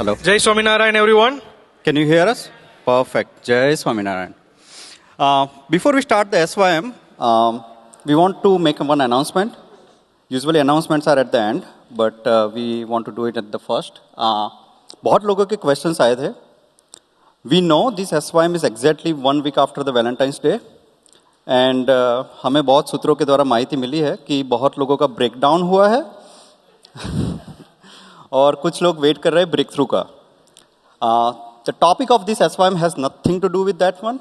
Hello. Jai Swaminarayan, everyone. Can you hear us? Perfect. Jai Swaminarayan. Before we start the SYM, we want to make one announcement. Usually announcements are at the end, but we want to do it at the first. बहुत लोगों के questions आए थे. We know this SYM is exactly 1 week after the Valentine's Day. And हमें बहुत सूत्रों के द्वारा माहिती मिली है कि बहुत लोगों का ब्रेकडाउन हुआ है और कुछ लोग वेट कर रहे हैं ब्रेक थ्रू का. The topic of this SYM has nothing to do with that one.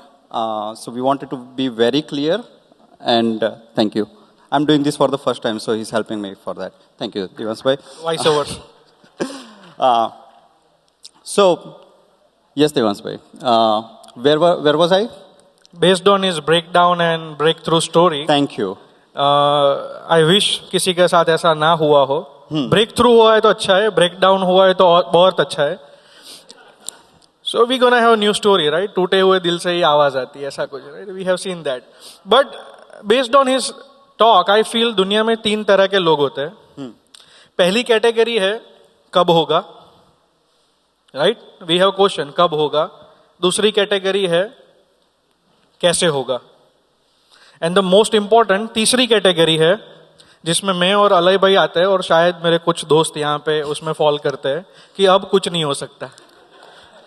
So we wanted to be very clear and thank you. I'm doing this for the first time, so he's helping me for that. Thank you, Devansbhai. Vice over. So, yes, Devansbhai. Where was I? Based on his breakdown and breakthrough story, Thank you. I wish किसी के साथ ऐसा ना हुआ हो. Break through हुआ है तो अच्छा है, ब्रेक डाउन हुआ है तो बहुत अच्छा है. So we gonna have a new story, right? टूटे हुए दिल से ही आवाज आती है, ऐसा कुछ, right? We have seen that. But based on his talk, I feel दुनिया में 3 तरह के लोग होते हैं. पहली कैटेगरी है कब होगा, right? We have question कब होगा. दूसरी कैटेगरी है कैसे होगा. एंड द मोस्ट इंपॉर्टेंट तीसरी कैटेगरी है जिसमें मैं और अलय भाई आते हैं और शायद मेरे कुछ दोस्त यहाँ पे उसमें फॉल करते हैं कि अब कुछ नहीं हो सकता.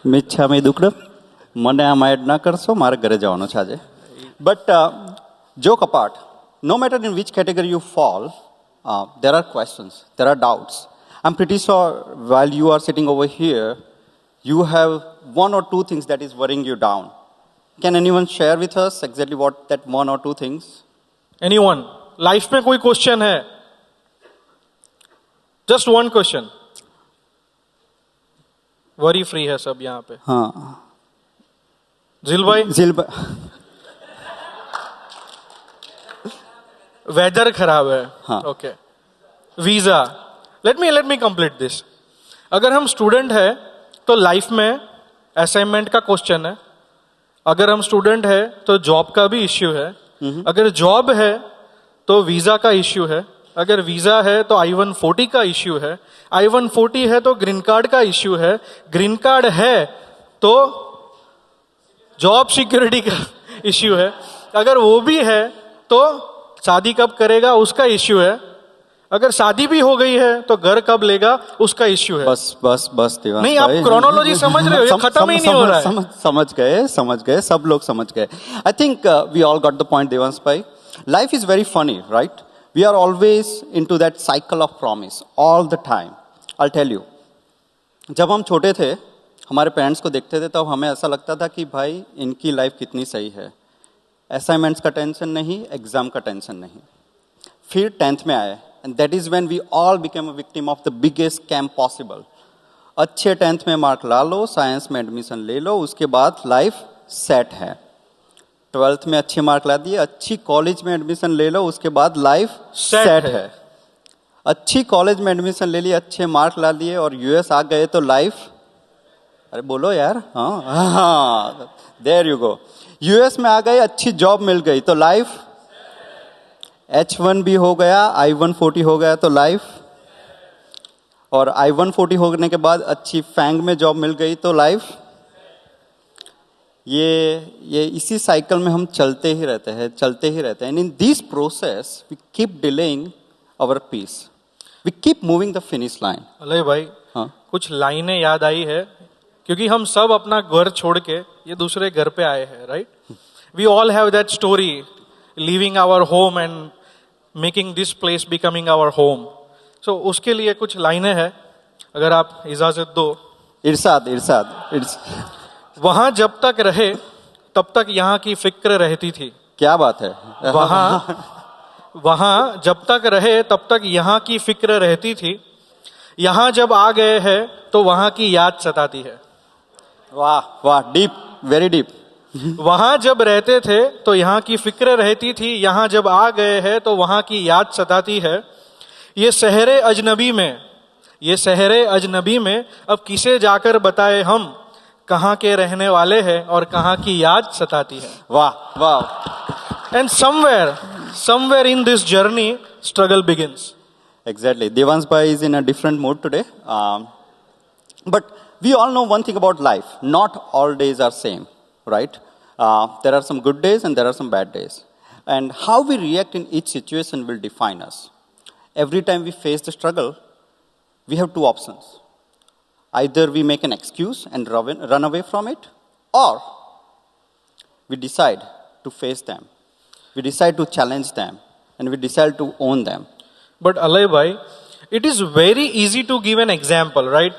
મિચ્છામી દુકડમ મને આમાં એડ ના કરશો, મારે ઘરે જવાનું છે આજે. But joke apart, no matter in which category you fall, there are questions, there are doubts. I'm pretty sure while you are sitting over here, you have 1 or 2 things that is worrying you down. Can anyone share with us exactly what that 1 or 2 things? Anyone? Life में कोई question है? Just 1 question. Worry free है सब यहाँ पे. हाँ. जिल भाई. वेदर खराब है. हाँ. Okay. Visa. Let me complete this. अगर हम स्टूडेंट है तो लाइफ में असाइनमेंट का क्वेश्चन है. अगर हम स्टूडेंट है तो जॉब का भी इश्यू है. अगर जॉब है तो वीजा का इश्यू है. अगर वीजा है तो I-140 का इश्यू है. I-140 है तो ग्रीन कार्ड का इश्यू है. ग्रीन कार्ड है तो जॉब सिक्योरिटी का इश्यू है. अगर वो भी है तो शादी कब करेगा उसका इश्यू है. अगर शादी भी हो गई है तो घर कब लेगा उसका इश्यू है. बस देवांश नहीं, आप क्रोनोलॉजी समझ रहे हो, ये खत्म ही नहीं हो रहा है. समझ गए, सब लोग समझ गए. I think we all got the point Devansh भाई. Life is very funny, right? We are always into that cycle of promise all the time. I tell you, जब हम छोटे थे हमारे पेरेंट्स को देखते थे तब हमें ऐसा लगता था कि भाई इनकी लाइफ कितनी सही है. असाइनमेंट्स का टेंशन नहीं, एग्जाम का टेंशन नहीं. फिर 10th में आए and that is when we all became a victim of the biggest scam possible. अच्छे 10th में मार्क ला लो, साइंस में एडमिशन ले लो, उसके बाद लाइफ सेट है. 12th में अच्छे मार्क ला दिए, अच्छी कॉलेज में एडमिशन ले लो, उसके बाद लाइफ सेट है. अच्छी कॉलेज में एडमिशन ले लिए, अच्छे मार्क ला लिए और यूएस आ गए तो लाइफ, अरे बोलो यार, हाँ, देयर यू गो. यूएस में आ गए, अच्छी जॉब मिल गई तो लाइफ, H1B हो गया, I-140 हो गया तो लाइफ, और I-140 होने के बाद अच्छी फैंग में जॉब मिल गई तो लाइफ. ये इसी साइकिल में हम चलते ही रहते हैं. And in this process we keep delaying our peace, we keep moving the finish line. अले भाई, हाँ, कुछ लाइनें याद आई है क्योंकि हम सब अपना घर छोड़ के ये दूसरे घर पे आए हैं, right? We all have that story, leaving our home and making this place becoming our home. So उसके लिए कुछ लाइनें हैं, अगर आप इजाजत दो. इरशाद. वहां जब तक रहे तब तक यहाँ की फिक्र रहती थी. क्या बात है. वहां जब तक रहे तब तक यहाँ की फिक्र रहती थी. यहाँ जब आ गए हैं तो वहां की याद सताती है. वाह, डीप, वेरी डीप. वहां जब रहते थे तो यहाँ की फिक्र रहती थी. यहाँ जब आ गए हैं तो वहां की याद सताती है. ये शहरे अजनबी में अब किसे जाकर बताए हम कहाँ के रहने वाले हैं और कहाँ की याद सताती है. वाह. And somewhere in this journey struggle begins. Exactly. Devansbhai is in a different mood today. But We all know one thing about life. Not all days are same, right? There are some good days and there are some bad days. And how we react in each situation will define us. Every time we face the struggle, we have two options. Either we make an excuse and run away from it, or we decide to face them. We decide to challenge them, and we decide to own them. But Alay bhai, it is very easy to give an example, right?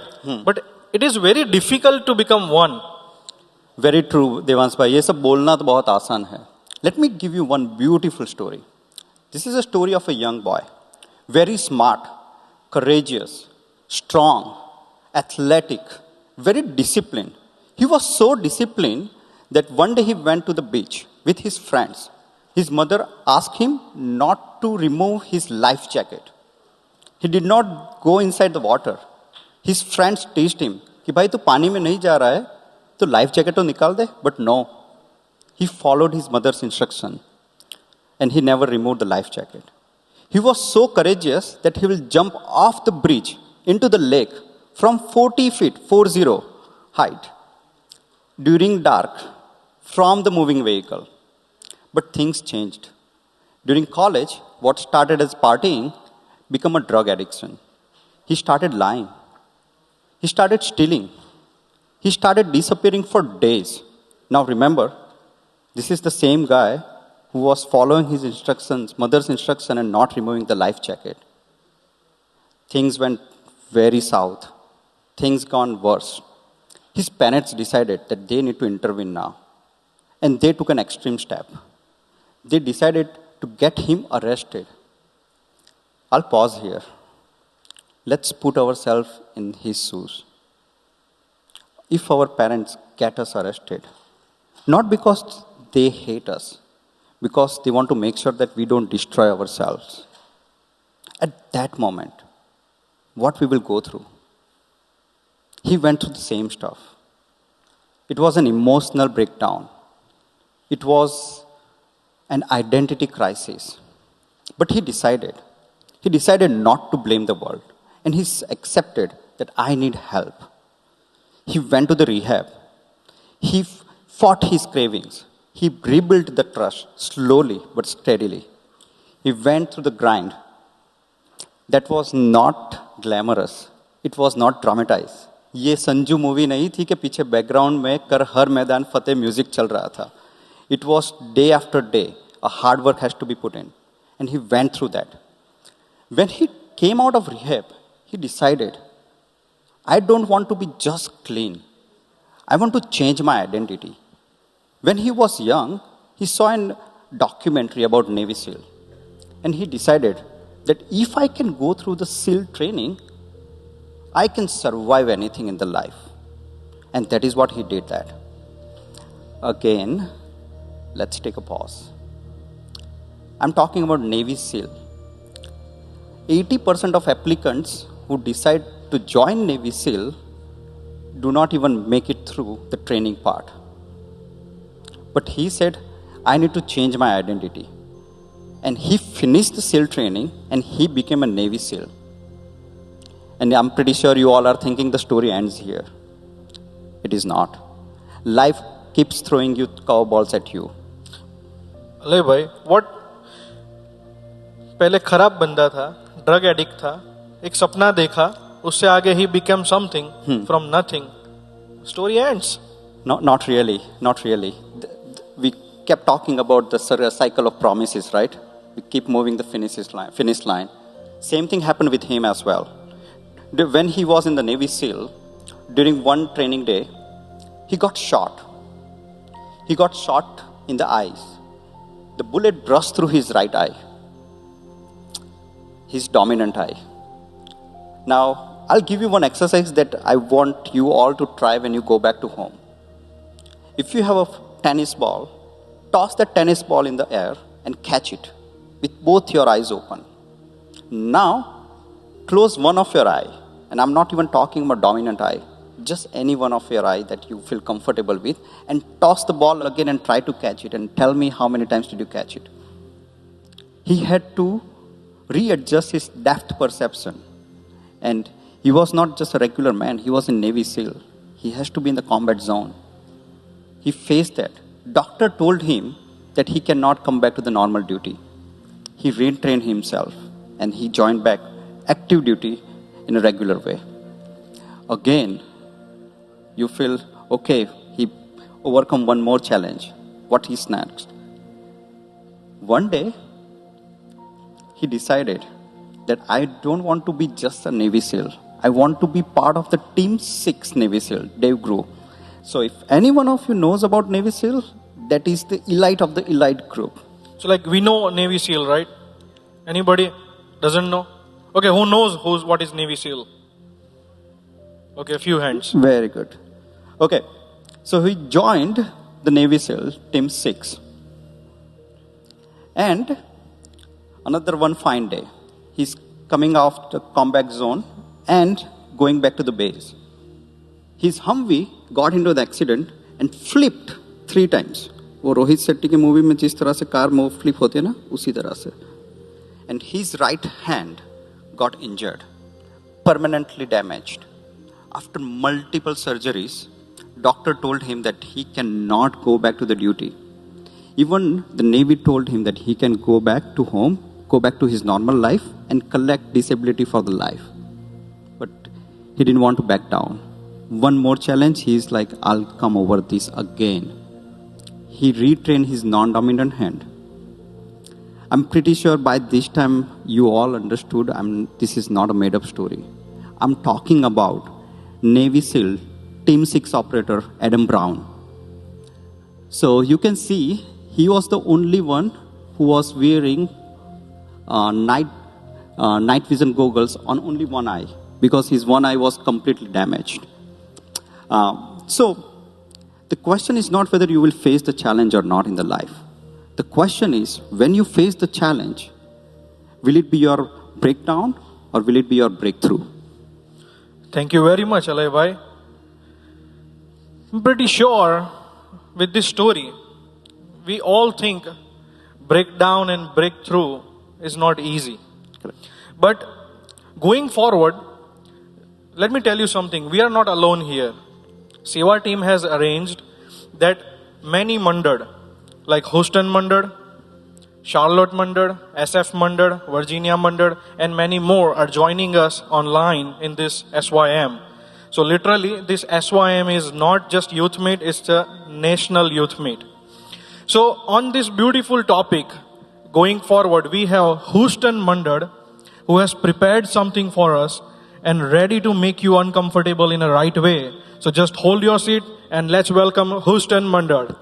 But it is very difficult to become one. Very true, Devansh भाई. ये सब बोलना तो बहुत आसान है. Let me give you one beautiful story. This is a story of a young boy, very smart, courageous, strong, athletic, very disciplined. He was so disciplined that one day he went to the beach with his friends. His mother asked him not to remove his life jacket. He did not go inside the water. His friends teased him कि भाई तू पानी में नहीं जा रहा है तो लाइफ जैकेट तो निकाल दे. But no, he followed his mother's instruction and he never removed the life jacket. He was so courageous that he will jump off the bridge into the lake from 40 feet, 40 height, during dark, from the moving vehicle. But things changed. During college, what started as partying became a drug addiction. He started lying. He started stealing. He started disappearing for days. Now remember, this is the same guy who was following his instructions, mother's instruction, and not removing the life jacket. Things went very south. Things gone worse. His parents decided that they need to intervene now. And they took an extreme step. They decided to get him arrested. I'll pause here. Let's put ourselves in his shoes. If our parents get us arrested, not because they hate us, because they want to make sure that we don't destroy ourselves, at that moment, what we will go through? He went through the same stuff. It was an emotional breakdown. It was an identity crisis. But he decided not to blame the world. And he accepted that I need help. He went to the rehab. He fought his cravings. He rebuilt the trust slowly but steadily. He went through the grind. That was not glamorous. It was not dramatized. ये Sanju movie नहीं थी कि पीछे background में कर हर मैदान फतेह music चल रहा था. It was day after day. A hard work has to be put in. And he went through that. When he came out of rehab, he decided, I don't want to be just clean. I want to change my identity. When he was young, he saw a documentary about Navy SEAL. And he decided that if I can go through the SEAL training, I can survive anything in the life. And that is what he did that. Again, let's take a pause. I'm talking about Navy SEAL. 80% of applicants who decide to join Navy SEAL do not even make it through the training part. But he said, I need to change my identity. And he finished the SEAL training and he became a Navy SEAL. And I'm pretty sure you all are thinking the story ends here. It is not. Life keeps throwing you curveballs at you. अले भाई, what पहले खराब बंदा था, drug addict था, एक सपना देखा, उससे आगे he became something from nothing. Story ends. No, not really. Not really. We kept talking about the cycle of promises, right? We keep moving the finish line. Same thing happened with him as well. When he was in the Navy SEAL, during one training day, he got shot. He got shot in the eyes. The bullet burst through his right eye, his dominant eye. Now, I'll give you one exercise that I want you all to try when you go back to home. If you have a tennis ball, toss that tennis ball in the air and catch it with both your eyes open. Now, close one of your eye, and I'm not even talking about dominant eye, just any one of your eye that you feel comfortable with, and toss the ball again and try to catch it, and tell me how many times did you catch it. He had to readjust his depth perception, and he was not just a regular man, he was a Navy SEAL. He has to be in the combat zone. He faced that. Doctor told him that he cannot come back to the normal duty. He retrained himself and he joined back active duty in a regular way. Again, you feel, okay, he overcome one more challenge. What is next? One day, he decided that I don't want to be just a Navy SEAL. I want to be part of the Team 6 Navy SEAL, Dave Grew. So if any one of you knows about Navy SEAL, that is the elite of the elite group. So like we know Navy SEAL, right? Anybody doesn't know? Okay, who knows what is Navy SEAL? Okay, a few hands. Very good. Okay, so he joined the Navy SEAL, Team 6. And another one fine day, he's coming off the combat zone and going back to the base. His Humvee got into the accident and flipped 3 times. वो रोहित शेट्टी के movie में जिस तरह से car move flip होती है ना, उसी तरह से. And his right hand got injured, permanently damaged. After multiple surgeries, doctor told him that he cannot go back to the duty. Even the Navy told him that he can go back to home, go back to his normal life and collect disability for the life. But he didn't want to back down. One more challenge, he's like, I'll come over this again. He retrained his non-dominant hand. I'm pretty sure by this time you all understood this is not a made-up story. I'm talking about Navy SEAL Team 6 operator Adam Brown. So you can see he was the only one who was wearing night vision goggles on only one eye because his one eye was completely damaged. So the question is not whether you will face the challenge or not in the life. The question is, when you face the challenge, will it be your breakdown or will it be your breakthrough? Thank you very much, Alay bhai. I'm pretty sure with this story, we all think breakdown and breakthrough is not easy. Correct. But going forward, let me tell you something. We are not alone here. Seva team has arranged that many Mandad, like Houston Mandad, Charlotte Mandad, SF Mandad, Virginia Mandad, and many more are joining us online in this SYM. So literally, this SYM is not just youth meet, it's a national youth meet. So on this beautiful topic, going forward, we have Houston Mandad, who has prepared something for us and ready to make you uncomfortable in a right way. So just hold your seat and let's welcome Houston Mandad.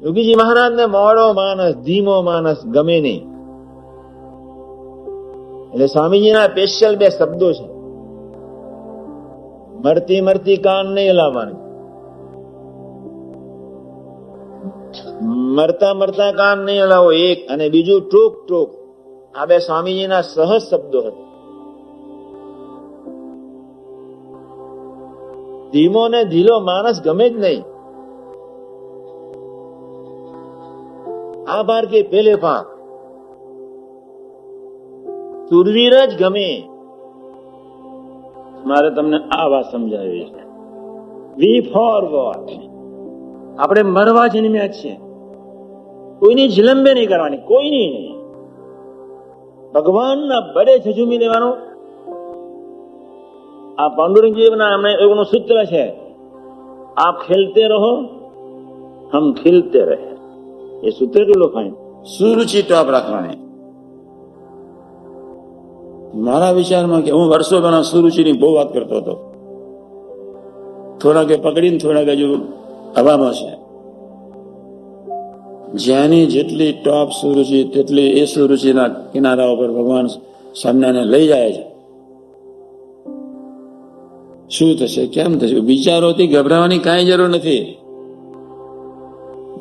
Yogiji મહારાજને મોડો માણસ, ધીમો માણસ ગમે નહીં. એટલે સ્વામીજીના special બે શબ્દો છે, મરતી મરતી કાન નહીં હલાવવાની, મરતા મરતા કાન નહીં હલાવો એક, અને બીજું ટોક ટોક. આ બે સ્વામીજીના સહજ શબ્દો હતા. ધીમો ને ધીલો માણસ ગમે જ નહીં. આ બાર કે પેલે પાક સુરવીર જ ગમે. મારે તમને આ વાત સમજાવી છે. વી ફોર વોટ? આપણે મરવા જન્મ્યા છીએ. કોઈની જિલંબે નહીં કરવાની, કોઈની નહીં. ભગવાનના બડે ઝઝુમી લેવાનો. આ પાંડુરંગજીના એમનું સૂત્ર છે, આપ ખેલતે રહો હમ ખિલતે રહે. એ સૂત્ર કેટલું ફાઈન. સુરુચિ ટોપ રાખવાની. મારા વિચારમાં કે હું વર્ષો પહેલા સુરુચિની બહુ વાત કરતો હતો. થોડાકે પકડીને થોડાક હજુ હવામાં છે. જ્યાંની જેટલી ટોપ સુરુચિ તેટલી એ સુરુચિના કિનારા ઉપર ભગવાન સામનાને લઈ જાય છે. શું થશે, કેમ થશે, વિચારોથી ગભરાવાની કાંઈ જરૂર નથી.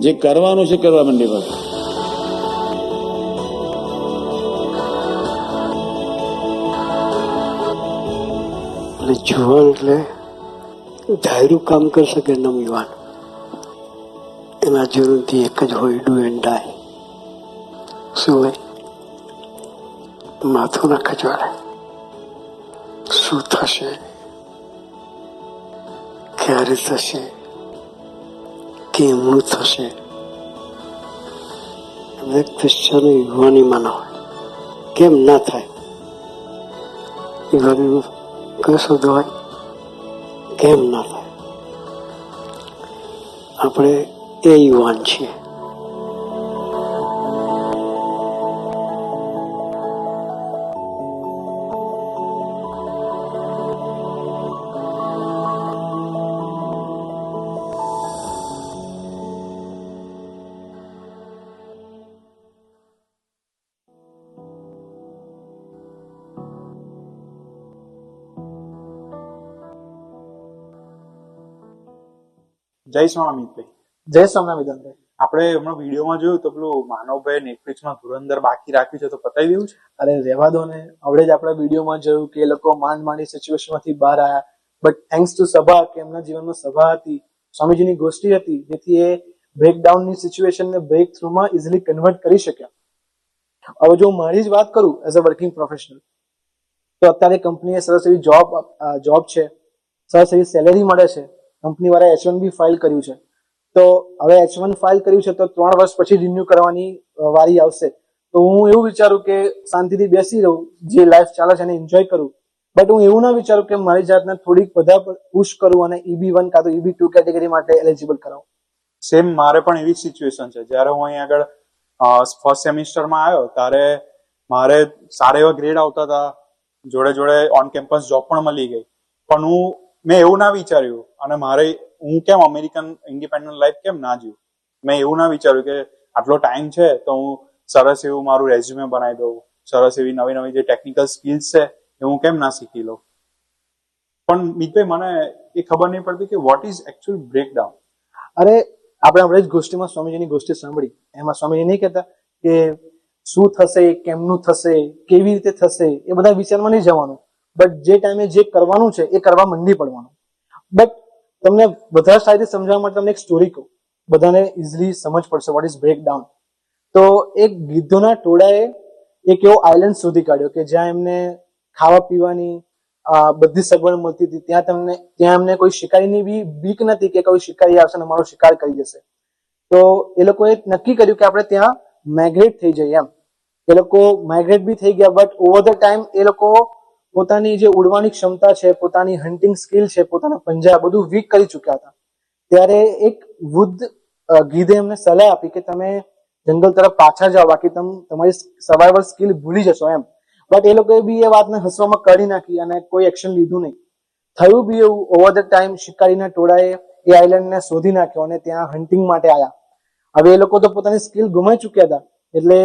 જે કરવાનું છે કરવા માંડી પડે. એટલે જુવાન એટલે ધાર્યું કામ કરી શકે નવયુવાન. એના જરૂરથી એક જ હોય, ડુ એન્ડ ડાય. શું હોય? માથું ના ખજવાડે. શું થશે, ક્યારે થશે, કેમનું થશે, વ્યક્તિશ્ચનો યુવાનીમાં ના હોય. કેમ ના થાય યુવાનીનું કયો શબ્દ હોય? કેમ ના થાય? આપણે એ યુવાન છીએ. જય સ્વામિનારાયણ. જય સ્વામિનારાયણ વિધાનભાઈ. આપણે હમણાં વિડીયોમાં જોયું તો પેલું માનવભાઈ નેટફ્લિક્સમાં ધુરંધર બાકી રાખ્યું છે, તો પતાવી દેવું છે? અરે રહેવા દો ને. હવે જ આપણે વિડીયોમાં જોયું કે એ લોકો માંડ માંડી સિચ્યુએશનમાંથી બહાર આવ્યા, બટ થેન્ક્સ ટુ સભા, કે એમના જીવનમાં સભા હતી, સ્વામીજીની ગોષ્ઠી હતી, જેથી એ બ્રેકડાઉનની સિચ્યુએશનને બ્રેક થ્રુમાં ઇઝીલી કન્વર્ટ કરી શક્યા. હવે જો મારી જ વાત કરું એઝ અ વર્કિંગ પ્રોફેશનલ, તો અત્યારે કંપનીએ સરસ એવી જોબ છે, સરસ એવી સેલેરી મળે છે, કંપની વાળા H1B ફાઇલ કર્યું છે. તો હવે H1 ફાઇલ કર્યું છે તો 3 વર્ષ પછી રિન્યુ કરવાની વારી આવશે. તો હું એવું વિચારું કે શાંતિથી બેસી રહું, જે લાઈફ ચાલે છે એને એન્જોય કરું. બટ હું એવું ના વિચારું કે મારી જાતને થોડીક બધા પુશ કરું અને EB1 કાં તો EB2 કેટેગરી માટે એલિજિબલ કરાવું. સેમ મારે પણ એવી જ સિચ્યુએશન છે. જ્યારે હું અહીં આગળ ફર્સ્ટ સેમિસ્ટરમાં આવ્યો ત્યારે મારે સારા એવા ગ્રેડ આવતા હતા, જોડે જોડે ઓન કેમ્પસ જોબ પણ મળી ગઈ. પણ મેં એવું ના વિચાર્યું, અને હું કેમ અમેરિકન ઇન્ડિપેન્ડન્ટ લાઈફ કેમ ના જીવું. મેં એવું ના વિચાર્યું કે આટલો ટાઈમ છે તો હું સરસ એવું મારું રેઝ્યુમે બનાવી દઉં, સરસ એવી નવી નવી જે ટેકનિકલ સ્કિલ્સ છે એ હું કેમ ના શીખી લઉં. પણ મિતભાઈ, મને એ ખબર નહીં પડતી કે વોટ ઇઝ એકચ્યુઅલ બ્રેકડાઉન. અરે આપણે આપણે જ ગોષ્ઠીમાં સ્વામીજીની ગોષ્ઠી સાંભળી, એમાં સ્વામીજી નહીં કહેતા કે શું થશે, કેમનું થશે, કેવી રીતે થશે, એ બધા વિચારમાં નહીં જવાનું, બટ જે ટાઈમે જે કરવાનું છે એ કરવા મંડી પડવાનું. બટ તમને બધા સારી સમજાવવા માટે તમને એક સ્ટોરી કહું, બધાને ઇઝીલી સમજ પડશે વોટ ઇઝ બ્રેકડાઉન. તો એક ગીધોના ટોળાએ એક એવો આઇલેન્ડ શોધી કાઢ્યો કે જ્યાં એમને ખાવા પીવાની બધી સગવડ મળતી હતી. ત્યાં એમને કોઈ શિકારીની બી બીક નથી કે કોઈ શિકારી આવશે અને મારો શિકાર કરી જશે. તો એ લોકોએ નક્કી કર્યું કે આપણે ત્યાં માઇગ્રેટ થઈ જઈએ એમ. એ લોકો માઇગ્રેટ બી થઈ ગયા, બટ ઓવર ધ ટાઈમ એ લોકો પોતાની જે ઉડવાની ક્ષમતા છે, પોતાની હન્ટિંગ સ્કિલ છે, પોતાના પંજા બધું વીક કરી ચુક્યા હતા. ત્યારે એક વૃદ્ધ ગીધે એમને સલાહ આપી કે તમે જંગલ તરફ પાછા જાઓ, બાકી તમારી સર્વાઈવલ સ્કિલ ભૂલી જશો એમ. બટ એ લોકોએ બી એ વાતને હસવામાં કાઢી નાખી અને કોઈ એક્શન લીધું નહીં. થયું બી એવું, ઓવર ધ ટાઈમ શિકારીના ટોળાએ એ આઈલેન્ડને શોધી નાખ્યો અને ત્યાં હન્ટિંગ માટે આવ્યા. હવે એ લોકો તો પોતાની સ્કિલ ગુમાવી ચુક્યા હતા, એટલે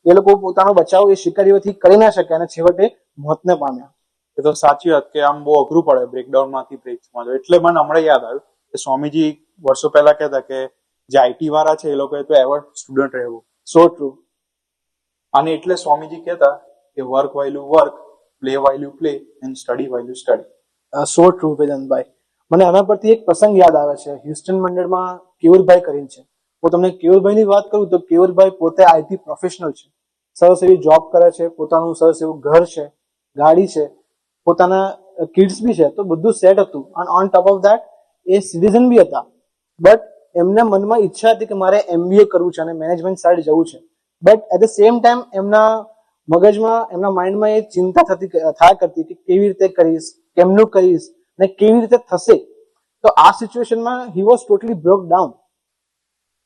એ લોકો પોતાનો બચાવ એ શિકારીઓથી કરી ના શક્યા અને છેવટે મોતને પામ્યા. એ તો સાચી વાત કે આમ બહુ અઘરું પડે બ્રેકડાઉન માંથી બ્રેક્સમાં. એટલે મને હમણાં યાદ આવ્યું કે સ્વામીજી વર્ષો પહેલા કહેતા કે જે આઈટી વાળા છે એ લોકોએ તો એવર સ્ટુડન્ટ રહેવું. So true. અને એટલે સ્વામીજી કહેતા કે work while you work, play while you play and study while you study. So true વેદાંતભાઈ. મને આના પરથી એક પ્રસંગ યાદ આવે છે. હ્યુસ્ટન મંડળમાં કેવુરભાઈ કરીને છે. હું તમને કેવુરભાઈની વાત કરું તો કેવુરભાઈ પોતે આઈટી પ્રોફેશનલ છે. સરસ એવી જોબ કરે છે, પોતાનું સરસ એવું ઘર છે, ગાડી છે, પોતાના કિડ્સ બી છે, તો બધું સેટ હતું. અને ઓન ટોપ ઓફ ધેટ એ સિટીઝન બી હતા. બટ એમના મનમાં ઈચ્છા હતી કે મારે MBA કરવું છે અને મેનેજમેન્ટ સાઈડ જવું છે. But at the same time એમના મગજમાં, એમના માઇન્ડમાં એ ચિંતા થયા કરતી કે કેવી રીતે કરીશ, કેમનું કરીશ અને કેવી રીતે થશે. તો આ સિચ્યુએશનમાં he was totally broke down.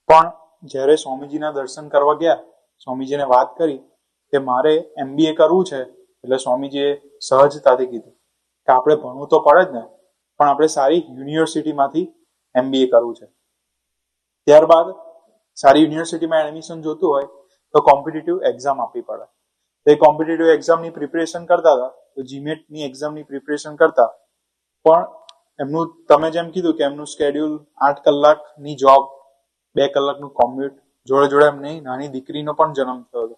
પણ જ્યારે સ્વામીજીના દર્શન કરવા ગયા, સ્વામીજીને વાત કરી કે મારે MBA કરવું છે, એટલે સ્વામીજીએ સહજતાથી કીધું કે આપણે ભણવું તો પડે જ ને, પણ આપણે સારી યુનિવર્સિટીમાંથી MBA કરવું છે. ત્યારબાદ સારી યુનિવર્સિટીમાં એડમિશન જોતું હોય તો કોમ્પિટિટિવ એક્ઝામ આપવી પડે. એ કોમ્પિટિટિવ એક્ઝામની પ્રિપેરેશન કરતા હતા, તો જીમેટની એક્ઝામની પ્રિપેરેશન કરતા. પણ એમનું, તમે જેમ કીધું કે એમનું સ્કેડ્યુલ 8 કલાકની જોબ, 2 કલાકનું કોમ્યુટ, જોડે જોડે એમની નાની દીકરીનો પણ જન્મ થયો હતો.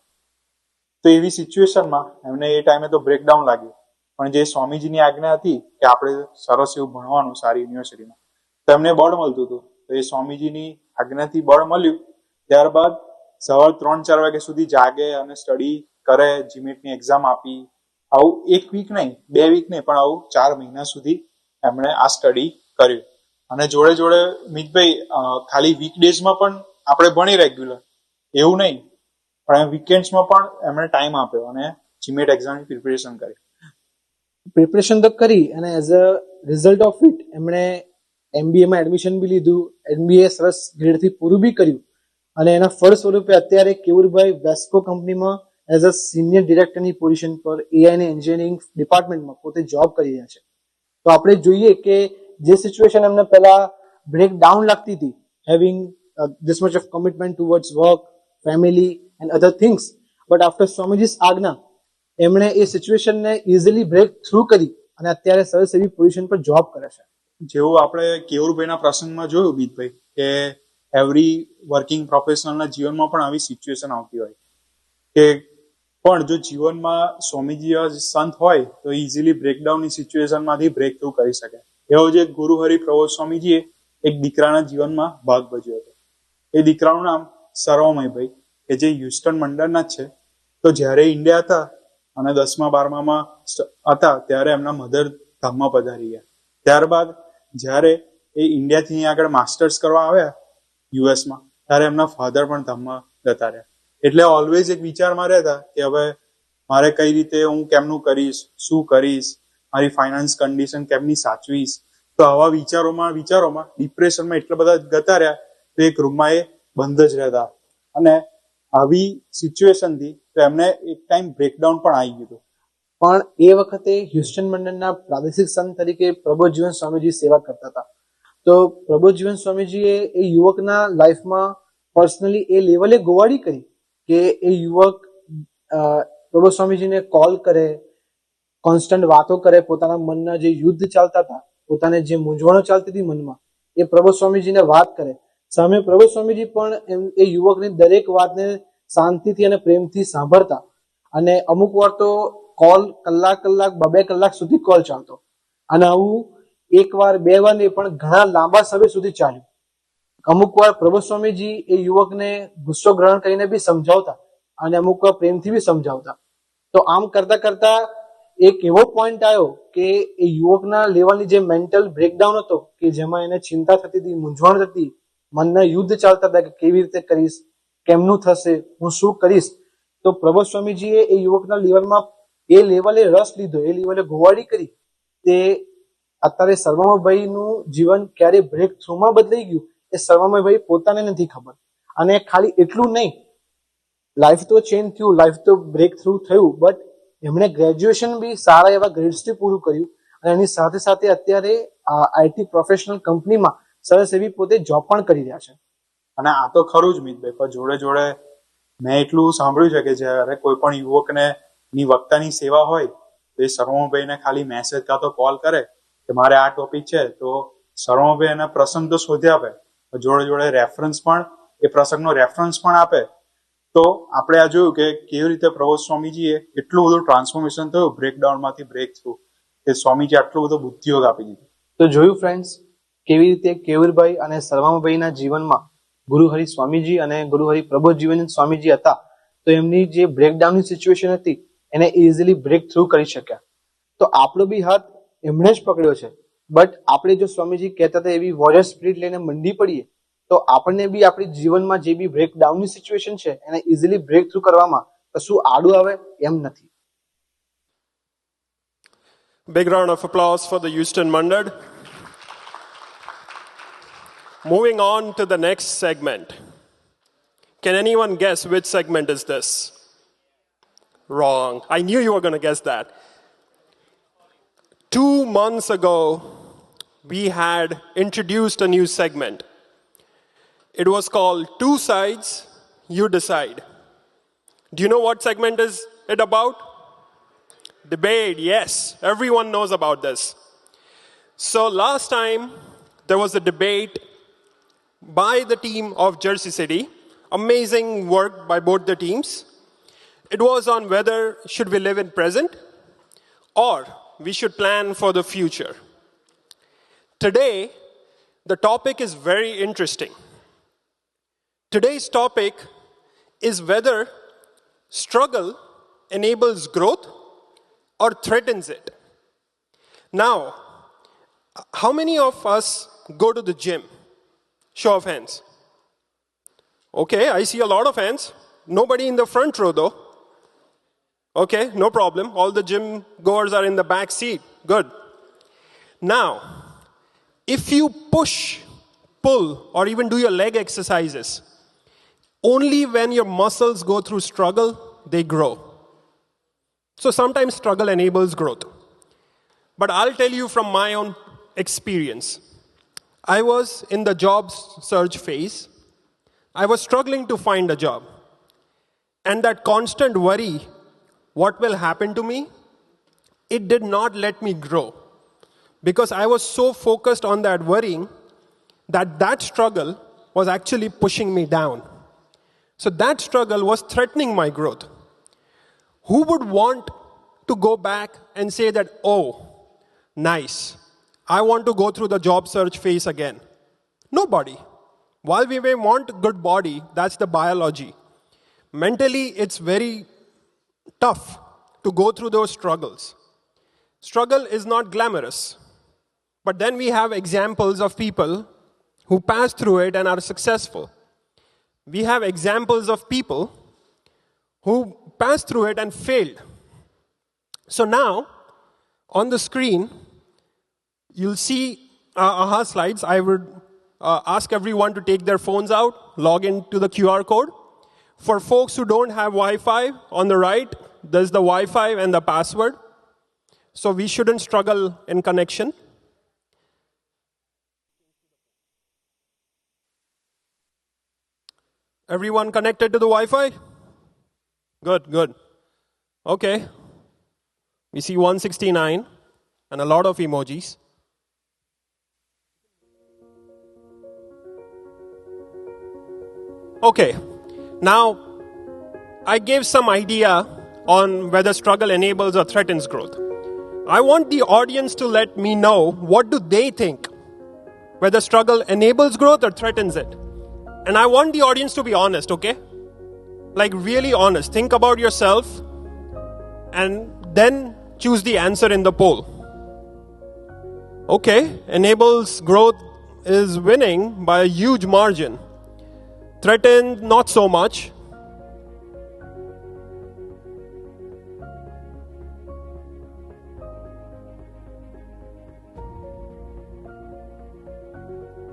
તો એવી સિચ્યુએશનમાં એમને એ ટાઈમે તો બ્રેકડાઉન લાગ્યું. પણ જે સ્વામીજીની આજ્ઞા હતી કે આપણે સરસ એવું ભણવાનું સારી યુનિવર્સિટીમાં, તો એમને બળ મળતું હતું. તો એ સ્વામીજીની આજ્ઞાથી બળ મળ્યું. ત્યારબાદ સવાર 3-4 વાગ્યા સુધી જાગે અને સ્ટડી કરે, જીમેટની એક્ઝામ આપી. આવું 1 વીક નહીં, 2 વીક નહીં, પણ આવું 4 મહિના સુધી એમણે આ સ્ટડી કર્યું. અને જોડે જોડે મિતભાઈ ખાલી વીકડેઝમાં પણ આપણે ભણી રેગ્યુલર એવું નહીં, પણ વીકેન્ડ્સમાં પણ એમણે ટાઈમ આપ્યો અને જીમેટ એક્ઝામની પ્રિપેરેશન કરી. પ્રિપરેશન તો કરી અને as a result of it એમણે MBA માં એડમિશન બી લીધું. MBA સરસ ગ્રેડથી પૂરું બી કર્યું અને એના ફળ સ્વરૂપે અત્યારે કેવુરભાઈ વેસ્કો કંપનીમાં એઝ અ સિનિયર ડિરેક્ટરની પોઝિશન પર AI અને એન્જિનિયરિંગ ડિપાર્ટમેન્ટમાં પોતે જોબ કરી રહ્યા છે. તો આપણે જોઈએ કે જે સિચ્યુએશન એમને પહેલા બ્રેક ડાઉન લાગતી હતી, having this much of commitment towards work, family and other things, but after સ્વામીજી's આજ્ઞા એમણે એ સિચ્યુએશનને ઇઝીલી બ્રેક થ્રુ કરી અને અત્યારે સરસ એવી પોઝિશન પર જોબ કરે છે. જેવું આપણે કેવુરભાઈના પ્રસંગમાં જોયું બીતભાઈ, કે એવરી વર્કિંગ પ્રોફેશનલના જીવનમાં પણ આવી સિચ્યુએશન આવતી હોય કે, પણ જો જીવનમાં સ્વામીજી જેવા સંત હોય તો ઇઝીલી બ્રેકડાઉનની સિચ્યુએશનમાંથી બ્રેક થ્રુ કરી શકે. એવો જે ગુરુ હરિપ્રભુ સ્વામીજીએ એક દીકરાના જીવનમાં ભાગ ભજવ્યો હતો. એ દીકરાનું નામ સર્વમયભાઈ, કે જે હ્યુસ્ટન મંડળના જ છે. તો જ્યારે ઇન્ડિયા હતા અને 10મા-12મામાં હતા ત્યારે એમના મધર ધામમાં પધારી ગયા. ત્યારબાદ જ્યારે એ ઇન્ડિયાથી અહીંયા આગળ માસ્ટર્સ કરવા આવ્યા યુએસમાં, ત્યારે એમના ફાધર પણ ધામમાં જતા રહ્યા. એટલે ઓલવેઝ એક વિચારમાં રહેતા કે હવે મારે કઈ રીતે, હું કેમનું કરીશ, શું કરીશ, મારી ફાઇનાન્સ કન્ડિશન કેમની સાચવીશ. તો આવા વિચારોમાં ડિપ્રેશનમાં એટલા બધા જતા રહ્યા, તો એક રૂમમાં એ બંધ જ રહેતા. અને આવી સિચ્યુએશનથી તો એમને એક ટાઈમ બ્રેકડાઉન પણ આવી ગયું. પણ એ વખતે હ્યુસ્ટન મંડળના પ્રાદેશિક સંત તરીકે પ્રબોધજીવન સ્વામીજી સેવા કરતા હતા. તો પ્રબોધજીવન સ્વામીજીએ એ યુવકના લાઈફમાં પર્સનલી એ લેવલે ગોવાડી કરી કે એ યુવક પ્રબોધ સ્વામીજીને કોલ કરે, કોન્સ્ટન્ટ વાતો કરે, પોતાના મનના જે યુદ્ધ ચાલતા હતા, પોતાને જે મૂંઝવણો ચાલતી હતી મનમાં, એ પ્રબોધ સ્વામીજીને વાત કરે. સામે પ્રબોધ સ્વામીજી પણ એ યુવકની દરેક વાતને શાંતિથી અને પ્રેમથી સાંભળતા. અને અમુક વાર તો કોલ કલાક, 2 કલાક સુધી કોલ ચાલતો. અને આવું 1 વાર 2 વાર નહીં, પણ ઘણા લાંબા સમય સુધી ચાલ્યું. અમુક વાર પ્રબોધ સ્વામીજી એ યુવકને ગુસ્સો ગ્રહણ કરીને બી સમજાવતા અને અમુક વાર પ્રેમથી બી સમજાવતા. તો આમ કરતા કરતા એક એવો પોઈન્ટ આવ્યો કે એ યુવકના લેવલની જે મેન્ટલ બ્રેકડાઉન હતો, કે જેમાં એને ચિંતા થતી હતી, મૂંઝવણ થતી, મનના યુદ્ધ ચાલતા હતા કે કેવી રીતે કરીશ, કેમનું થશે, હું શું કરીશ. તો પ્રબોધ સ્વામીજીએ એ યુવકના લેવલમાં એ લેવલે રસ લીધો, એ લેવલે ગોવાડી કરી. તે અત્યારે સર્વમયભાઈનું જીવન ક્યારે બ્રેક થ્રુમાં બદલાઈ ગયું એ સર્વમયભાઈ પોતાને નથી ખબર. અને ખાલી એટલું નહીં, લાઈફ તો ચેન્જ થયું, લાઈફ તો બ્રેક થ્રુ થયું, બટ એમણે ગ્રેજ્યુએશન બી સારા એવા ગ્રેડ્સથી પૂરું કર્યું અને એની સાથે સાથે અત્યારે આઈટી પ્રોફેશનલ કંપનીમાં સરસ એવી પોતે જોબ પણ કરી રહ્યા છે. અને આ તો ખરું જ મિતભાઈ, પણ જોડે જોડે મેં એટલું સાંભળ્યું છે કે જ્યારે કોઈ પણ યુવકને ની વક્તાની સેવા હોય તો એ સર્વમભાઈને ખાલી મેસેજ કાં તો કોલ કરે કે મારે આ ટોપિક છે, તો સર્વમભાઈ એને પ્રસંગ તો શોધી આપે, જોડે જોડે રેફરન્સ પણ, એ પ્રસંગનો રેફરન્સ પણ આપે. તો આપણે આ જોયું કે કેવી રીતે પ્રભુ સ્વામીજીએ એટલું બધું ટ્રાન્સફોર્મેશન થયું બ્રેકડાઉનમાંથી બ્રેક થ્રુ, કે સ્વામીજી આટલું બધું બુદ્ધિયોગ આપી દીધું. તો જોયું ફ્રેન્ડ્સ, કેવી રીતે કેવુરભાઈ અને સર્વામભાઈના જીવનમાં ગુરુહરિ સ્વામીજી અને ગુરુહરિ પ્રબોધજીવન સ્વામીજી હતા, તો એમની જે બ્રેકડાઉનની સિચ્યુએશન હતી એને ઇઝીલી બ્રેક થ્રુ કરી શક્યા. તો આપણો બી હાથ એમણે જ પકડ્યો છે, બટ આપણે જો સ્વામીજી કહેતા હતા એવી વોરિયર સ્પિરિટ લઈને મંડી પડીએ તો આપણને બી આપણી જીવનમાં જે બી બ્રેકડાઉનની સિચ્યુએશન છે એને ઇઝીલી બ્રેક થ્રુ કરવામાં કશું આડું આવે એમ નથી. Big round of applause for the Houston Mandad. Moving on to the next segment. Can anyone guess which segment is this? Wrong. I knew you were going to guess that. 2 months ago, we had introduced a new segment. It was called Two Sides, You Decide. Do you know what segment is it about? Debate, yes. Everyone knows about this. So last time, there was a debate by the team of Jersey City. Amazing work by both the teams. It was on whether should we live in present or we should plan for the future. Today, the topic is very interesting. Today's topic is whether struggle enables growth or threatens it. Now, how many of us go to the gym? Show of hands. Okay, I see a lot of hands. Nobody in the front row though. Okay, no problem. All the gym goers are in the back seat. Good. Now, if you push, pull, or even do your leg exercises, only when your muscles go through struggle, they grow. So sometimes struggle enables growth. But I'll tell you from my own experience. I was in the job search phase. I was struggling to find a job. And that constant worry, what will happen to me, it did not let me grow. Because I was so focused on that worrying that struggle was actually pushing me down. So that struggle was threatening my growth. Who would want to go back and say that, oh, nice, I want to go through the job search phase again? Nobody. While we may want a good body, that's the biology. Mentally, it's very tough to go through those struggles. Struggle is not glamorous. But then we have examples of people who pass through it and are successful. We have examples of people who passed through it and failed. So now, on the screen, you'll see AHA slides. I would ask everyone to take their phones out, log into the QR code. For folks who don't have Wi-Fi, on the right, there's the Wi-Fi and the password. So we shouldn't struggle in connection. Everyone connected to the Wi-Fi? Good, good. Okay. We see 169 and a lot of emojis. Okay. Now, I gave some idea on whether struggle enables or threatens growth. I want the audience to let me know what do they think, whether struggle enables growth or threatens it. And I want the audience to be honest, okay? Like really honest. Think about yourself and then choose the answer in the poll. Okay, enables growth is winning by a huge margin. Threatened, not so much.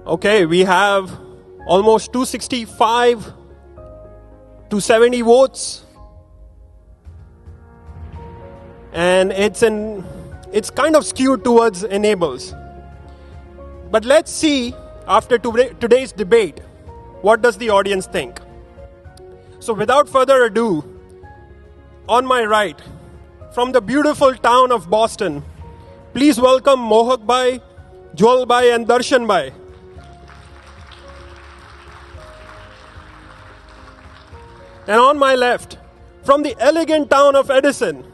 Okay, we have almost 265 to 70 votes. And it's in it's kind of skewed towards enables. But let's see, after today's debate, what does the audience think? So without further ado, on my right, from the beautiful town of Boston, please welcome Mohak Bhai, Joel Bhai and Darshan Bhai. And on my left, from the elegant town of Edison,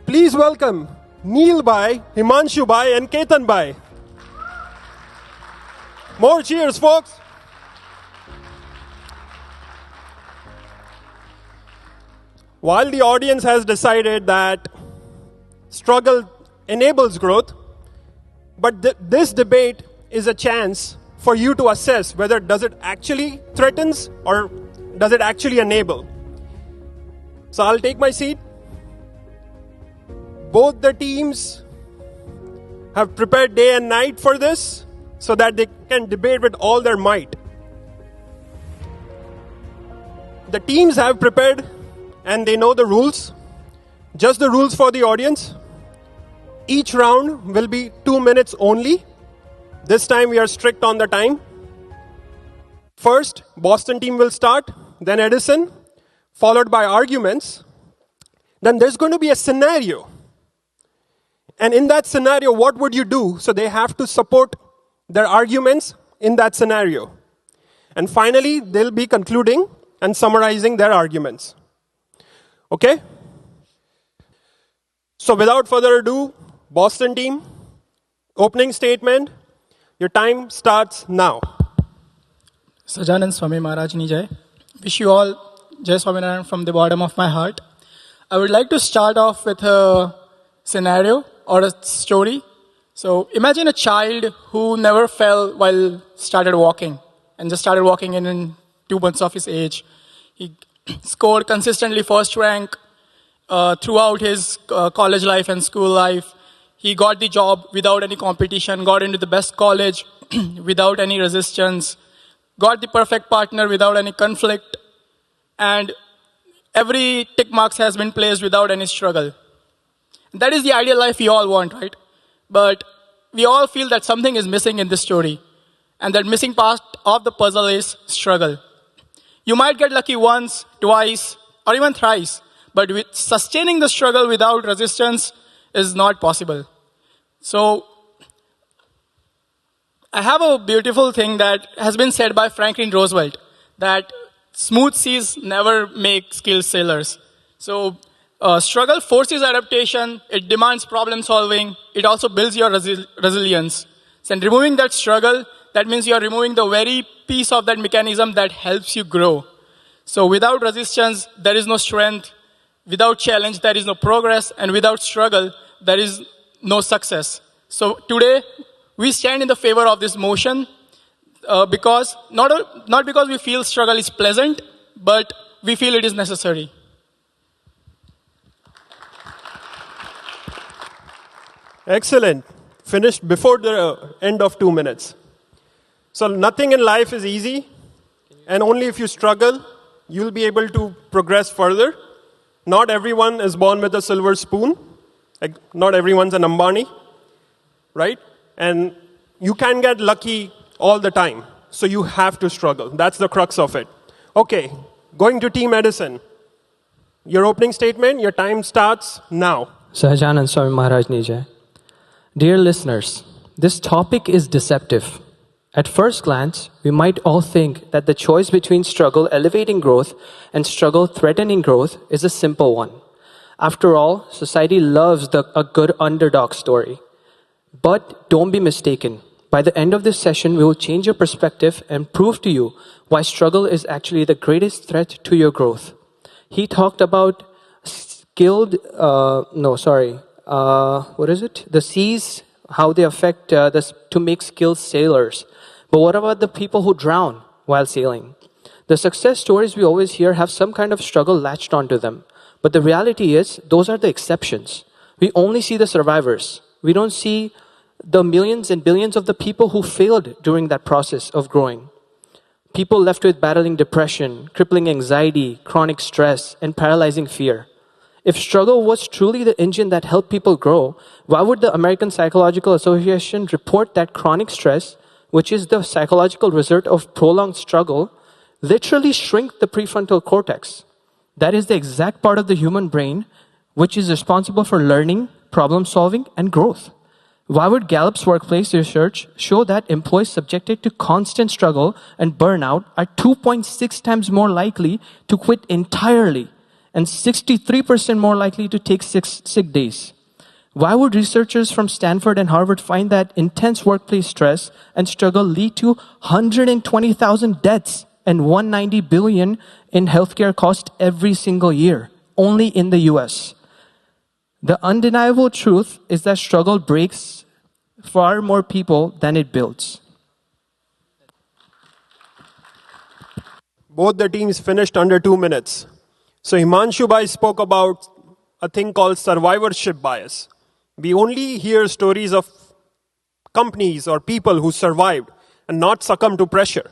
please welcome Neil Bhai, Himanshu Bhai and Ketan Bhai. More cheers, folks. While the audience has decided that struggle enables growth, but this debate is a chance for you to assess whether does it actually threatens or does it actually enable. So I'll take my seat. Both the teams have prepared day and night for this so that they can debate with all their might. The teams have prepared and they know the rules. Just the rules for the audience. Each round will be 2 minutes only. This time we are strict on the time. First, Boston team will start, then Edison, followed by arguments. Then there's going to be a scenario. And in that scenario, what would you do? So they have to support their arguments in that scenario. And finally, they'll be concluding and summarizing their arguments. Okay? So without further ado, Boston team, opening statement. Your time starts now. Sajanand Swami Maharaj Ni Jai. Wish you all Jai Swaminarayan from the bottom of my heart. I would like to start off with a scenario or a story. So imagine a child who never fell while started walking and just started walking in 2 months of his age. He scored consistently first rank throughout his college life and school life. He got the job without any competition, got into the best college without any resistance, got the perfect partner without any conflict, and every tick marks has been placed without any struggle. That is the ideal life we all want, right? But we all feel that something is missing in this story, and that missing part of the puzzle is struggle. You might get lucky once, twice, or even thrice, but with sustaining the struggle without resistance is not possible. So, I have a beautiful thing that has been said by Franklin Roosevelt, that smooth seas never make skilled sailors. So, struggle forces adaptation, it demands problem solving, it also builds your resilience. So, and removing that struggle, that means you are removing the very piece of that mechanism that helps you grow. So, without resistance, there is no strength. Without challenge, there is no progress, and without struggle, there is no success. So today, we stand in the favor of this motion because not because we feel struggle is pleasant, but we feel it is necessary. Excellent. Finished before the end of 2 minutes. So nothing in life is easy, and only if you struggle, you'll be able to progress further. Not everyone is born with a silver spoon. Like, not everyone's an Ambani, right? And you can get lucky all the time. So you have to struggle. That's the crux of it. Okay, going to Team Edison. Your opening statement, your time starts now. Sahajanand Swami Maharaj Ni Jai. Dear listeners, this topic is deceptive. At first glance, we might all think that the choice between struggle elevating growth and struggle threatening growth is a simple one. After all, society loves a good underdog story. But don't be mistaken. By the end of this session, we will change your perspective and prove to you why struggle is actually the greatest threat to your growth. He talked about the seas, how they affect to make skilled sailors. But what about the people who drown while sailing? The success stories we always hear have some kind of struggle latched onto them. But the reality is, those are the exceptions. We only see the survivors. We don't see the millions and billions of the people who failed during that process of growing. People left with battling depression, crippling anxiety, chronic stress, and paralyzing fear. If struggle was truly the engine that helped people grow, why would the American Psychological Association report that chronic stress, which is the psychological result of prolonged struggle, literally shrink the prefrontal cortex? That is the exact part of the human brain which is responsible for learning, problem solving, and growth. Why would Gallup's workplace research show that employees subjected to constant struggle and burnout are 2.6 times more likely to quit entirely and 63% more likely to take sick days? Why would researchers from Stanford and Harvard find that intense workplace stress and struggle lead to 120,000 deaths and 190 billion in healthcare costs every single year, only in the US? The undeniable truth is that struggle breaks far more people than it builds. Both the teams finished under 2 minutes. So Himanshu Bhai spoke about a thing called survivorship bias. We only hear stories of companies or people who survived and not succumbed to pressure.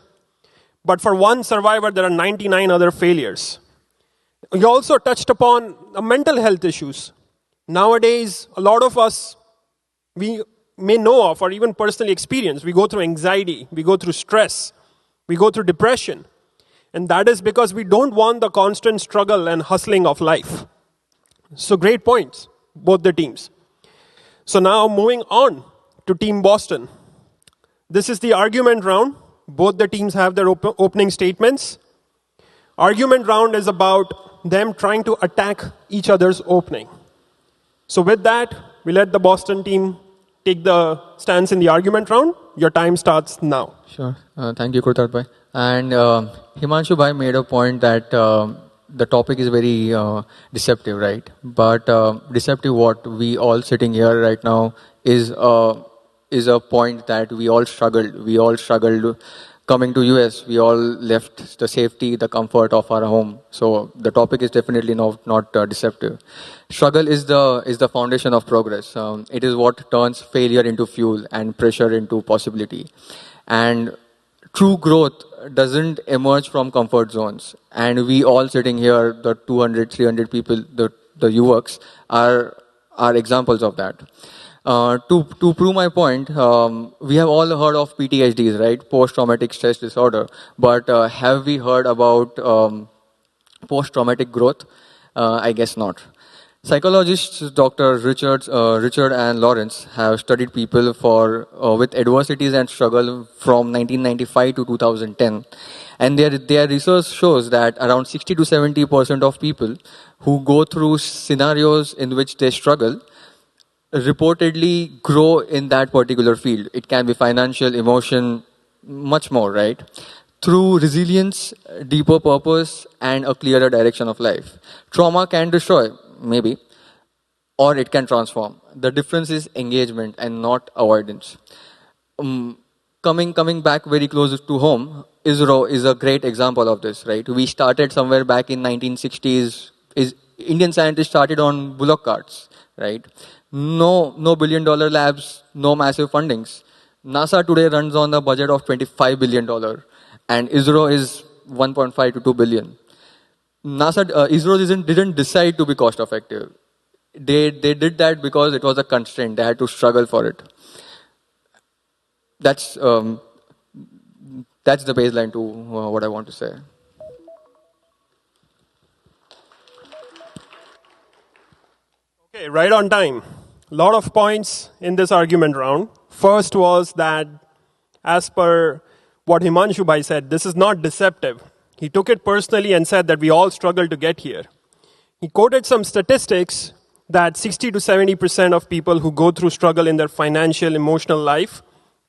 But for one survivor, there are 99 other failures. He also touched upon mental health issues. Nowadays, a lot of us, we may know of or even personally experience, we go through anxiety, we go through stress, we go through depression. And that is because we don't want the constant struggle and hustling of life. So great points, both the teams. So now moving on to Team Boston. This is the argument round. Both the teams have their opening statements. Argument round is about them trying to attack each other's opening. So with that, we let the Boston team take the stance in the argument round. Your time starts now. Sure. Thank you, Kurtat Bhai. And Himanshu Bhai made a point that the topic is very deceptive, right? But deceptive what we all sitting here right now is a point that we all struggled. We all struggled coming to US. We all left the safety, the comfort of our home. So the topic is definitely not deceptive. Struggle is the foundation of progress. It is what turns failure into fuel and pressure into possibility. And true growth doesn't emerge from comfort zones. And we all sitting here, the 200, 300 people, the Yuvaks, are examples of that. To prove my point, we have all heard of PTSDs, right? Post-traumatic stress disorder. But have we heard about post-traumatic growth? I guess not. Psychologists Dr. Richard and Lawrence have studied people with adversities and struggle from 1995 to 2010. And their research shows that around 60 to 70% of people who go through scenarios in which they struggle reportedly grow in that particular field. It can be financial, emotion, much more, right? Through resilience, deeper purpose, and a clearer direction of life. Trauma can destroy, maybe, or it can transform. The difference is engagement and not avoidance. Coming back very close to home, ISRO is a great example of this, right? We started somewhere back in 1960s. Indian scientists started on bullock carts, right? No billion-dollar labs, no massive fundings. NASA today runs on a budget of $25 billion, and ISRO is 1.5 to 2 billion. ISRO didn't decide to be cost effective. They did that because it was a constraint. They had to struggle for it. That's the baseline to what I want to say. Okay, right on time. A lot of points in this argument round. First was that, as per what Himanshu Bhai said, this is not deceptive. He took it personally and said that we all struggle to get here. He quoted some statistics that 60 to 70% of people who go through struggle in their financial, emotional life,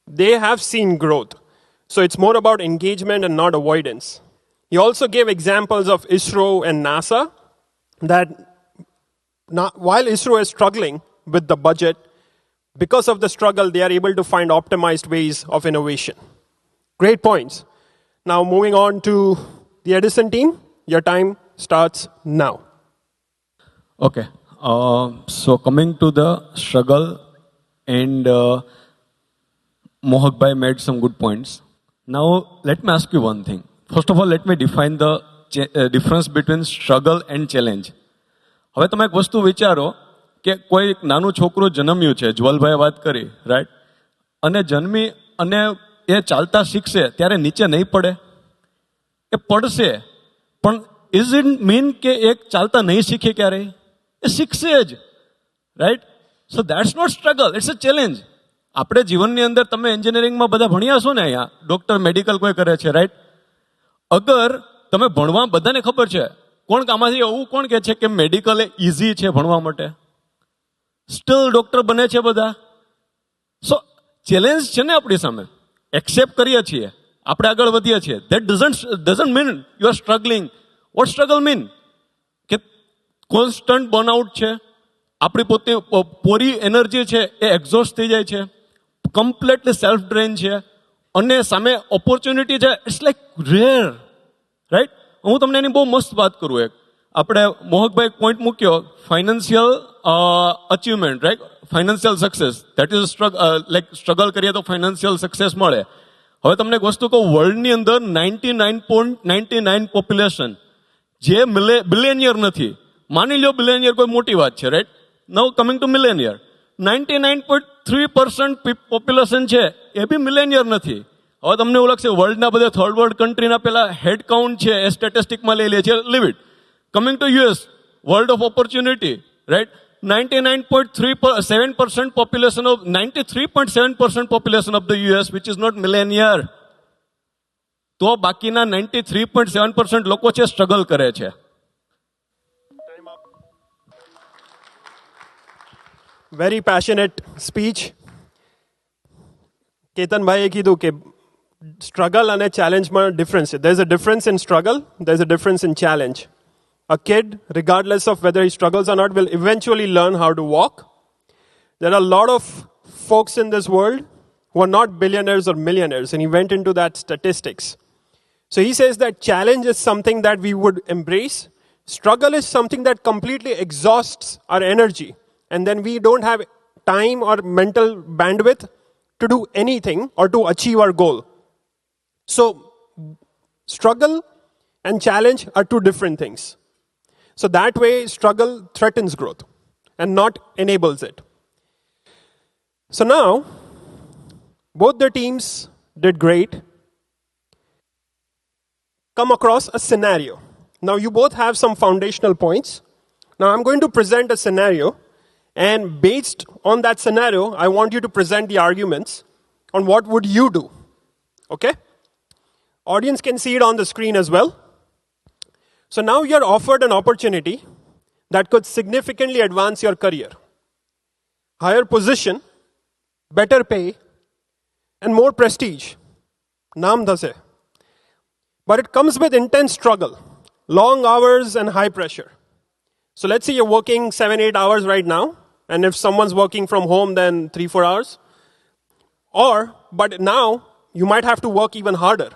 they have seen growth. So it's more about engagement and not avoidance. He also gave examples of ISRO and NASA that while ISRO is struggling with the budget, because of the struggle, they are able to find optimized ways of innovation. Great points. Now moving on to the Edison team. Your time starts now. Okay. So coming to the struggle, and Mohak Bhai made some good points. Now let me ask you one thing. First of all, let me define the difference between struggle and challenge. હવે તમે એક વસ્તુ વિચારો કે કોઈ એક નાનું છોકરું જન્મ્યું છે, જ્વલભાઈએ વાત કરી, રાઈટ, અને જન્મી અને એ ચાલતા શીખશે ત્યારે નીચે નહીં પડે? એ પડશે, પણ ઇઝ ઇટ મીન કે એક ચાલતા નહીં શીખે ક્યારેય? એ શીખશે જ, right? So that's not struggle, it's a challenge. આપણે જીવનની અંદર તમે એન્જિનિયરિંગમાં બધા ભણ્યા છો ને, અહીંયા ડોક્ટર મેડિકલ કોઈ કરે છે, રાઈટ? અગર તમે ભણવા, બધાને ખબર છે, કોણ આમાંથી એવું કોણ કહે છે કે મેડિકલ એ ઇઝી છે ભણવા માટે? સ્ટીલ ડોક્ટર બને છે બધા. સો ચેલેન્જ છે ને આપણી સામે, એક્સેપ્ટ કરીએ છીએ, આપણે આગળ વધીએ છીએ. That doesn't mean you are struggling. What struggle mean? કે કોન્સ્ટન્ટ બર્નઆઉટ છે, આપણી પોતે પૂરી એનર્જી છે એ એક્ઝોસ્ટ થઈ જાય છે, કમ્પ્લીટલી સેલ્ફ ડ્રેન છે, અને સામે ઓપોર્ચ્યુનિટી છે, ઇટ્સ લાઈક રેર, રાઈટ? હું તમને એની બહુ મસ્ત વાત કરું. એક આપણે મોહકભાઈ પોઈન્ટ મૂક્યો, financial achievement, right? Financial success, that is like struggle કરીએ તો ફાઇનાન્શિયલ સક્સેસ મળે. હવે તમને એક વસ્તુ કહું, વર્લ્ડની અંદર 99.99 પોપ્યુલેશન જે બિલિયનિયર નથી. માની લો બિલિયનિયર કોઈ મોટી વાત છે, right? Now coming to millionaire, 99.3% population છે એ બી મિલેનિયર નથી. હવે તમને એવું લાગશે વર્લ્ડના બધા થર્ડ વર્લ્ડ કન્ટ્રીના પેલા હેડ કાઉન્ટ છે એ સ્ટેટિસ્ટિકમાં લઈ લે છે, leave it. Coming to US, world of opportunity, right? 99.7% population of 93.7% population of the US, which is not millennial. તો બાકીના 93.7% લોકો છે સ્ટ્રગલ કરે છે. Very passionate speech. કેતન ભાઈએ કીધું કે struggle અને challenge માં difference છે. There's a difference in struggle, there's a difference in challenge. A kid, regardless of whether he struggles or not, will eventually learn how to walk. There are a lot of folks in this world who are not billionaires or millionaires, and he went into that statistics. So he says that challenge is something that we would embrace. Struggle is something that completely exhausts our energy, and then we don't have time or mental bandwidth to do anything or to achieve our goal. So struggle and challenge are two different things. So that way, struggle threatens growth and not enables it. So now, both the teams did great. Come across a scenario. Now you both have some foundational points. Now I'm going to present a scenario, and based on that scenario, I want you to present the arguments on what would you do. Okay? Audience can see it on the screen as well. So now you're offered an opportunity that could significantly advance your career. Higher position, better pay, and more prestige. Naam dhase. But it comes with intense struggle, long hours and high pressure. So let's say you're working 7-8 hours right now, and if someone's working from home, then 3-4 hours. But now you might have to work even harder.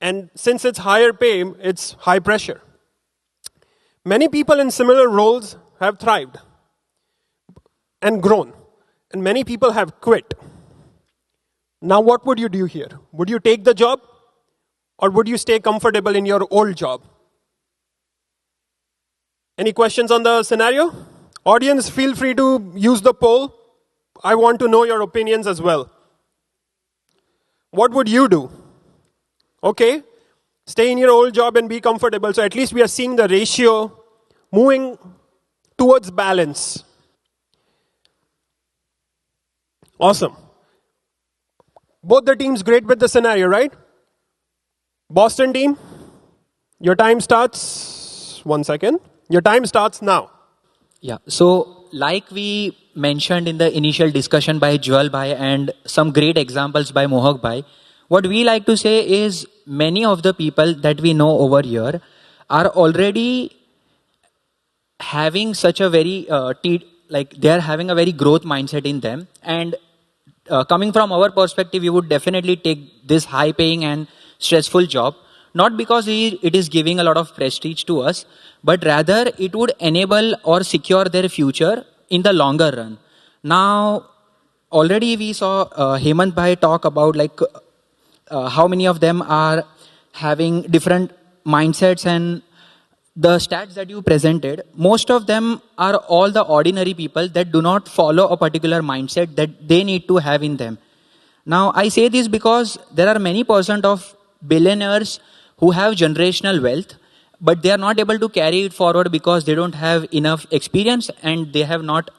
And since it's higher pay, it's high pressure. Many people in similar roles have thrived and grown, and many people have quit. Now what would you do here? Would you take the job, or would you stay comfortable in your old job? Any questions on the scenario? Audience, feel free to use the poll. I want to know your opinions as well. What would you do? Okay, stay in your old job and be comfortable. So at least we are seeing the ratio moving towards balance. Awesome. Both the teams great with the scenario, right? Boston team, your time starts, 1 second. Your time starts now. Yeah, so like we mentioned in the initial discussion by Jwal Bhai and some great examples by Mohak Bhai, what we like to say is many of the people that we know over here are already having such a very, they are having a very growth mindset in them. And coming from our perspective, we would definitely take this high paying and stressful job, not because it is giving a lot of prestige to us, but rather it would enable or secure their future in the longer run. Now, already we saw Hemant Bhai talk about how many of them are having different mindsets and the stats that you presented, most of them are all the ordinary people that do not follow a particular mindset that they need to have in them. Now, I say this because there are many percent of billionaires who have generational wealth, but they are not able to carry it forward because they don't have enough experience and they have not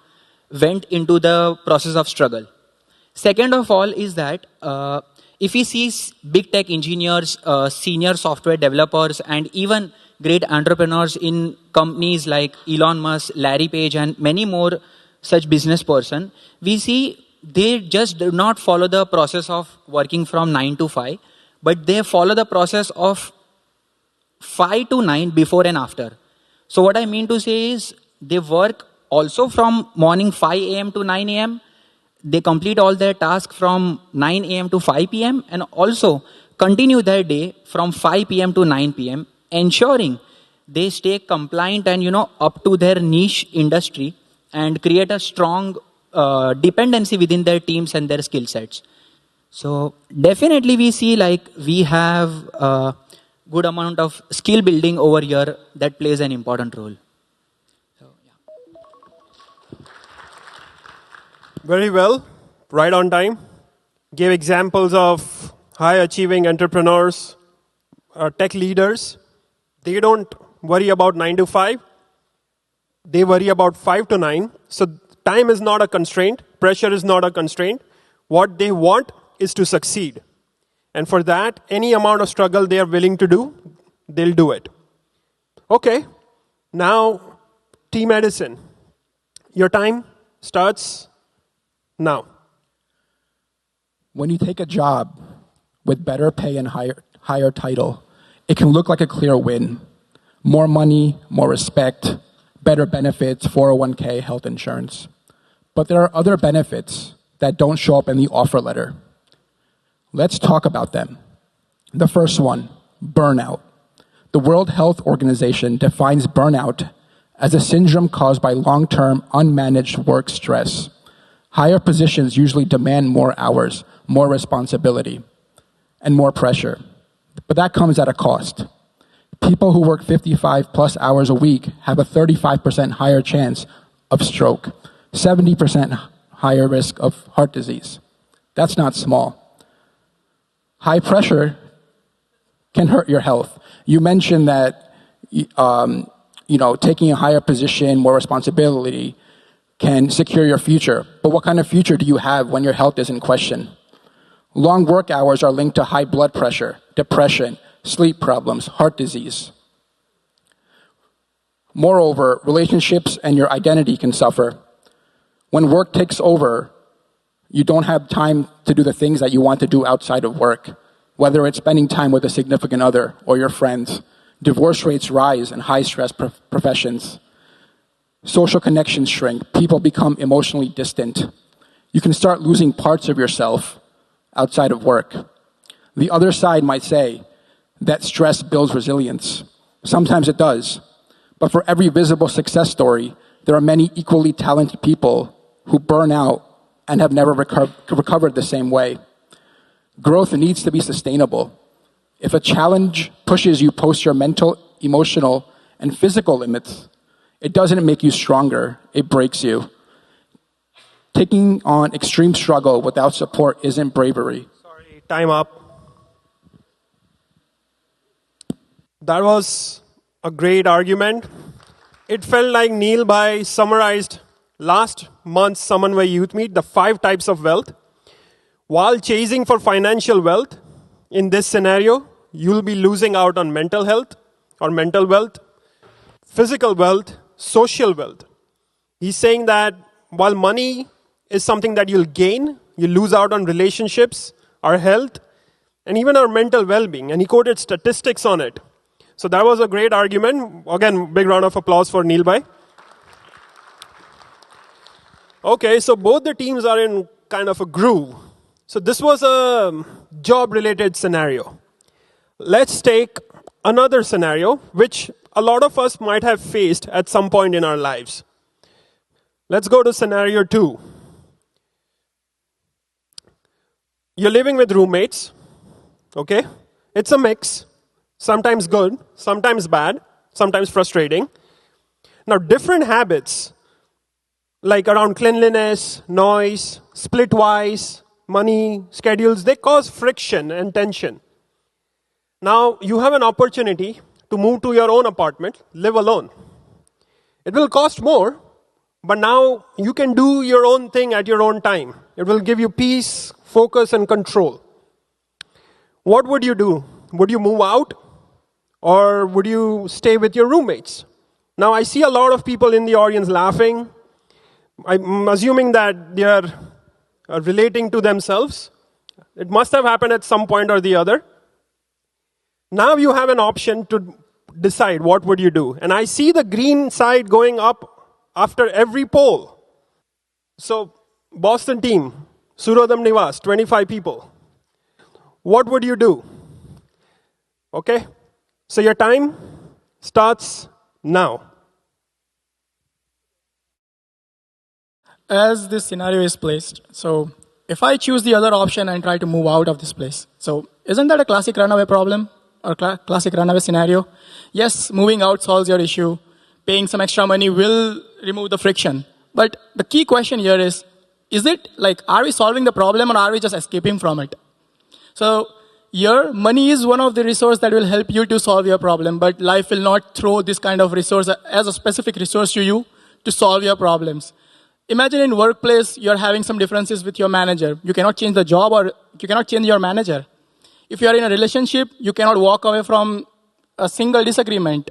went into the process of struggle. Second of all is that if we see big tech engineers, senior software developers, and even great entrepreneurs in companies like Elon Musk, Larry Page, and many more such business person, we see they just do not follow the process of working from 9 to 5, but they follow the process of 5 to 9 before and after. So what I mean to say is they work also from morning 5 a.m. to 9 a.m. They complete all their tasks from 9 a.m. to 5 p.m. and also continue their day from 5 p.m. to 9 p.m., ensuring they stay compliant and, up to their niche industry and create a strong dependency within their teams and their skill sets. So definitely we see like we have a good amount of skill building over here that plays an important role. Very well, right on time. Gave examples of high achieving entrepreneurs, tech leaders. They don't worry about 9 to 5. They worry about 5 to 9. So time is not a constraint. Pressure is not a constraint. What they want is to succeed. And for that, any amount of struggle they are willing to do, they'll do it. Okay, now team Edison. Your time starts now. When you take a job with better pay and higher title, it can look like a clear win. More money, more respect, better benefits, 401k, health insurance. But there are other benefits that don't show up in the offer letter. Let's talk about them. The first one, burnout. The World Health Organization defines burnout as a syndrome caused by long-term unmanaged work stress. Higher positions usually demand more hours, more responsibility, and more pressure. But that comes at a cost. People who work 55 plus hours a week have a 35% higher chance of stroke, 70% higher risk of heart disease. That's not small. High pressure can hurt your health. You mentioned that taking a higher position, more responsibility, can secure your future. But what kind of future do you have when your health is in question? Long work hours are linked to high blood pressure, depression, sleep problems, heart disease. Moreover, relationships and your identity can suffer. When work takes over, you don't have time to do the things that you want to do outside of work, whether it's spending time with a significant other or your friends. Divorce rates rise in high-stress professions. Social connections shrink. People become emotionally distant. You can start losing parts of yourself outside of work. The other side might say that stress builds resilience. Sometimes it does. But for every visible success story, there are many equally talented people who burn out and have never recovered the same way. Growth needs to be sustainable. If a challenge pushes you past your mental, emotional, and physical limits, it doesn't make you stronger, it breaks you. Taking on extreme struggle without support isn't bravery. Sorry, time up. That was a great argument. It felt like Neil Bhai summarized last month's Samanvay Youth Meet, the 5 types of wealth. While chasing for financial wealth, in this scenario, you'll be losing out on mental health or mental wealth, physical wealth, social wealth. He's saying that while money is something that you'll gain, you lose out on relationships, our health, and even our mental well-being. And he quoted statistics on it. So that was a great argument. Again, big round of applause for Neil Bhai. Okay, so both the teams are in kind of a groove. So this was a job-related scenario. Let's take another scenario, which a lot of us might have faced at some point in our lives. Let's go to scenario 2. You're living with roommates, okay? It's a mix, sometimes good, sometimes bad, sometimes frustrating. Now, different habits, like around cleanliness, noise, splitwise, money, schedules, they cause friction and tension. Now, you have an opportunity to move to your own apartment, live alone. It will cost more, but now you can do your own thing at your own time. It will give you peace, focus, and control. What would you do? Would you move out? Or would you stay with your roommates? Now, I see a lot of people in the audience laughing. I'm assuming that they are relating to themselves. It must have happened at some point or the other. Now you have an option to decide what would you do. And I see the green side going up after every poll. So, Boston team, Surodham Nivas, 25 people. What would you do? Okay? So your time starts now. As this scenario is placed, so if I choose the other option and try to move out of this place, so isn't that a classic runaway problem or classic runaway scenario? Yes, moving out solves your issue. Paying some extra money will remove the friction. But the key question here is it like, are we solving the problem or are we just escaping from it? So here, money is one of the resources that will help you to solve your problem, but life will not throw this kind of resource as a specific resource to you to solve your problems. Imagine in workplace, you're having some differences with your manager. You cannot change the job or you cannot change your manager. If you are in a relationship, you cannot walk away from a single disagreement.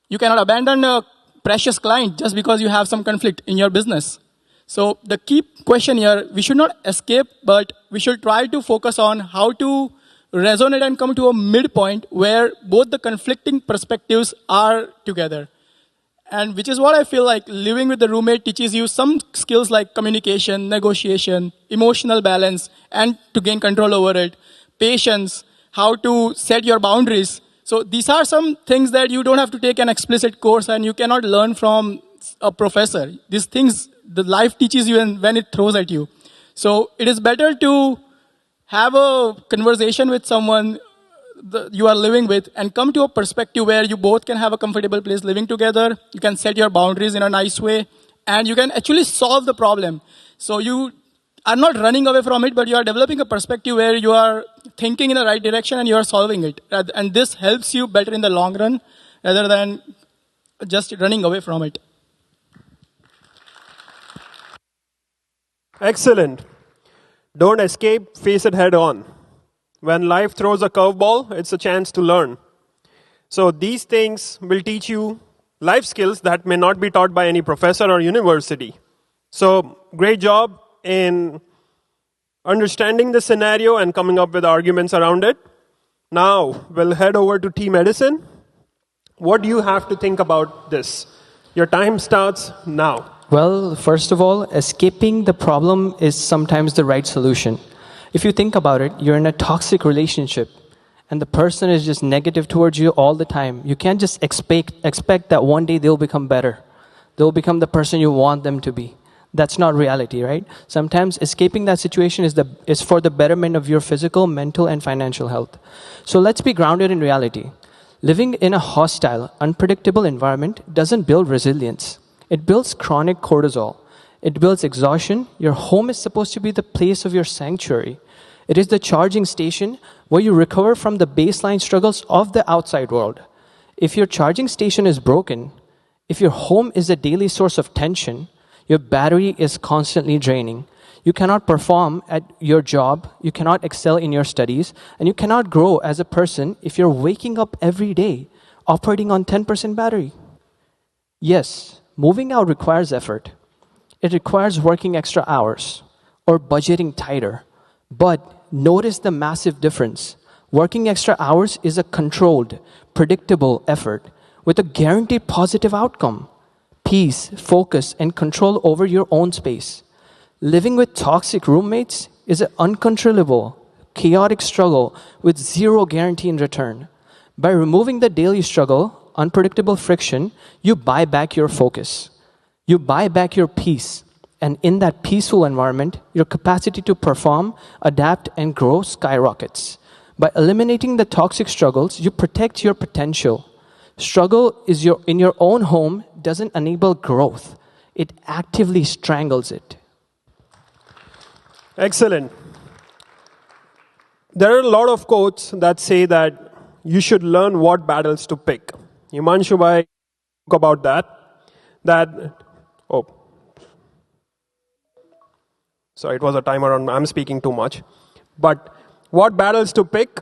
You cannot abandon a precious client just because you have some conflict in your business. So the key question here, we should not escape, but we should try to focus on how to resonate and come to a midpoint where both the conflicting perspectives are together. And which is what I feel like living with the roommate teaches you some skills like communication, negotiation, emotional balance, and to gain control over it, patience, how to set your boundaries. So these are some things that you don't have to take an explicit course and you cannot learn from a professor. These things, the life teaches you and when it throws at you. So it is better to have a conversation with someone you are living with and come to a perspective where you both can have a comfortable place living together. You can set your boundaries in a nice way and you can actually solve the problem. So you are not running away from it, but you are developing a perspective where you are thinking in the right direction and you are solving it. And this helps you better in the long run rather than just running away from it. Excellent. Don't escape, face it head on. When life throws a curveball, it's a chance to learn. So these things will teach you life skills that may not be taught by any professor or university. So great job in understanding the scenario and coming up with arguments around it. Now we'll head over to Team Edison. What do you have to think about this? Your time starts now. Well, first of all, escaping the problem is sometimes the right solution. If you think about it, you're in a toxic relationship and the person is just negative towards you all the time. You can't just expect that one day they'll become better. They'll become the person you want them to be. That's not reality, right? Sometimes escaping that situation is for the betterment of your physical, mental, and financial health. So let's be grounded in reality. Living in a hostile, unpredictable environment doesn't build resilience. It builds chronic cortisol. It builds exhaustion. Your home is supposed to be the place of your sanctuary. It is the charging station where you recover from the baseline struggles of the outside world. If your charging station is broken, if your home is a daily source of tension, your battery is constantly draining. You cannot perform at your job, you cannot excel in your studies, and you cannot grow as a person if you're waking up every day operating on 10% battery. Yes, moving out requires effort. It requires working extra hours or budgeting tighter. But notice the massive difference. Working extra hours is a controlled, predictable effort with a guaranteed positive outcome. Peace, focus, and control over your own space. Living with toxic roommates is an uncontrollable, chaotic struggle with zero guarantee in return. By removing the daily struggle, unpredictable friction, you buy back your focus. You buy back your peace. And in that peaceful environment, your capacity to perform, adapt, and grow skyrockets. By eliminating the toxic struggles, you protect your potential. Struggle is in your own home doesn't enable growth. It actively strangles it. Excellent. There are a lot of quotes that say that you should learn what battles to pick. Himanshu Bhai spoke about oh, sorry, it was a timer on, I'm speaking too much. But what battles to pick,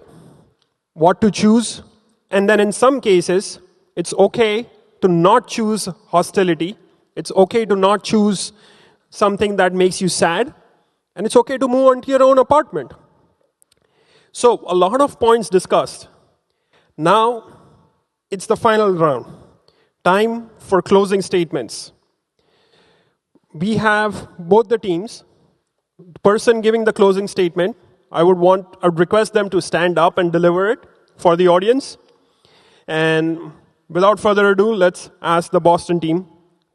what to choose, and then in some cases, it's okay to not choose hostility. It's okay to not choose something that makes you sad. And it's okay to move on to your own apartment. So, a lot of points discussed. Now, it's the final round. Time for closing statements. We have both the teams. The person giving the closing statement, I would request them to stand up and deliver it for the audience. And without further ado, let's ask the Boston team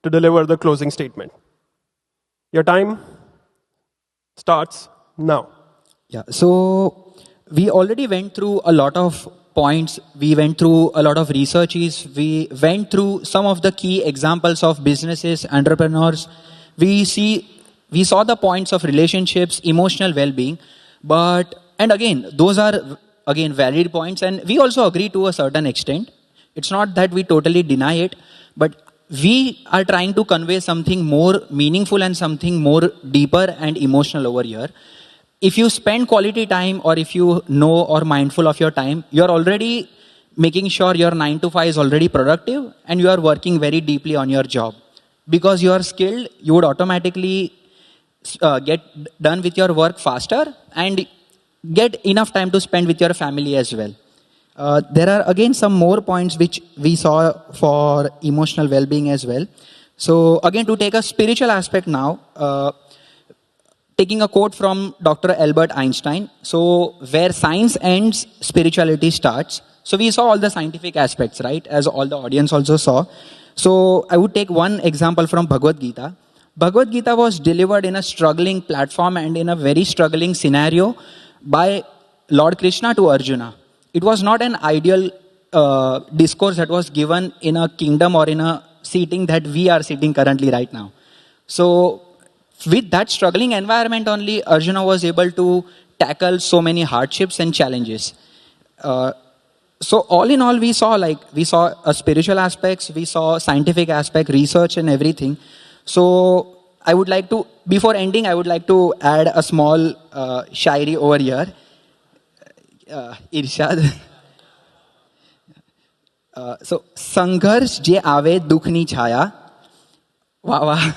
to deliver the closing statement. Your time starts now. Yeah, so we already went through a lot of points. We went through a lot of researches. We went through some of the key examples of businesses, entrepreneurs. We saw the points of relationships, emotional well-being. And again, those are again valid points, and we also agree to a certain extent. It's not that we totally deny it, but we are trying to convey something more meaningful and something more deeper and emotional over here. If you spend quality time, or if you know or mindful of your time, you're already making sure your 9 to 5 is already productive, and you are working very deeply on your job. Because you are skilled, you would automatically get done with your work faster and get enough time to spend with your family as well. There are again some more points which we saw for emotional well-being as well. So again, to take a spiritual aspect now, taking a quote from Dr. Albert Einstein. So where science ends, spirituality starts. So we saw all the scientific aspects, right? As all the audience also saw. So I would take one example from Bhagavad Gita. Bhagavad Gita was delivered in a struggling platform and in a very struggling scenario by Lord Krishna to Arjuna. It was not an ideal discourse that was given in a kingdom or in a seating that we are sitting currently right now. So with that struggling environment only, Arjuna was able to tackle so many hardships and challenges. So all in all, we saw a spiritual aspects, we saw scientific aspect, research and everything. So I would like to, before ending, I would like to add a small shairi over here. Irshad. So संघर्ष जे आवे दुखनी छाया, वाह वाह.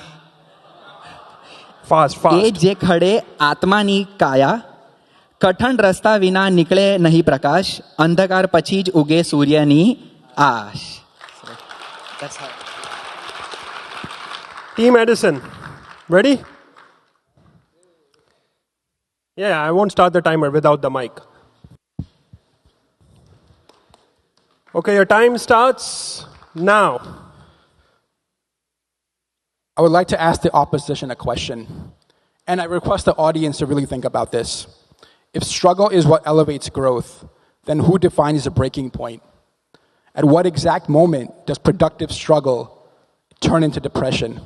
Fast. એ જે ખડે આત્માની કાયા, કઠણ રસ્તા વિના નીકળે નહીં પ્રકાશ, અંધકાર પછી જ ઉગે સૂર્યની આશ. Team Edison, ready? Yeah, I won't start the timer without the mic. Okay, your time starts now. I would like to ask the opposition a question, and I request the audience to really think about this. If struggle is what elevates growth, then who defines the breaking point? At what exact moment does productive struggle turn into depression?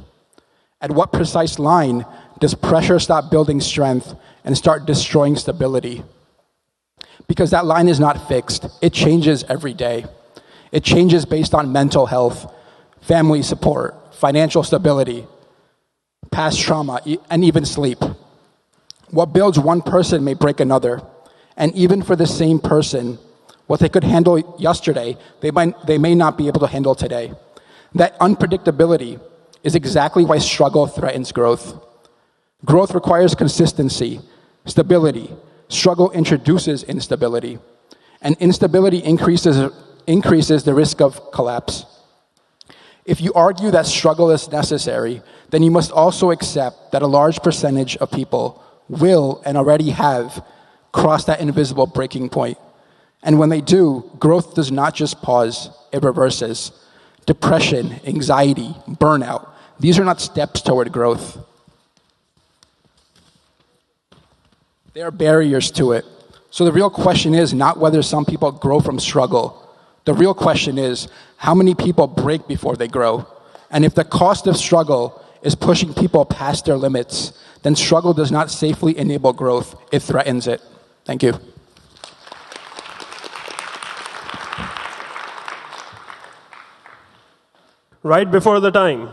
At what precise line does pressure stop building strength and start destroying stability? Because that line is not fixed. It changes every day. It changes based on mental health, family support, financial stability, past trauma, and even sleep. What builds one person may break another. And even for the same person, what they could handle yesterday, they may not be able to handle today. That unpredictability is exactly why struggle threatens growth. Growth requires consistency, stability. Struggle introduces instability. And instability increases the risk of collapse. If you argue that struggle is necessary, then you must also accept that a large percentage of people will and already have crossed that invisible breaking point. And when they do, growth does not just pause, it reverses. Depression, anxiety, burnout, these are not steps toward growth. They are barriers to it. So the real question is not whether some people grow from struggle, The real question is, how many people break before they grow? And if the cost of struggle is pushing people past their limits, then struggle does not safely enable growth, it threatens it. Thank you. Right before the time.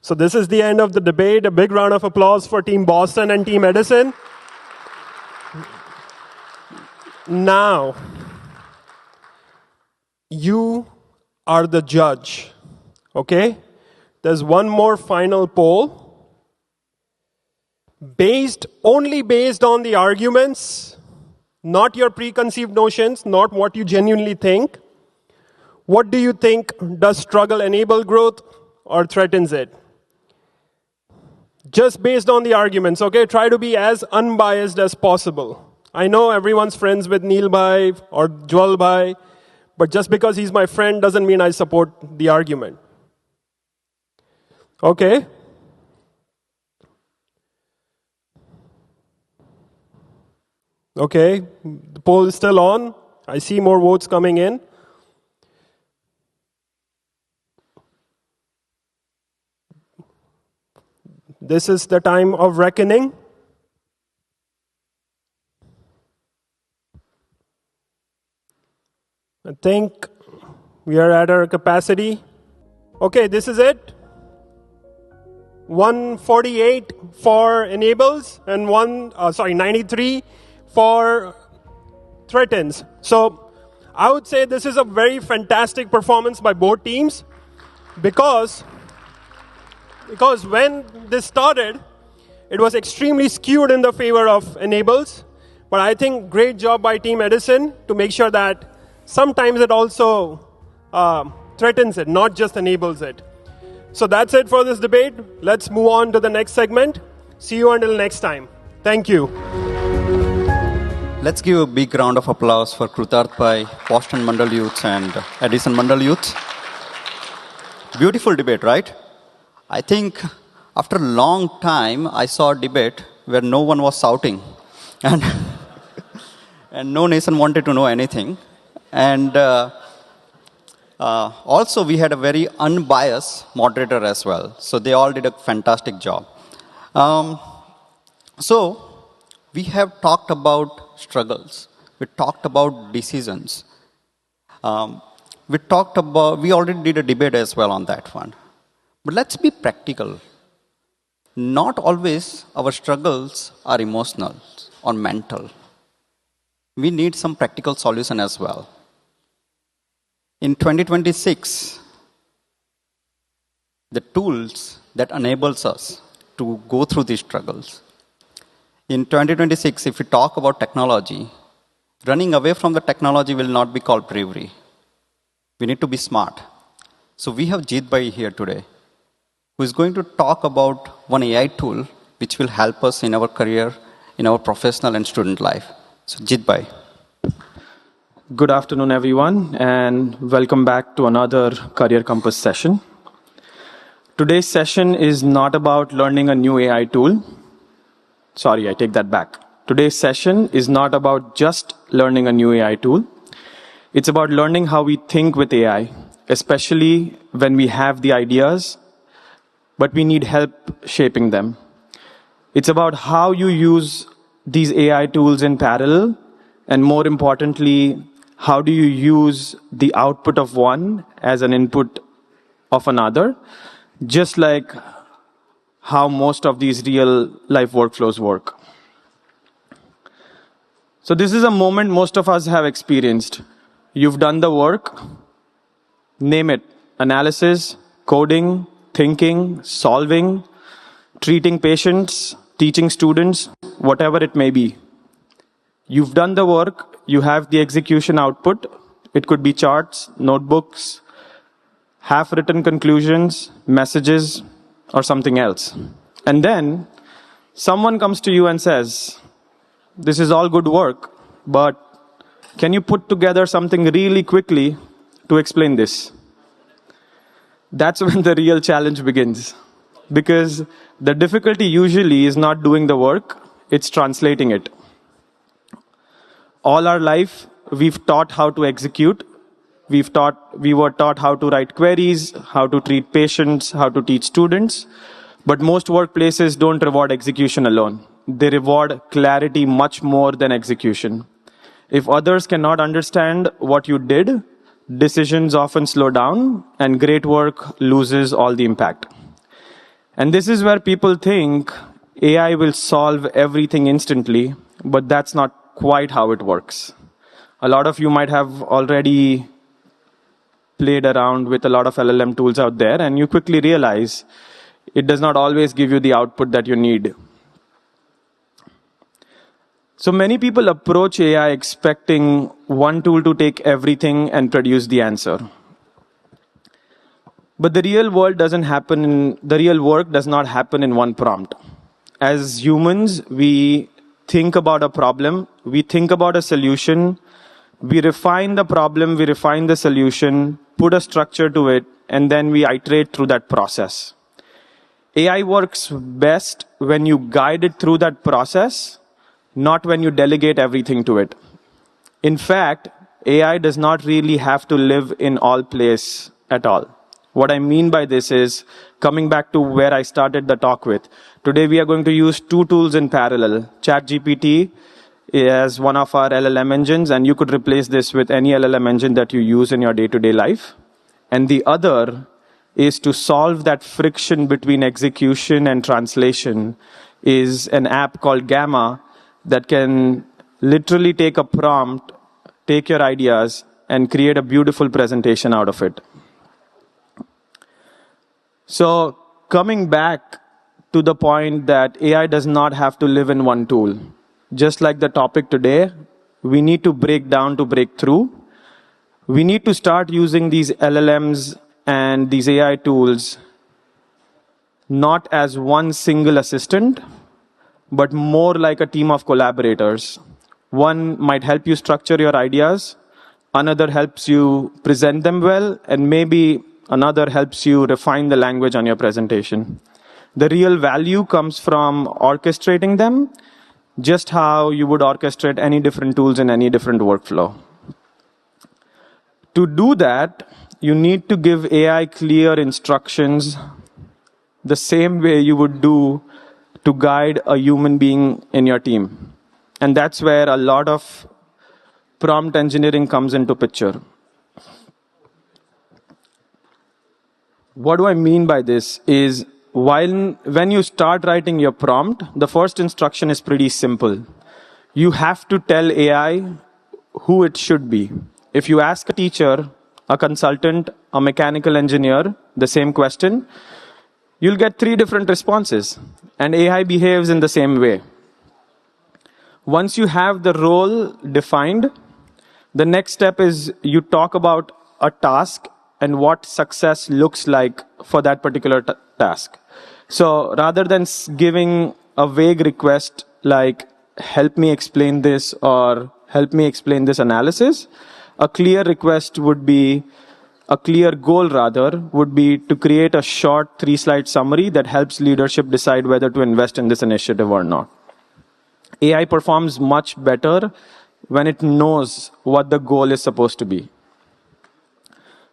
So this is the end of the debate. A big round of applause for Team Boston and Team Edison. Now, you are the judge, okay? There's one more final poll. Only based on the arguments, not your preconceived notions, not what you genuinely think. What do you think? Does struggle enable growth or threatens it? Just based on the arguments, okay? Try to be as unbiased as possible. I know everyone's friends with Neil Bhai or Jwal Bhai, but just because he's my friend doesn't mean I support the argument. Okay? Okay, the poll is still on. I see more votes coming in. This is the time of reckoning. I think we are at our capacity. Okay, this is it. 148 for enables and 93 for threatens. So I would say this is a very fantastic performance by both teams because when this started, it was extremely skewed in the favor of enables. But I think great job by Team Edison to make sure that sometimes it also threatens it, not just enables it. So that's it for this debate. Let's move on to the next segment. See you until next time. Thank you. Let's give a big round of applause for Krutarth Bhai, Boston Mandal Youth and Edison Mandal Youth. Beautiful debate, right? I think after a long time, I saw a debate where no one was shouting and, and no nation wanted to know anything. And also, we had a very unbiased moderator as well. So they all did a fantastic job. So we have talked about struggles. We talked about decisions. We already did a debate as well on that one. But let's be practical. Not always our struggles are emotional or mental. We need some practical solution as well. In 2026, the tools that enables us to go through these struggles. In 2026, if we talk about technology, running away from the technology will not be called bravery. We need to be smart. So we have Jeet Bhai here today, who is going to talk about one AI tool which will help us in our career, in our professional and student life. So Jeet Bhai. Good afternoon, everyone, and welcome back to another Career Compass session. Today's session is not about learning a new AI tool. Sorry, I take that back. Today's session is not about just learning a new AI tool. It's about learning how we think with AI, especially when we have the ideas, but we need help shaping them. It's about how you use these AI tools in parallel, and more importantly, how do you use the output of one as an input of another, just like how most of these real life workflows work. So this is a moment most of us have experienced. You've done the work, name it, analysis, coding, thinking, solving, treating patients, teaching students, whatever it may be. You've done the work, you have the execution output. It could be charts, notebooks, half-written conclusions, messages, or something else. And then someone comes to you and says, this is all good work, but can you put together something really quickly to explain this? That's when the real challenge begins. Because the difficulty usually is not doing the work, it's translating it. All our life, we've taught how to execute. we were taught how to write queries, how to treat patients, how to teach students. But most workplaces don't reward execution alone. They reward clarity much more than execution. If others cannot understand what you did, decisions often slow down and great work loses all the impact. And this is where people think AI will solve everything instantly, but that's not quite how it works. A lot of you might have already played around with a lot of LLM tools out there, and you quickly realize it does not always give you the output that you need. So many people approach AI expecting one tool to take everything and produce the answer. But the real work does not happen in one prompt. As humans, we think about a problem, we think about a solution, we refine the problem, we refine the solution, put a structure to it, and then we iterate through that process. AI works best when you guide it through that process, not when you delegate everything to it. In fact, AI does not really have to live in all places at all. What I mean by this is, coming back to where I started the talk with, today we are going to use two tools in parallel. ChatGPT is one of our LLM engines, and you could replace this with any LLM engine that you use in your day-to-day life. And the other is to solve that friction between execution and translation is an app called Gamma that can literally take a prompt, take your ideas, and create a beautiful presentation out of it. So coming back to the point that AI does not have to live in one tool. Just like the topic today, we need to break down to break through. We need to start using these LLMs and these AI tools not as one single assistant, but more like a team of collaborators. One might help you structure your ideas, another helps you present them well, and maybe another helps you refine the language on your presentation. The real value comes from orchestrating them, just how you would orchestrate any different tools in any different workflow. To do that, you need to give AI clear instructions the same way you would do to guide a human being in your team. And that's where a lot of prompt engineering comes into picture. What do I mean by this is when you start writing your prompt, the first instruction is pretty simple. You have to tell AI who it should be. If you ask a teacher, a consultant, a mechanical engineer the same question, you'll get 3 different responses, and AI behaves in the same way. Once you have the role defined, the next step is you talk about a task and what success looks like for that particular task. So rather than giving a vague request like, help me explain this or help me explain this analysis, a clear request would be, a clear goal rather, would be to create a short 3-slide summary that helps leadership decide whether to invest in this initiative or not. AI performs much better when it knows what the goal is supposed to be.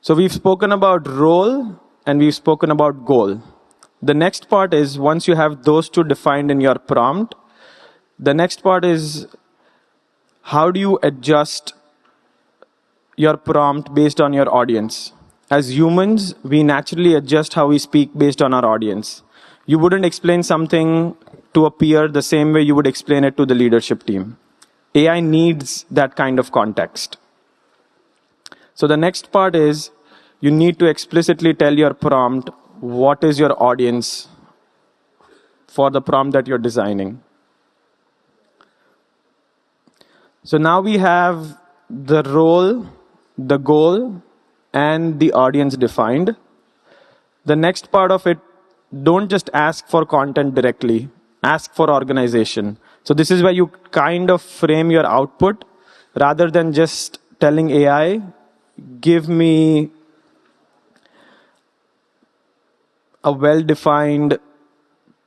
So we've spoken about role and we've spoken about goal. The next part is, once you have those two defined in your prompt, the next part is, how do you adjust your prompt based on your audience? As humans, we naturally adjust how we speak based on our audience. You wouldn't explain something to a peer the same way you would explain it to the leadership team. AI needs that kind of context. So the next part is, you need to explicitly tell your prompt what is your audience for the prompt that you're designing. So now we have the role, the goal, and the audience defined. The next part of it, don't just ask for content directly, ask for organization. So this is where you kind of frame your output rather than just telling AI, give me a well-defined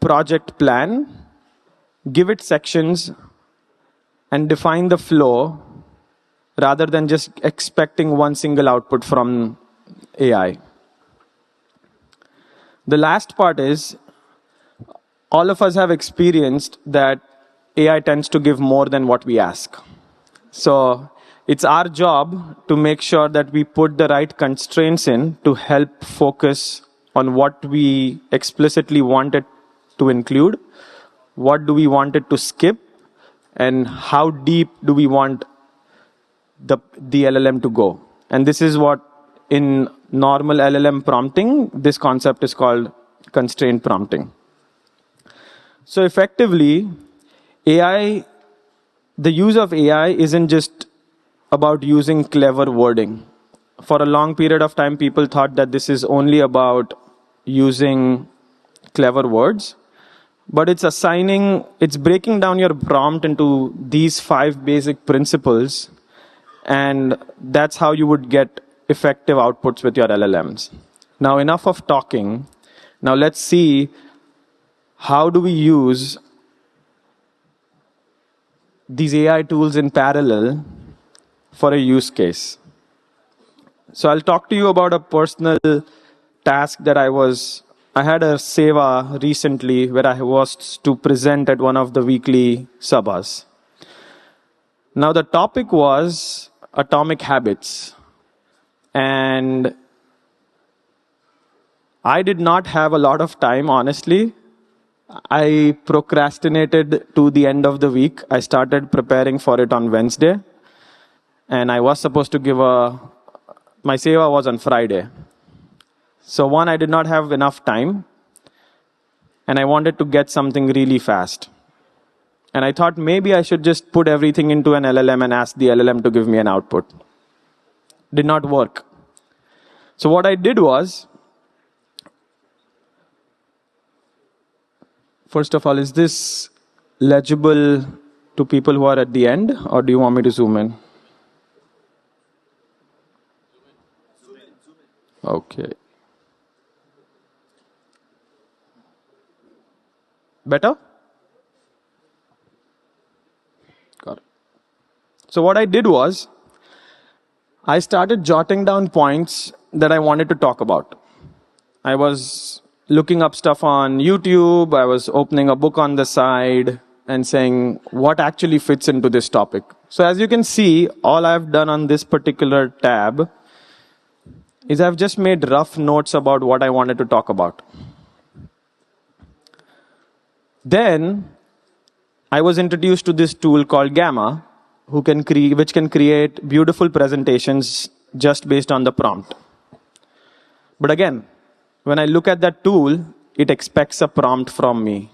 project plan, give it sections, and define the flow, rather than just expecting one single output from AI. The last part is, all of us have experienced that AI tends to give more than what we ask. So it's our job to make sure that we put the right constraints in to help focus on what we explicitly want it to include, what do we want it to skip, and how deep do we want the LLM to go. And this is what in normal LLM prompting, this concept is called constraint prompting. So effectively, the use of AI isn't just about using clever wording. For a long period of time, people thought that this is only about using clever words, but it's breaking down your prompt into these 5 basic principles, and that's how you would get effective outputs with your LLMs. Now, enough of talking. Now let's see how do we use these AI tools in parallel for a use case. So I'll talk to you about a personal task that I had a seva recently where I was to present at one of the weekly sabhas. Now the topic was atomic habits. And I did not have a lot of time, honestly. I procrastinated to the end of the week. I started preparing for it on Wednesday. And I was supposed to my seva was on Friday. So one, I did not have enough time. And I wanted to get something really fast. And I thought maybe I should just put everything into an LLM and ask the LLM to give me an output. Did not work. So what I did was, first of all, is this legible to people who are at the end, or do you want me to zoom in? Okay. Better? Got it. So what I did was, I started jotting down points that I wanted to talk about. I was looking up stuff on YouTube. I was opening a book on the side and saying what actually fits into this topic. So as you can see, all I've done on this particular tab is I've just made rough notes about what I wanted to talk about. Then I was introduced to this tool called Gamma, which can create beautiful presentations just based on the prompt. But again, when I look at that tool, it expects a prompt from me.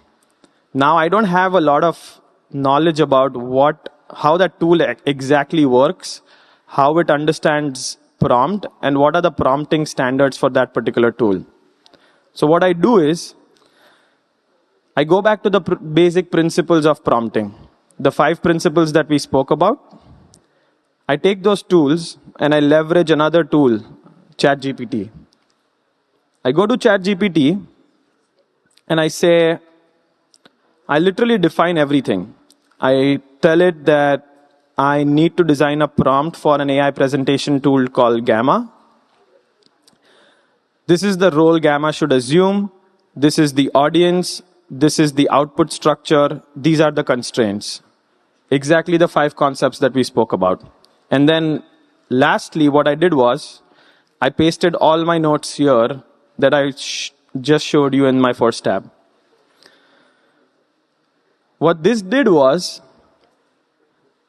Now I don't have a lot of knowledge about how that tool exactly works, how it understands prompt, and what are the prompting standards for that particular tool. So what I do is, I go back to the basic principles of prompting. The 5 principles that we spoke about. I take those tools and I leverage another tool, ChatGPT. I go to ChatGPT and I literally define everything. I tell it that I need to design a prompt for an AI presentation tool called Gamma. This is the role Gamma should assume. This is the audience. This is the output structure. These are the constraints. Exactly the 5 concepts that we spoke about. And then lastly, what I did was, I pasted all my notes here that I just showed you in my first tab. What this did was,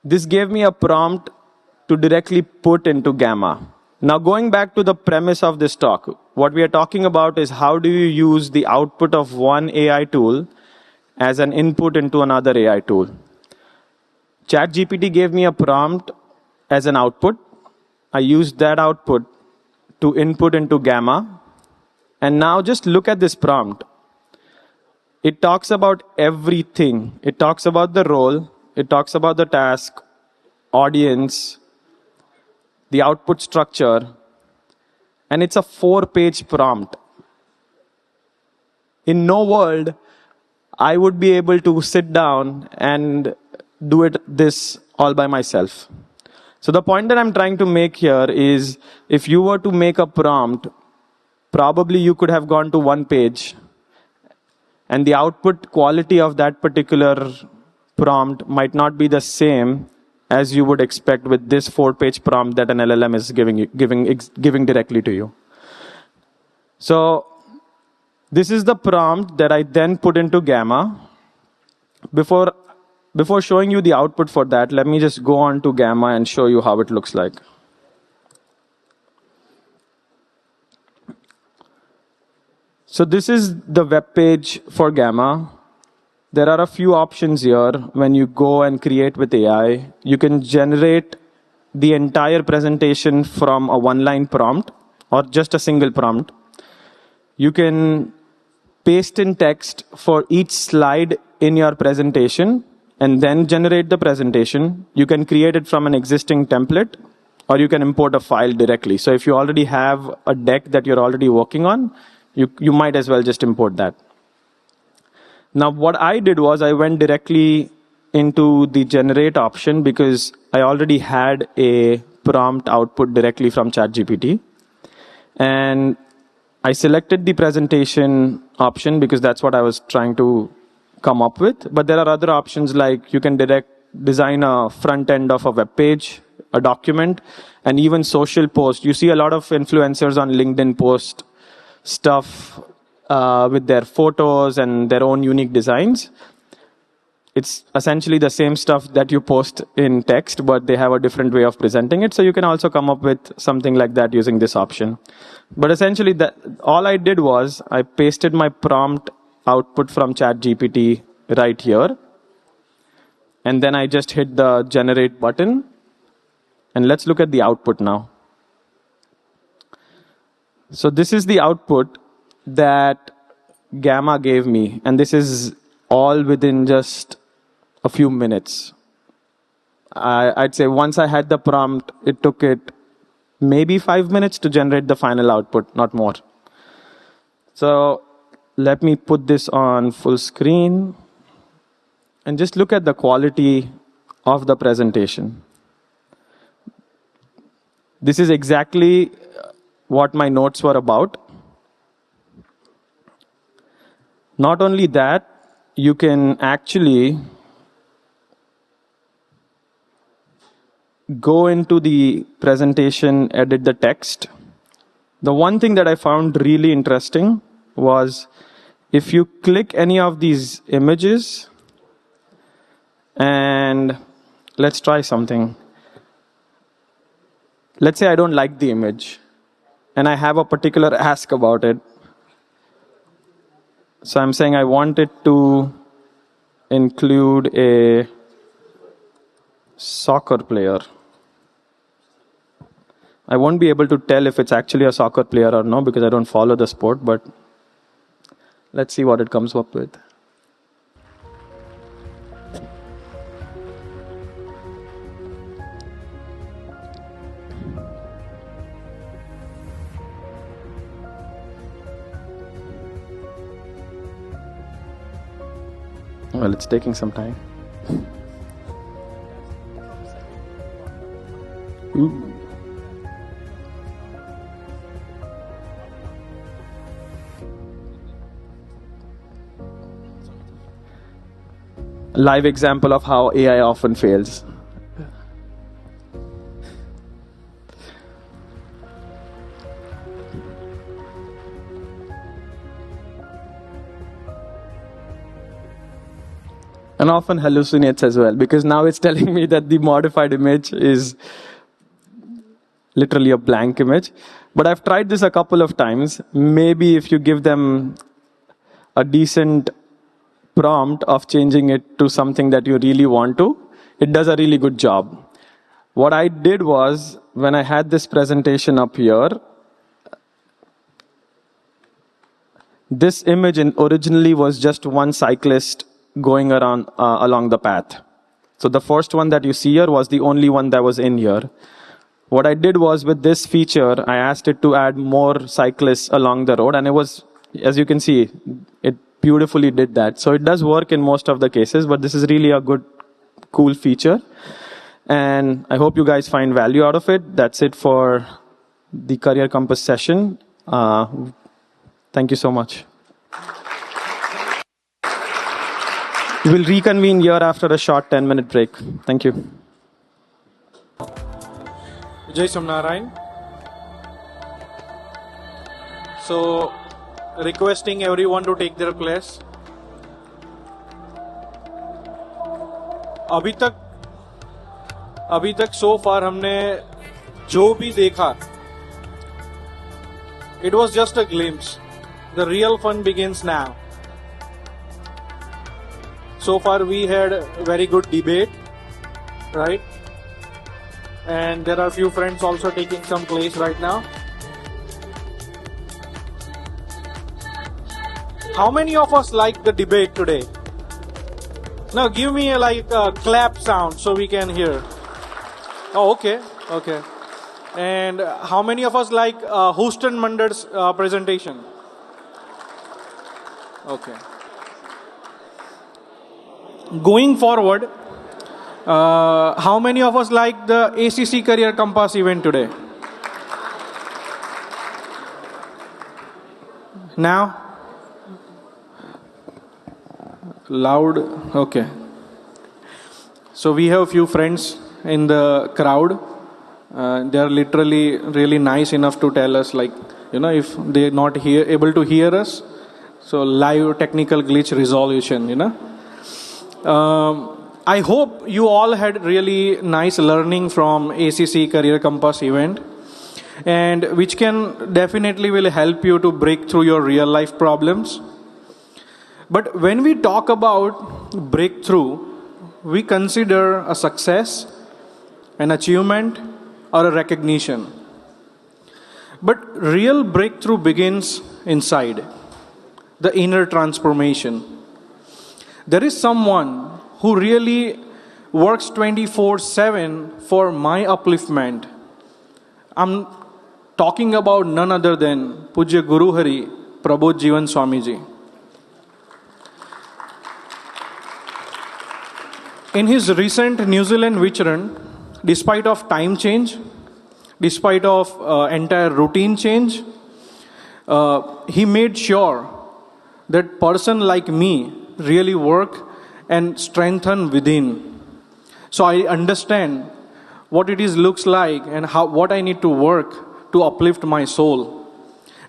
this gave me a prompt to directly put into Gamma. Now going back to the premise of this talk, what we are talking about is how do you use the output of one AI tool as an input into another AI tool. ChatGPT gave me a prompt as an output. I used that output to input into Gamma. And now just look at this prompt. It talks about everything. It talks about the role. It talks about the task, audience, the output structure. And it's a 4-page prompt. In no world, I would be able to sit down and do this all by myself. So the point that I'm trying to make here is if you were to make a prompt, probably you could have gone to one page and the output quality of that particular prompt might not be the same as you would expect with this 4-page prompt that an LLM is giving directly to you. So this is the prompt that I then put into Gamma. Before showing you the output for that, let me just go on to Gamma and show you how it looks like. So this is the web page for Gamma. There are a few options here when you go and create with AI. You can generate the entire presentation from a one-line prompt or just a single prompt. You can paste in text for each slide in your presentation and then generate the presentation. You can create it from an existing template or you can import a file directly. So if you already have a deck that you're already working on, you might as well just import that. Now, what I did was I went directly into the generate option because I already had a prompt output directly from ChatGPT. And I selected the presentation option because that's what I was trying to come up with. But there are other options like you can design a front end of a web page, a document, and even social post. You see a lot of influencers on LinkedIn post stuff with their photos and their own unique designs. It's essentially the same stuff that you post in text, but they have a different way of presenting it. So you can also come up with something like that using this option. But essentially, all I did was I pasted my prompt output from ChatGPT right here. And then I just hit the generate button. And let's look at the output now. So this is the output that Gamma gave me. And this is all within just a few minutes. I'd say once I had the prompt, it took it maybe 5 minutes to generate the final output, not more. So let me put this on full screen and just look at the quality of the presentation. This is exactly what my notes were about. Not only that, you can actually go into the presentation, edit the text. The one thing that I found really interesting was if you click any of these images, and let's try something. Let's say I don't like the image, and I have a particular ask about it. So I'm saying I want it to include a soccer player. I won't be able to tell if it's actually a soccer player or no because I don't follow the sport, but let's see what it comes up with. Well, it's taking some time. Ooh. Live example of how AI often fails. And often hallucinates as well, because now it's telling me that the modified image is literally a blank image. But I've tried this a couple of times. Maybe if you give them a decent prompt of changing it to something that you really want to, it does a really good job. What I did was, when I had this presentation up here, this image originally was just one cyclist going around along the path. So the first one that you see here was the only one that was in here. What I did was, with this feature, I asked it to add more cyclists along the road, and it was, as you can see, it beautifully did that. So it does work in most of the cases, but this is really a good, cool feature. And I hope you guys find value out of it. That's it for the Career Compass session. Thank you so much. We will reconvene here after a short 10-minute break. Thank you. Jai Samnarayan. So, requesting everyone to take their place. अभी तक so far हमने जो भी देखा, it was just a glimpse. The real fun begins now. So far we had a very good debate, right? And there are a few friends also taking some place right now. How many of us like the debate today? Now give me a clap sound so we can hear. Oh, okay. And how many of us like Houston Mundar's presentation? Okay. Going forward, how many of us like the ACC Career Compass event today? Now? Loud? Okay. So we have a few friends in the crowd. They are literally really nice enough to tell us, if they're not able to hear us, so live technical glitch resolution, I hope you all had really nice learning from ACC Career Compass event, and which can definitely will help you to break through your real life problems. But when we talk about breakthrough, we consider a success, an achievement, or a recognition. But real breakthrough begins inside, the inner transformation. There is someone who really works 24/7 for my upliftment. I'm talking about none other than Pujya Guru Hari Prabodh Jivan Swamiji. In his recent New Zealand Vicharan, despite of time change, despite of entire routine change, he made sure that person like me really work and strengthen within. So I understand what it is looks like and what I need to work to uplift my soul.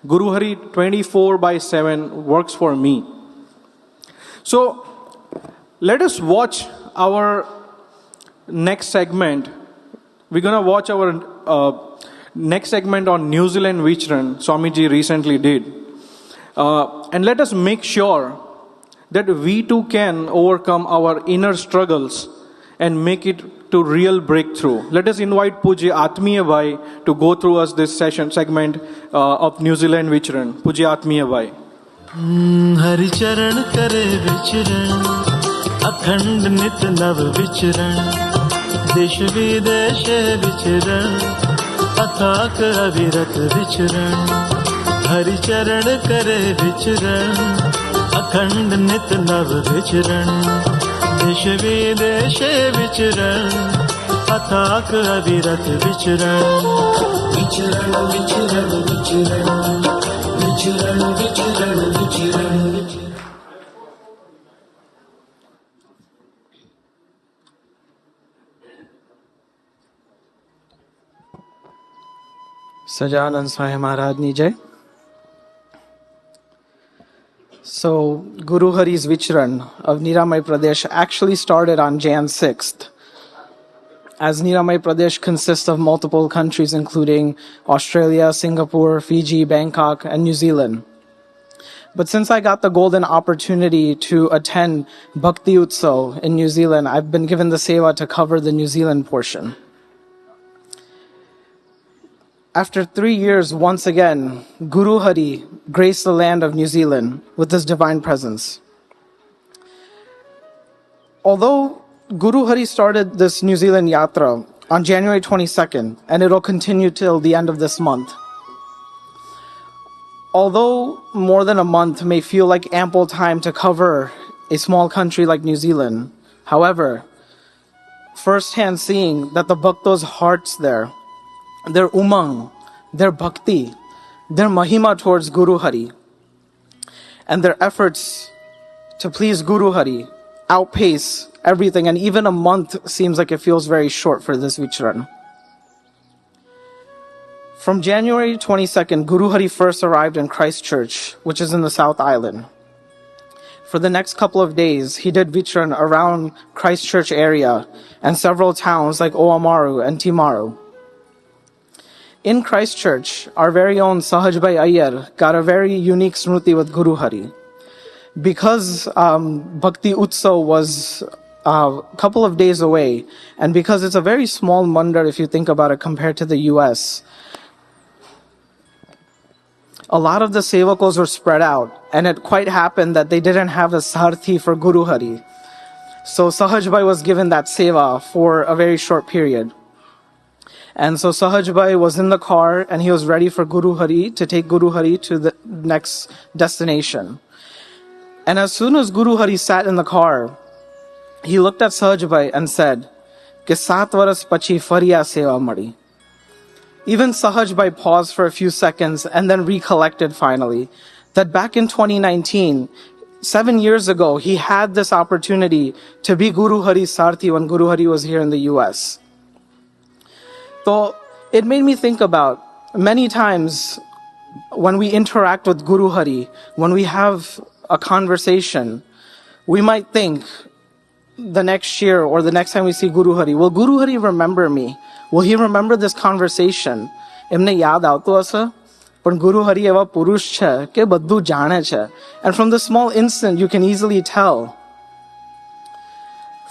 Guru Hari 24/7 works for me. So let us watch our next segment. We're going to watch our next segment on New Zealand Vicharan Swamiji recently did. And let us make sure that we too can overcome our inner struggles and make it to real breakthrough. Let us invite Pujya Atmiya Bhai to go through us this segment of New Zealand Vicharan. Pujya Atmiya Bhai. Hari चरण करे विचरण अखंड नित नव विचरण देश विदेश विचरण अथाक अविरत विचरण हरि चरण करे विचरण अखंड नित नव विचरण देश विदेश विचरण अथाक अविरत विचरण विचरण विचरण विचरण विचरण विचरण विचरण Samanvay Maharaj Ni Jai. So, Guru Hari's Vicharan of Niramay Pradesh actually started on Jan 6th. As Niramay Pradesh consists of multiple countries including Australia, Singapore, Fiji, Bangkok, and New Zealand. But since I got the golden opportunity to attend Bhakti Utsav in New Zealand, I've been given the seva to cover the New Zealand portion. After 3 years, once again, Guru Hari graced the land of New Zealand with his divine presence. Although Guru Hari started this New Zealand Yatra on January 22nd, and it'll continue till the end of this month. Although more than a month may feel like ample time to cover a small country like New Zealand, however, firsthand seeing that the Bhaktos' hearts there, their umang, their bhakti, their mahima towards Guru Hari, and their efforts to please Guru Hari outpace everything, and even a month seems like it feels very short for this Vichran. From January 22nd, Guru Hari first arrived in Christchurch, which is in the South Island. For the next couple of days, he did Vichran around Christchurch area and several towns like Oamaru and Timaru. In Christchurch, our very own Sahajbhai Iyer got a very unique smruti with Guru Hari. Because Bhakti Utsav was a couple of days away, and because it's a very small mandar if you think about it compared to the US, a lot of the sevakos were spread out, and it quite happened that they didn't have a sarthi for Guru Hari. So Sahajbhai was given that seva for a very short period. And so Sahajbhai was in the car and he was ready for Guru Hari to take Guru Hari to the next destination. And as soon as Guru Hari sat in the car, he looked at Sahajbhai and said, "Ke 7 varas pachi fariya seva madi." Even Sahajbhai paused for a few seconds and then recollected finally that back in 2019, 7 years ago, he had this opportunity to be Guru Hari's Sarthi when Guru Hari was here in the US. So it made me think about many times when we interact with Guru Hari, when we have a conversation, we might think the next year or the next time we see Guru Hari, will Guru Hari remember me? Will he remember this conversation? એમને યાદ આવતો હશે? પણ ગુરુ હરિ એવા પુરુષ છે કે બધું જાણે છે. And from the small instant, you can easily tell.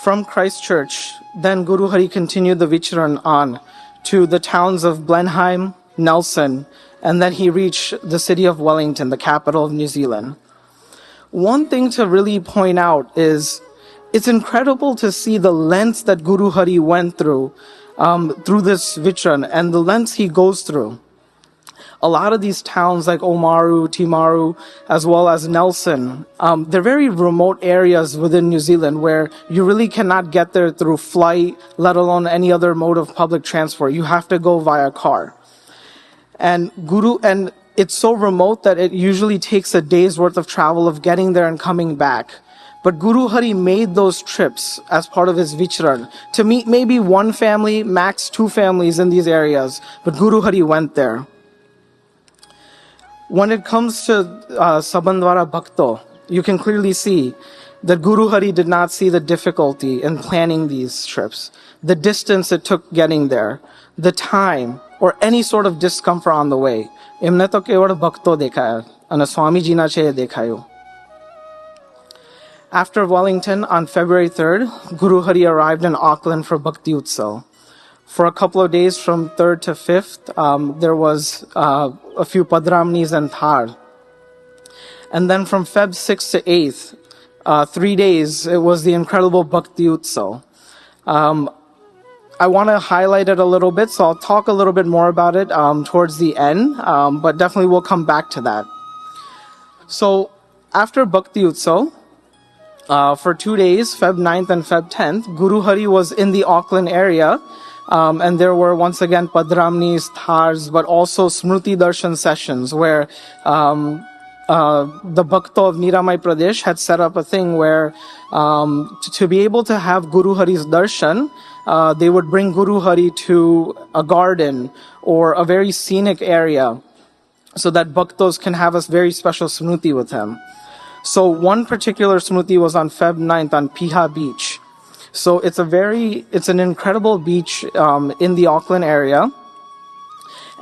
From Christchurch, then Guru Hari continued the Vichran on to the towns of Blenheim, Nelson, and then he reached the city of Wellington, the capital of New Zealand. One thing to really point out is it's incredible to see the lengths that Guru Hari went through this Vichran and the lengths he goes through. A lot of these towns like Oamaru, Timaru, as well as Nelson, they're very remote areas within New Zealand where you really cannot get there through flight, let alone any other mode of public transport. You have to go via car. And it's so remote that it usually takes a day's worth of travel of getting there and coming back. But Guru Hari made those trips as part of his Vichran to meet maybe one family, max 2 families in these areas. But Guru Hari went there. When it comes to Sabandwara Bhakto, you can clearly see that Guru Hari did not see the difficulty in planning these trips, the distance it took getting there, the time, or any sort of discomfort on the way. એમને તો કેવળ ભક્તો દેખાયા અને સ્વામીજીના છે એ દેખાયું. After Wellington, on February 3rd, Guru Hari arrived in Auckland for Bhakti Utsav. For a couple of days, from 3rd to 5th, there was a few Padramnis and Thar. And then from Feb 6th to 8th, 3 days, it was the incredible Bhakti Utsav. I want to highlight it a little bit, so I'll talk a little bit more about it towards the end, but definitely we'll come back to that. So after Bhakti Utsav, for 2 days, Feb 9th and Feb 10th, Guru Hari was in the Auckland area, and there were once again Padramnis, Thars, but also Smruti Darshan sessions where the Bhakto of Niramai Pradesh had set up a thing where to be able to have Guru Hari's Darshan, they would bring Guru Hari to a garden or a very scenic area so that Bhaktos can have a very special Smruti with him. So one particular Smruti was on Feb 9th on Piha Beach. So it's an incredible beach in the Auckland area.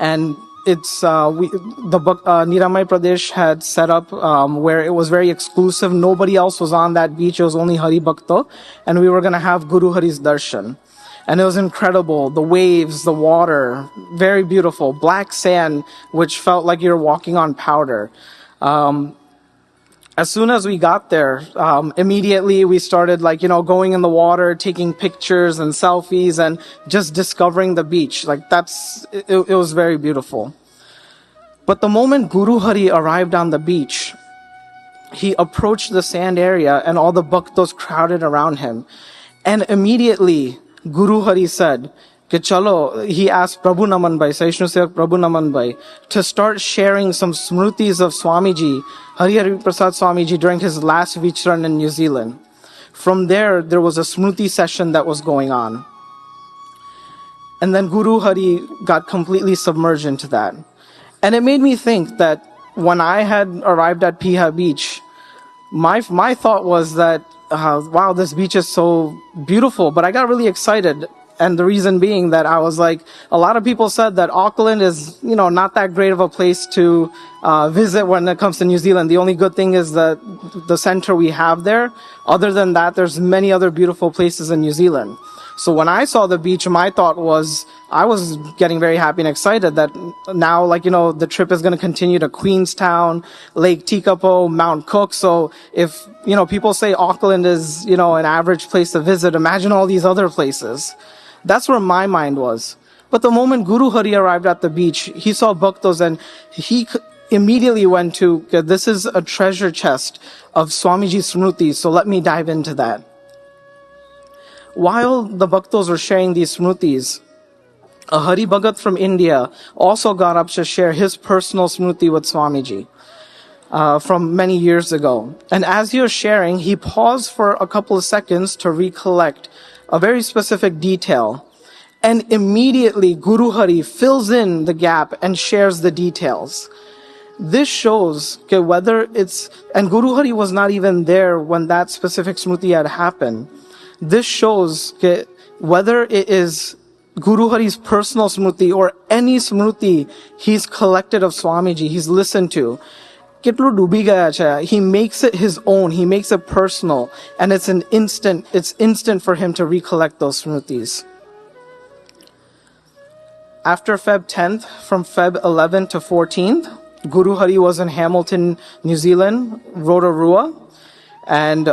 And it's Niramai Pradesh had set up where it was very exclusive. Nobody else was on that beach. It was only Hari Bhakto. And we were going to have Guru Hari's darshan. And it was incredible. The waves, the water, very beautiful. Black sand, which felt like you're walking on powder. As soon as we got there, immediately we started going in the water, taking pictures and selfies and just discovering the beach. It was very beautiful. But the moment Guru Hari arrived on the beach, he approached the sand area and all the bhaktos crowded around him. And immediately Guru Hari said, कि चलो, he asked Prabhu Naman Bhai, Saishnu Sevak Prabhu Naman Bhai, to start sharing some smrutis of Swamiji, Hari Hari Prasad Swamiji, during his last Vichran in New Zealand. From there was a smruti session that was going on. And then Guru Hari got completely submerged into that. And it made me think that when I had arrived at Piha Beach, my thought was that, wow, this beach is so beautiful, but I got really excited. And the reason being that I was like, a lot of people said that Auckland is, not that great of a place to visit when it comes to New Zealand. The only good thing is the center we have there. Other than that, there's many other beautiful places in New Zealand. So when I saw the beach, my thought was, I was getting very happy and excited that now, the trip is going to continue to Queenstown, Lake Tekapo, Mount Cook. So if, people say Auckland is, an average place to visit, imagine all these other places. That's where my mind was. But the moment Guru Hari arrived at the beach, he saw Bhaktos and he immediately went to, this is a treasure chest of Swamiji Smrutis, so let me dive into that. While the Bhaktos were sharing these Smrutis, a Hari Bhagat from India also got up to share his personal Smruti with Swamiji from many years ago. And as he was sharing, he paused for a couple of seconds to recollect a very specific detail. And immediately Guru Hari fills in the gap and shares the details. This shows whether it's, and Guru Hari was not even there when that specific Smruti had happened. This shows whether it is Guru Hari's personal Smruti or any Smruti he's collected of Swamiji, he's listened to, he makes it his own, he makes it personal, and it's instant for him to recollect those Smrutis. After Feb 10th, from Feb 11th to 14th, Guru Hari was in Hamilton, New Zealand, Rotorua, and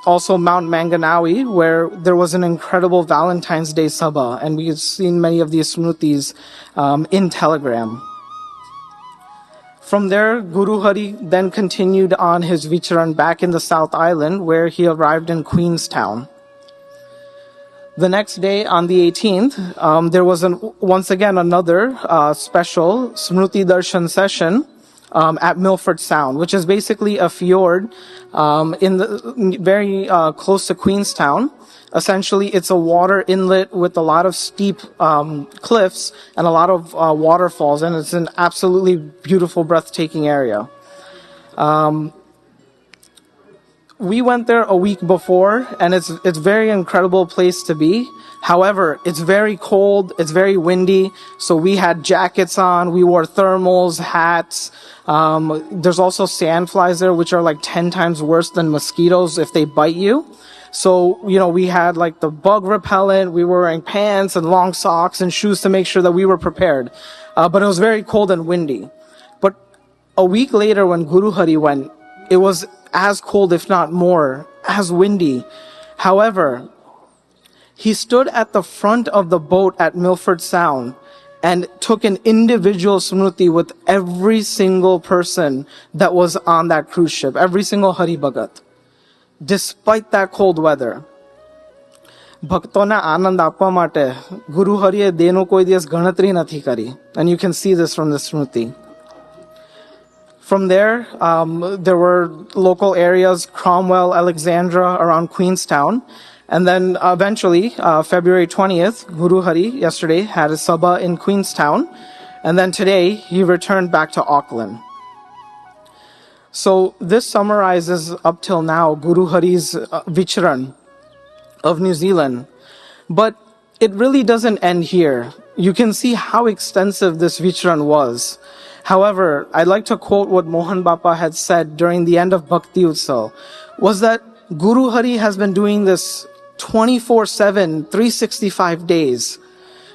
also Mount Manganawi, where there was an incredible Valentine's Day Sabha, and we've seen many of these Smrutis in Telegram. From there, Guru Hari then continued on his Vicharan back in the South Island, where he arrived in Queenstown. The next day, on the 18th, there was once again another special Smruti Darshan session at Milford Sound, which is basically a fjord very close to Queenstown. Essentially, it's a water inlet with a lot of steep cliffs and a lot of waterfalls, and it's an absolutely beautiful, breathtaking area. We went there a week before, and it's a very incredible place to be. However, it's very cold, it's very windy, so we had jackets on, we wore thermals, hats. There's also sandflies there, which are like 10 times worse than mosquitoes if they bite you. So, we had the bug repellent, we were wearing pants and long socks and shoes to make sure that we were prepared. But it was very cold and windy. But a week later when Guru Hari went, it was as cold, if not more, as windy. However, he stood at the front of the boat at Milford Sound and took an individual Smruti with every single person that was on that cruise ship, every single Hari Bhagat, despite that cold weather. ભક્તોને આનંદ આપવા માટે ગુરુ હરિએ દેનો કોઈ દિવસ ગણતરી નથી કરી. And you can see this from the Smruti. From there, there were local areas, Cromwell, Alexandra, around Queenstown. And then eventually, February 20th, Guru Hari, yesterday, had a Sabha in Queenstown. And then today, he returned back to Auckland. So this summarizes up till now Guru Hari's Vicharan of New Zealand. But it really doesn't end here. You can see how extensive this Vicharan was. However, I'd like to quote what Mohan Bapa had said during the end of Bhakti Utsav, was that Guru Hari has been doing this 24/7, 365 days,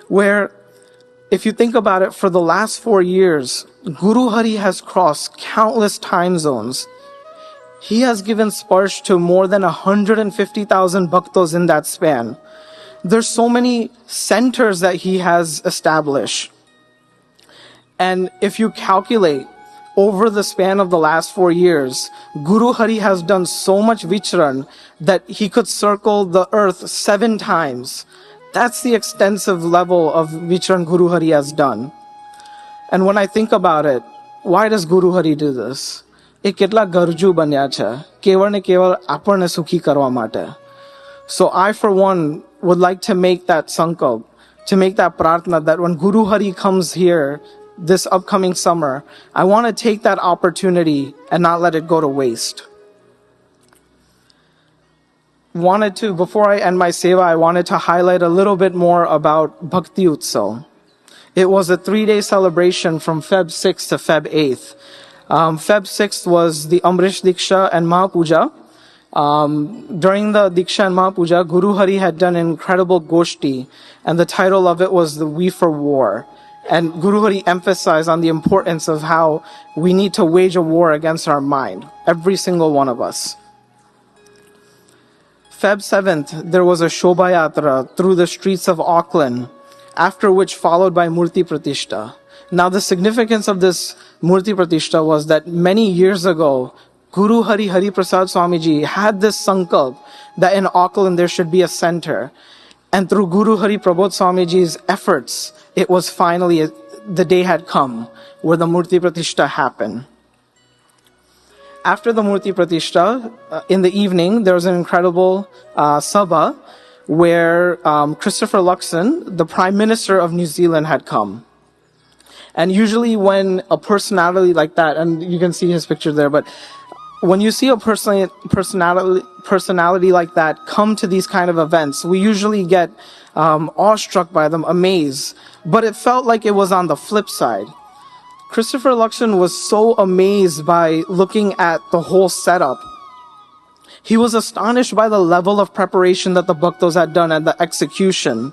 where if you think about it, for the last 4 years, Guru Hari has crossed countless time zones. He has given sparsh to more than 150,000 bhaktos in that span. There's so many centers that he has established. And if you calculate over the span of the last 4 years, Guru Hari has done so much Vicharan that he could circle the earth 7 times. That's the extensive level of Vicharan Guru Hari has done. And when I think about it, why does Guru Hari do this? એ કેટલા ગરજુ બન્યા છે કેવળ ને કેવળ આપણને સુખી કરવા માટે. So I for one would like to make that sankalp, to make that prarthna that when Guru Hari comes here this upcoming summer, I want to take that opportunity and not let it go to waste. Before I end my seva, I wanted to highlight a little bit more about Bhakti Utsav. It was a 3-day celebration from Feb 6th to Feb 8th. Feb 6th was the Amrish Diksha and Mahapuja. During the Diksha and Mahapuja, Guru Hari had done an incredible Goshti, and the title of it was the We for War. And Guru Hari emphasized on the importance of how we need to wage a war against our mind, every single one of us. Feb 7th, there was a Shobha Yatra through the streets of Auckland, after which followed by Murti Pratishta. Now the significance of this Murti Pratishta was that many years ago, Guru Hari Hari Prasad Swamiji had this sankalp that in Auckland there should be a center. And through Guru Hari Prabodh Swamiji's efforts, it was finally, the day had come where the Murti Pratishta happened. After the Murti Pratishta, in the evening, there was an incredible sabha where Christopher Luxon, the Prime Minister of New Zealand, had come. And usually when a personality like that, and you can see his picture there, but when you see a personality like that come to these kind of events, we usually get awestruck by them, amazed. But it felt like it was on the flip side. Christopher Luxon was so amazed by looking at the whole setup. He was astonished by the level of preparation that the Bhaktos had done and the execution.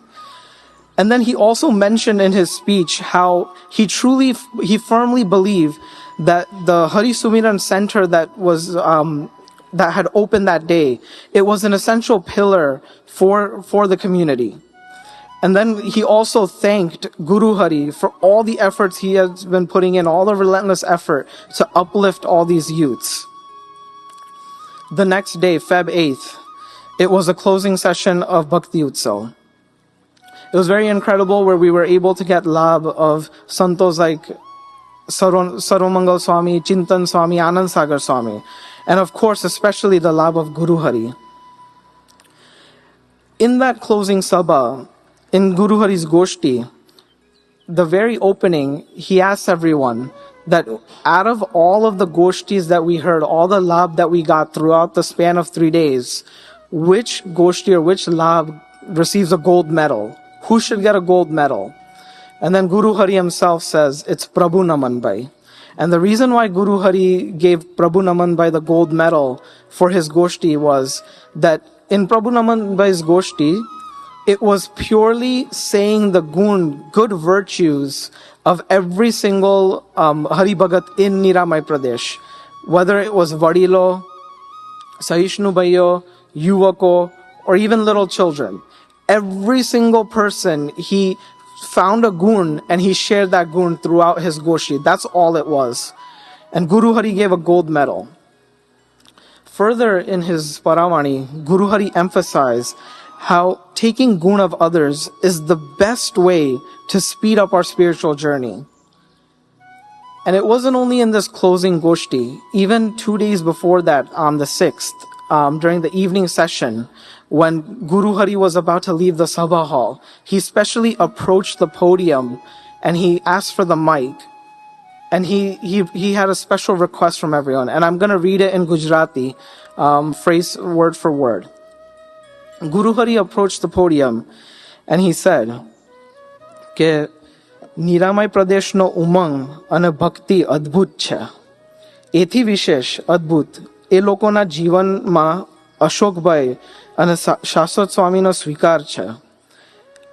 And then he also mentioned in his speech how he firmly believed that the Hari Sumiran Center that had opened that day, it was an essential pillar for the community. And then he also thanked Guru Hari for all the efforts he has been putting in, all the relentless effort to uplift all these youths. The next day, Feb 8th, it was a closing session of Bhakti Utsav. It was very incredible where we were able to get labh of santos like Saromangal Swami, Chintan Swami, Anand Sagar Swami, and of course especially the labh of Guru Hari. In that closing sabha, in Guru Hari's Goshti, the very opening, he asked everyone that out of all of the Goshtis that we heard, all the labh that we got throughout the span of 3 days, which Goshti or which labh receives a gold medal? Who should get a gold medal? And then Guru Hari himself says, it's Prabhu Namanbhai. And the reason why Guru Hari gave Prabhu Namanbhai the gold medal for his Goshti was that in Prabhu Namanbhai's Goshti, it was purely saying the good virtues of every single Hari Bhagat in Niramay Pradesh. Whether it was Vadilo, Saishnu Bhayo, Yuvako, or even little children. Every single person, he found a gun and he shared that gun throughout his Goshti. That's all it was. And Guru Hari gave a gold medal. Further in his Paravani, Guru Hari emphasized how taking gun of others is the best way to speed up our spiritual journey. And it wasn't only in this closing Goshti, even 2 days before that, on the 6th, during the evening session, when Guru Hari was about to leave the Sabha hall, he specially approached the podium and he asked for the mic. And he had a special request from everyone. And I'm going to read it in Gujarati, phrase word for word. Guru Hari approached the podium and he said, કે નિરામય પ્રદેશનો ઉમંગ અને ભક્તિ અદ્ભુત છે. એથી વિશેષ અદ્ભુત એ લોકોના જીવનમાં અશોકભાઈ અને શાશ્વત સ્વામીનો સ્વીકાર છે.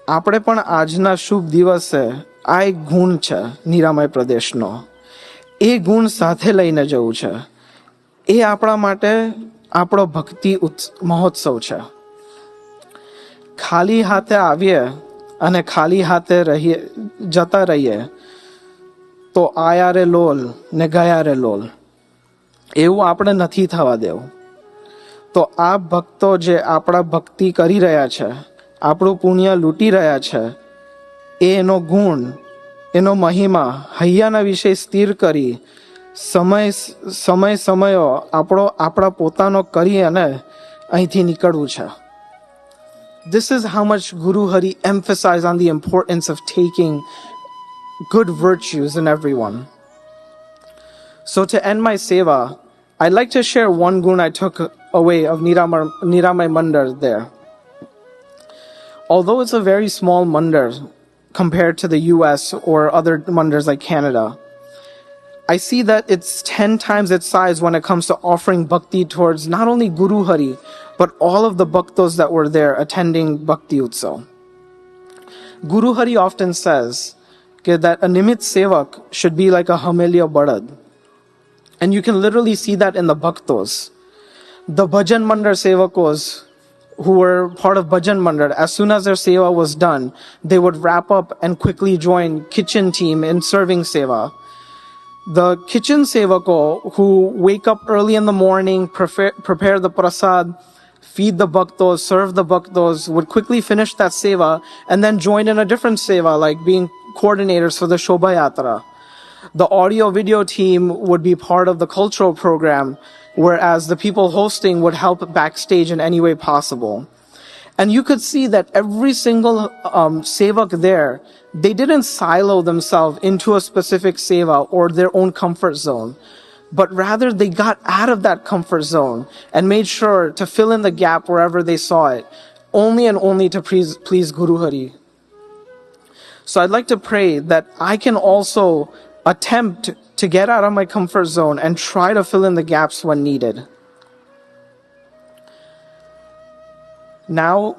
આપણે પણ આજના શુભ દિવસે આ એક ગુણ છે નિરામય પ્રદેશનો. એ ગુણ સાથે લઈને જવું છે. એ આપણા માટે આપણો ભક્તિ મહોત્સવ છે. ખાલી હાથે આવીએ અને ખાલી હાથે જતા રહીએ તો આયા રે લોલ ને ગયા રે લોલ, એવું આપણે નથી થવા દેવું. તો આ ભક્તો જે આપણા ભક્તિ કરી રહ્યા છે આપણું પુણ્ય લૂંટી રહ્યા છે, એ એનો ગુણ, એનો મહિમા હૈયાના વિશે સ્થિર કરી સમયો આપણા પોતાનો કરી અને અહીંથી નીકળવું છે. This is how much Guru Hari emphasized on the importance of taking good virtues in everyone. So to end my seva, I'd like to share one gun I took away of Niramay Mandar there. Although it's a very small mandar compared to the US or other mandars like Canada, I see that it's 10 times its size when it comes to offering bhakti towards not only Guru Hari, but all of the bhaktos that were there attending Bhakti Utsav. Guru Hari often says that a Nimit Sevak should be like a Hamelya Badad. And you can literally see that in the bhaktos. The Bhajan Mandar Sevakos who were part of Bhajan Mandar, as soon as their seva was done, they would wrap up and quickly join kitchen team in serving seva. The kitchen sevako who wake up early in the morning, prepare the prasad, feed the bhaktos, serve the bhaktos, would quickly finish that seva and then join in a different seva, like being coordinators for the Shobha Yatra. The audio video team would be part of the cultural program, whereas the people hosting would help backstage in any way possible. And you could see that every single sevak there, they didn't silo themselves into a specific seva or their own comfort zone, but rather they got out of that comfort zone and made sure to fill in the gap wherever they saw it, only and only to please Guru Hari. So I'd like to pray that I can also attempt to get out of my comfort zone and try to fill in the gaps when needed. Now,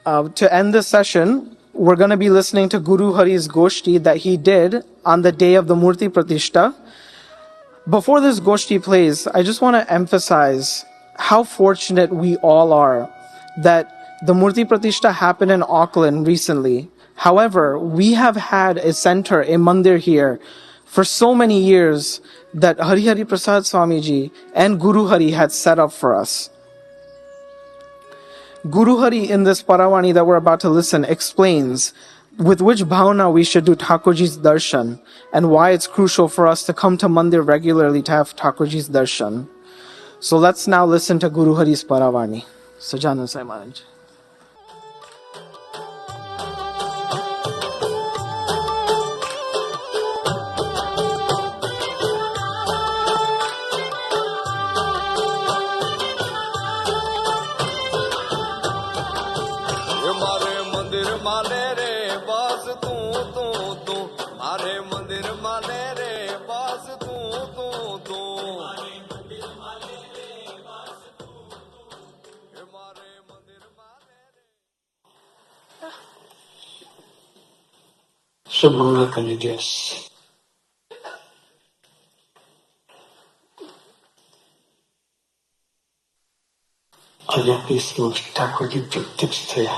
to end this session, we're going to be listening to Guru Hari's Goshti that he did on the day of the Murti Pratishta. Before this Goshti plays, I just want to emphasize how fortunate we all are that the Murti Pratishta happened in Auckland recently. However, we have had a center, a mandir here, for so many years that Hari Hari Prasad Swamiji and Guru Hari had set up for us. Guru Hari in this Paravani that we're about to listen explains with which bhavana we should do Thakurji's darshan and why it's crucial for us to come to mandir regularly to have Thakurji's darshan. So let's now listen to Guru Hari's Paravani. Sajanand Sai Maharaj. Subhanallah Kalidas. આજે આપણી સમક્ષ ઠાકોરજી પ્રત્યક્ષ થયા.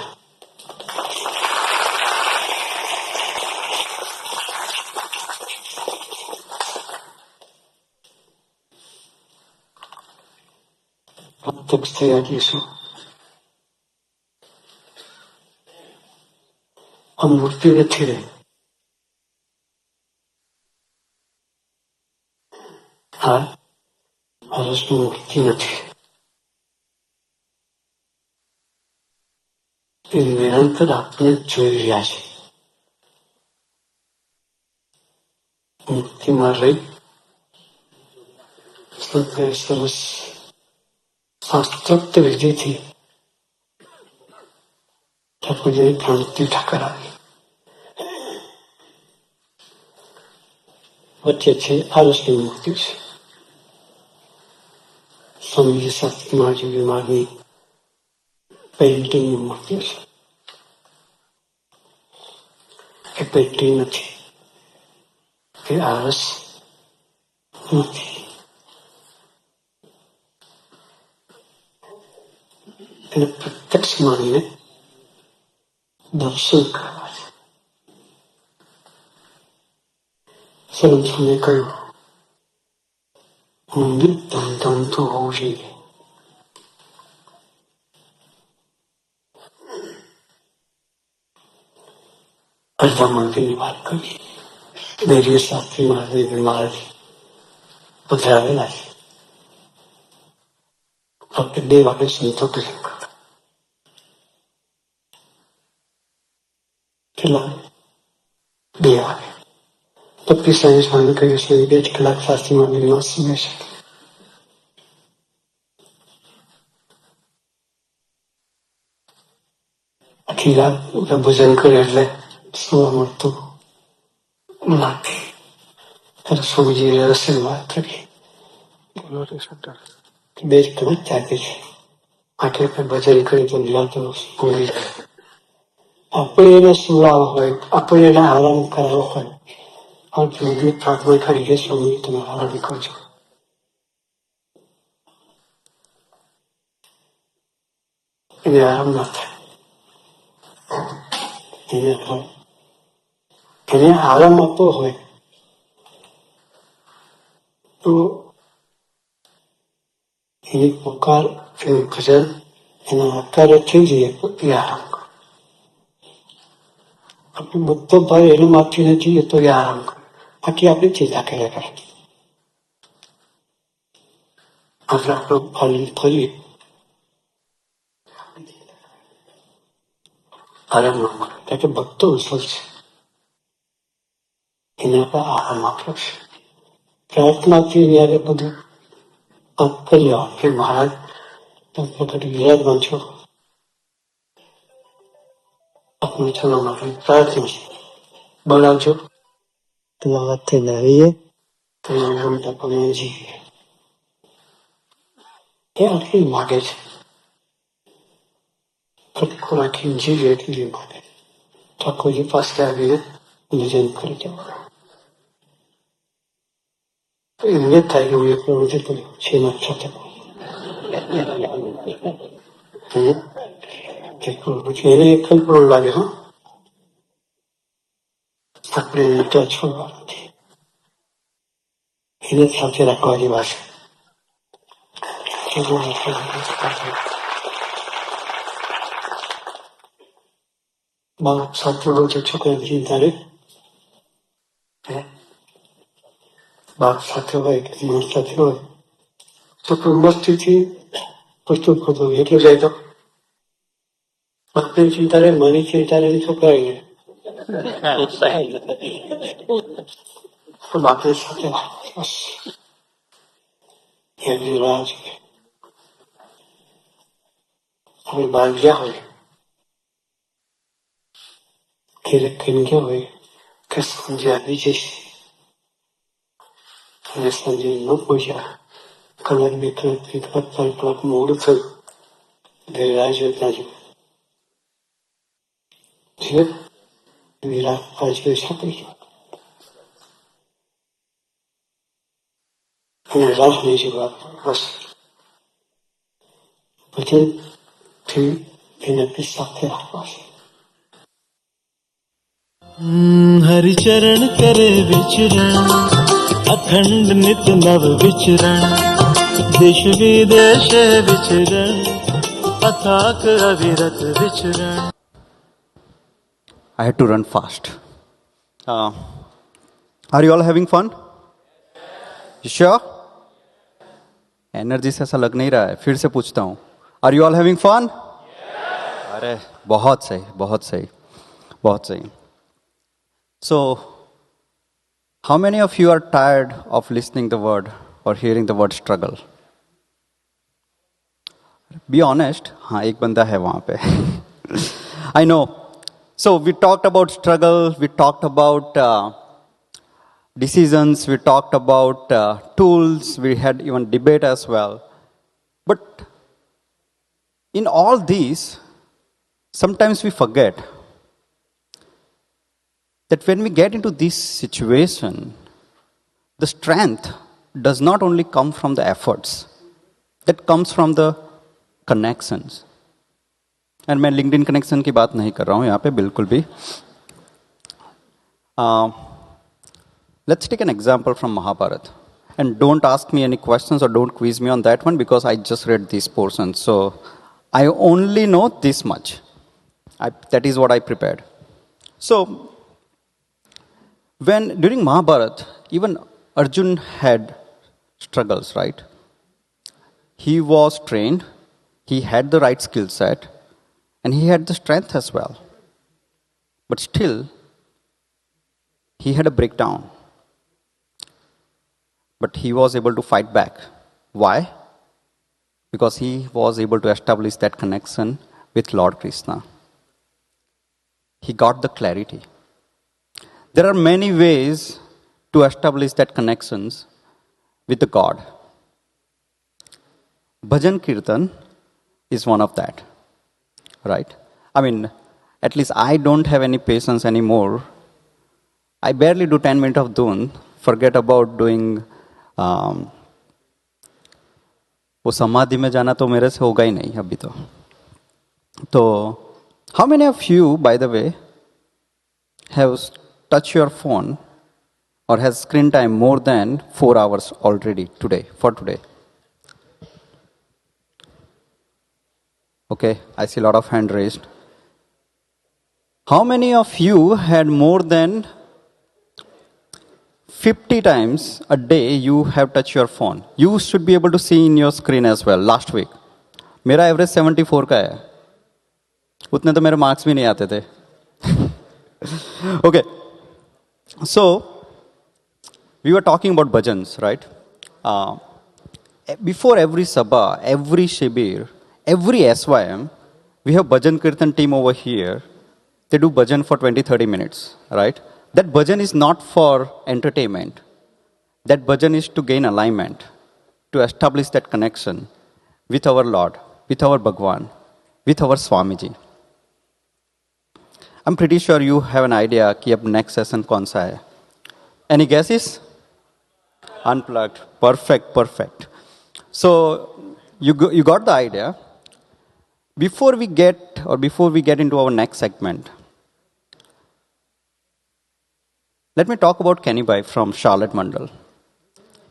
પ્રત્યક્ષ થયા એટલે શું? આ મૂર્તિ નથી રહી. આ હરસની મૂર્તિ નથી. એ નિરંતર આપણે જોઈ રહ્યા છે. મુક્તિમાં રહી સરસ શાસ્ત્રોક્ત વિધિથી ઠાકોરજીની પ્રતિષ્ઠા કરાવી. વચ્ચે છે આરસની મુક્તિ છે. સ્વામીજી શાસ્ત્રીમાં જેવી માગી પેઇન્ટિંગની મૂર્તિ છે. એ પેઇન્ટિંગ નથી, એ આરસ નથી. એને પ્રત્યક્ષ માનીને દર્શન કરવા છે. સરસ્વતીએ કહ્યું મંદિર ધમધમ તો હોવું જોઈએ. અર્ધમંત્રીની વાત કરી ધૈર્ય શાસ્ત્રી મહારાજ પધરાવેલા છે. ફક્ત 2 વાગે સંતો પ્રેમ કરતા. કેટલા? 2 વાગે. ભક્તિ સાંઈ સ્વામી કહ્યું છે 2 કલાક શાસ્ત્રી મંદિરમાં સુવે છે. આખી રાત ભજન કરે એટલે સુવા મળતું નથી. ત્યારે સ્વામીજીએ રસોઈ વાત કરી 2 કલાક જાગે છે. આખરે પણ ભજન કરે તો નિરાંત ઊંઘી જાય. આપણે એને સુવાવો હોય, આપણે એને આરામ કરાવવો હોય, और जो भी प्रार्थना करिए स्वामी तुम्हारा भी करજો. એને આરામ ના થાય. એને આરામ આપવો હોય તો એની પુકાર, એનું ભજન એના આકારે થઈ જઈએ તો એ આરામ કરે. આપણે બધો ભાર એને માફી નથી તો એ આરામ કરે. બાકી આપણે ચિંતા કર્યા કરે. આપણે આપણું ફરી આરામ ન મળે. કારણ કે બધો ઉછળ છે એના પર આરામ આપ્યો છે. પ્રાર્થનાથી જયારે બધું કરી લેવાનું કે મહારાજ તમે વિરાજમાન છો, આપણે ચલવા માટે પ્રાર્થના છે, બોલાવજો તમારા હાથથી લાવીએ તો રમતા પણ જીવીએ. એ આટલી માગે છે. કટકો રાખીને જીવે એટલી માગે. ઠાકોરજી પાસે આવીને ભજન કરી જવાનું. એમને થાય કે હું એકલો નથી પડ્યો છે મારી સાથે. એને એકલ પણ લાગે. હા, આપણે એને ત્યાં છોડવા નથી. એને સાથે રાખવાની વાત. બાપ સાથે હોય તો છોકરાની ચિંતા રહે. બાપ સાથે હોય કે માણસ સાથે હોય છોકરો મસ્તીથી પ્રસ્તુત કરતો હોય એટલે જાય તો બાપની ચિંતા રહે, મારી ચિંતા રહે, છોકરાની બાપની સાથે બસ એમની રાહ જોઈએ. હવે બહાર ગયા હોય ઘેરે કહીને ગયા હોય કે સાંજે આવી જઈશ અને સાંજે ન પહોંચ્યા, કલાક 2 કલાક 3 કલાક 4 કલાક મોડું થયું, ઘરે રાહ જોતા જો વિરાટ પાછળ છાપી ગયો અને રાહ નહીં જોવા. બસ ભજનથી એને સાથે રાખવા છે. हरिचरण करे विचरण अखंड नित नव विचरण देश विदेश विचरण अथाक अविरत विचरण. I had to run fast. Are you all having fun? You sure? Energy से ऐसा लग नहीं रहा है. फिर से पूछता हूँ, are you all having fun? अरे बहुत सही, बहुत सही, बहुत सही. So, how many of you are tired of listening the word or hearing the word struggle? Be honest. हाँ, एक बंदा है वहाँ पे. I know. So we talked about struggle. We talked about decisions. We talked about tools. We had even debate as well. But in all these, sometimes we forget that when we get into this situation, the strength does not only come from the efforts, that comes from the connections. And मैं LinkedIn connection की बात नहीं कर रहा हूँ यहाँ पे बिल्कुल भी. Let's take an example from Mahabharata. And don't ask me any questions or don't quiz me on that one because I just read this portion. So I only know this much. That is what I prepared. So When during Mahabharata, even Arjun had struggles, right? He was trained, he had the right skill set, and he had the strength as well. But still, he had a breakdown. But he was able to fight back. Why? Because he was able to establish that connection with Lord Krishna. He got the clarity. There are many ways to establish that connections with the God. Bhajan Kirtan is one of that, right? I mean, at least I don't have any patience anymore. I barely do 10 minutes of dhun, forget about doing वो समाधि में जाना तो मेरे से होगा ही नहीं अभी तो. तो how many of you, by the way, have touched your phone or has screen time more than 4 hours already for today? Okay, I see a lot of hand raised. How many of you had more than 50 times a day you have touched your phone? You should be able to see in your screen as well. Last week, मेरा average 74 का है. उतने तो मेरे marks भी नहीं आते थे. Okay, so we were talking about bhajans, right? Before every sabha, every shibir, every SYM, we have bhajan kirtan team over here. They do bhajan for 20-30 minutes, right? That bhajan is not for entertainment. That bhajan is to gain alignment, to establish that connection with our Lord, with our Bhagwan, with our Swamiji. I'm pretty sure you have an idea कि अब next session कौन सा है. Any guesses? Unplugged. Perfect. So you got the idea. Before we get into our next segment, let me talk about Kenny Bhai from Charlotte Mandal.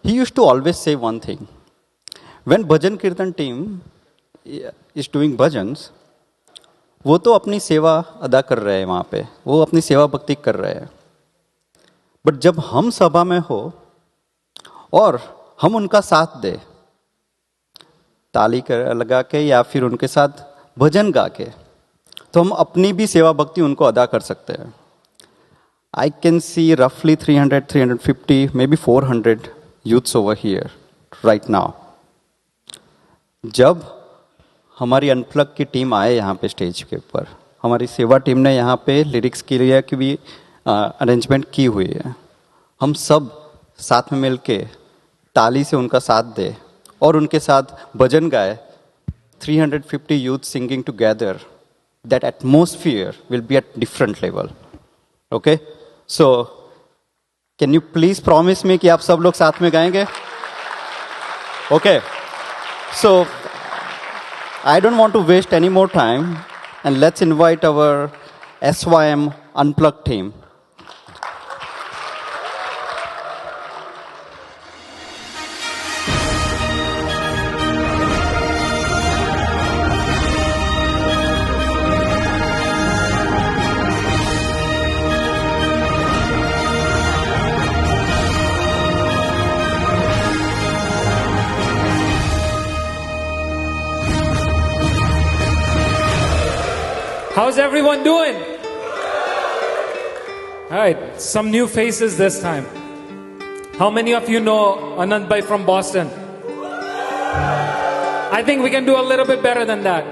He used to always say one thing. When Bhajan Kirtan team is doing bhajans, वो तो अपनी सेवा अदा कर रहे हैं वहाँ पे, वो अपनी सेवा भक्ति कर रहे हैं. बट जब हम सभा में हो और हम उनका साथ दे, ताली लगा के या फिर उनके साथ भजन गा के, तो हम अपनी भी सेवा भक्ति उनको अदा कर सकते हैं. I can see roughly 300, 350, maybe 400 youths over here right now. जब हमारी अनप्लग की टीम आए यहाँ पे स्टेज के ऊपर, हमारी सेवा टीम ने यहाँ पे लिरिक्स के लिए की भी अरेंजमेंट की हुई है. हम सब साथ में मिलके ताली से उनका साथ दे और उनके साथ भजन गाए. 350 youth singing together, that atmosphere will be at different level. Okay? So, can you please promise me कि आप सब लोग साथ में गाएंगे? Okay. So, I don't want to waste any more time, and let's invite our SYM Unplugged team. How's everyone doing? All right, some new faces this time. How many of you know Anand Bhai from Boston? I think we can do a little bit better than that.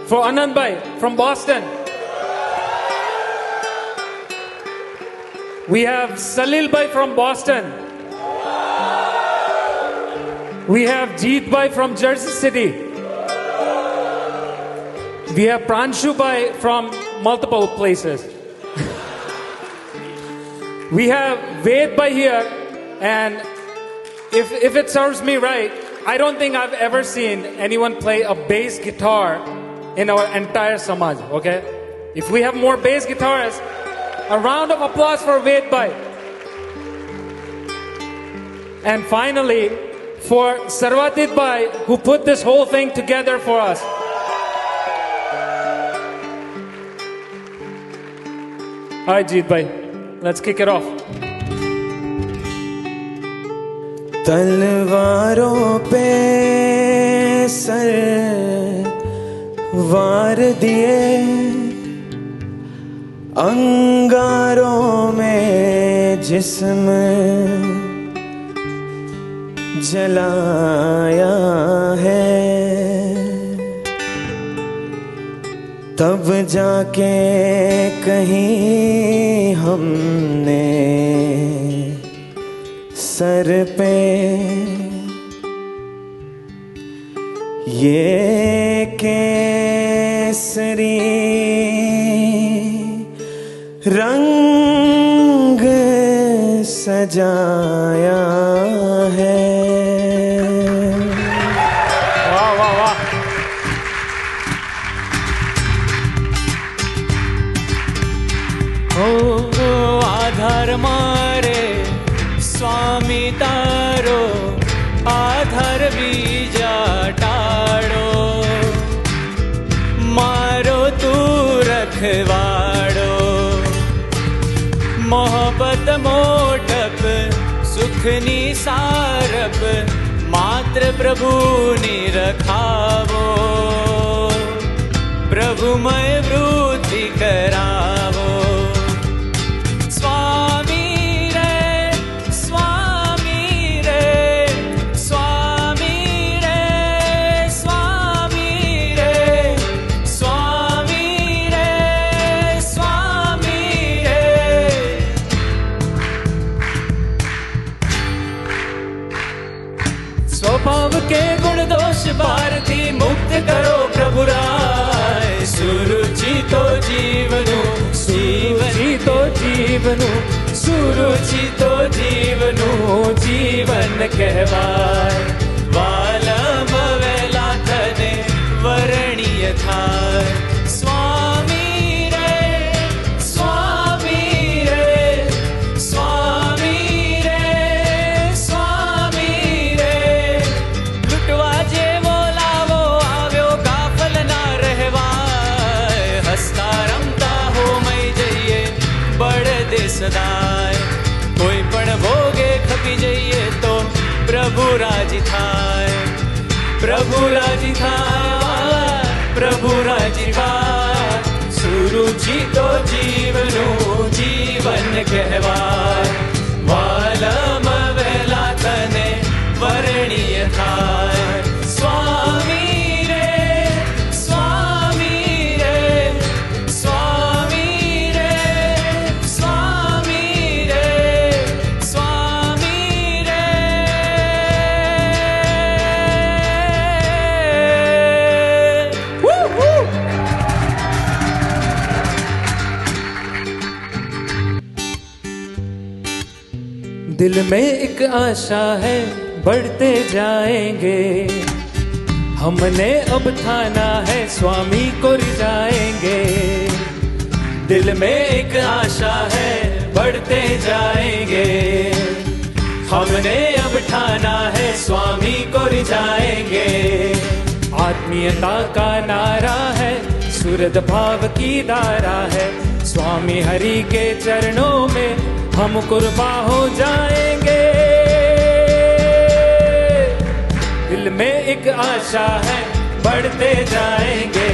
For Anand Bhai from Boston. We have Salil Bhai from Boston. We have Jeet Bhai from Jersey City. We have Pranshu Bhai from multiple places. We have Ved Bhai here, and if it serves me right, I don't think I've ever seen anyone play a bass guitar in our entire Samaj, okay? If we have more bass guitarists, a round of applause for Ved Bhai. And finally, for Sarvatit Bhai, who put this whole thing together for us. All right, Jeet Bhai, let's kick it off. तलवारों पे sir वार दिए, अंगारों में जिस्म जलाया है, तब जाके कहीं हमने सर पे ये केसरी रंग सजाया है। वाह वाह वाह। ओ आधार मारे स्वामी तारो, आधार बीजा टाड़ो, मारो तू रखवाड़ो, मोहब्बत मोटप सुखनी सारप, मात्र प्रभु नि रखावो, प्रभुमय वृद्धि करावो। स्वामी रे स्वामी रे स्वामी रे स्वामी रे स्वामी रे स्वामी रे। स्वभाव के गुण दोष भारती मुक्त करो प्रभु राय, सुरुचि तो जीवनु सुरुचि तो जीवनु सुरुचि तो जीवनु जीवन कहवाय, वालम वेला थने वर्णीय थाय। स्वामी रे स्वामी रे स्वामी रे स्वामी रे, लुटवा जे बोलावो આવ્યો કાફલ ના રહેવાય, હસતા રમતા હો મઈ જઈએ બળદે સદાય, કોઈ પણ ભોગે ખપી જઈએ તો પ્રભુ રાજી થાય, પ્રભુ રાજી થાય, પ્રભુ રાજી થાય। સુરુચિ તો જીવનું જીવન કહેવાય, વાલમ વેલા તને વર્ણિય થાય। स्वामी रे स्वामी रे स्वामी रे स्वामी रे स्वामी रे। वू वू। दिल में एक आशा है बढ़ते जाएंगे, हमने अब ठाना है स्वामी को रिझाएंगे। दिल में एक आशा है बढ़ते जाएंगे, हमने अब ठाना है स्वामी को रिझाएंगे। आत्मीयता का नारा है, सूरत भाव की धारा है, स्वामी हरि के चरणों में हम कुर्बा हो जाएंगे। दिल में एक आशा है बढ़ते जाएंगे,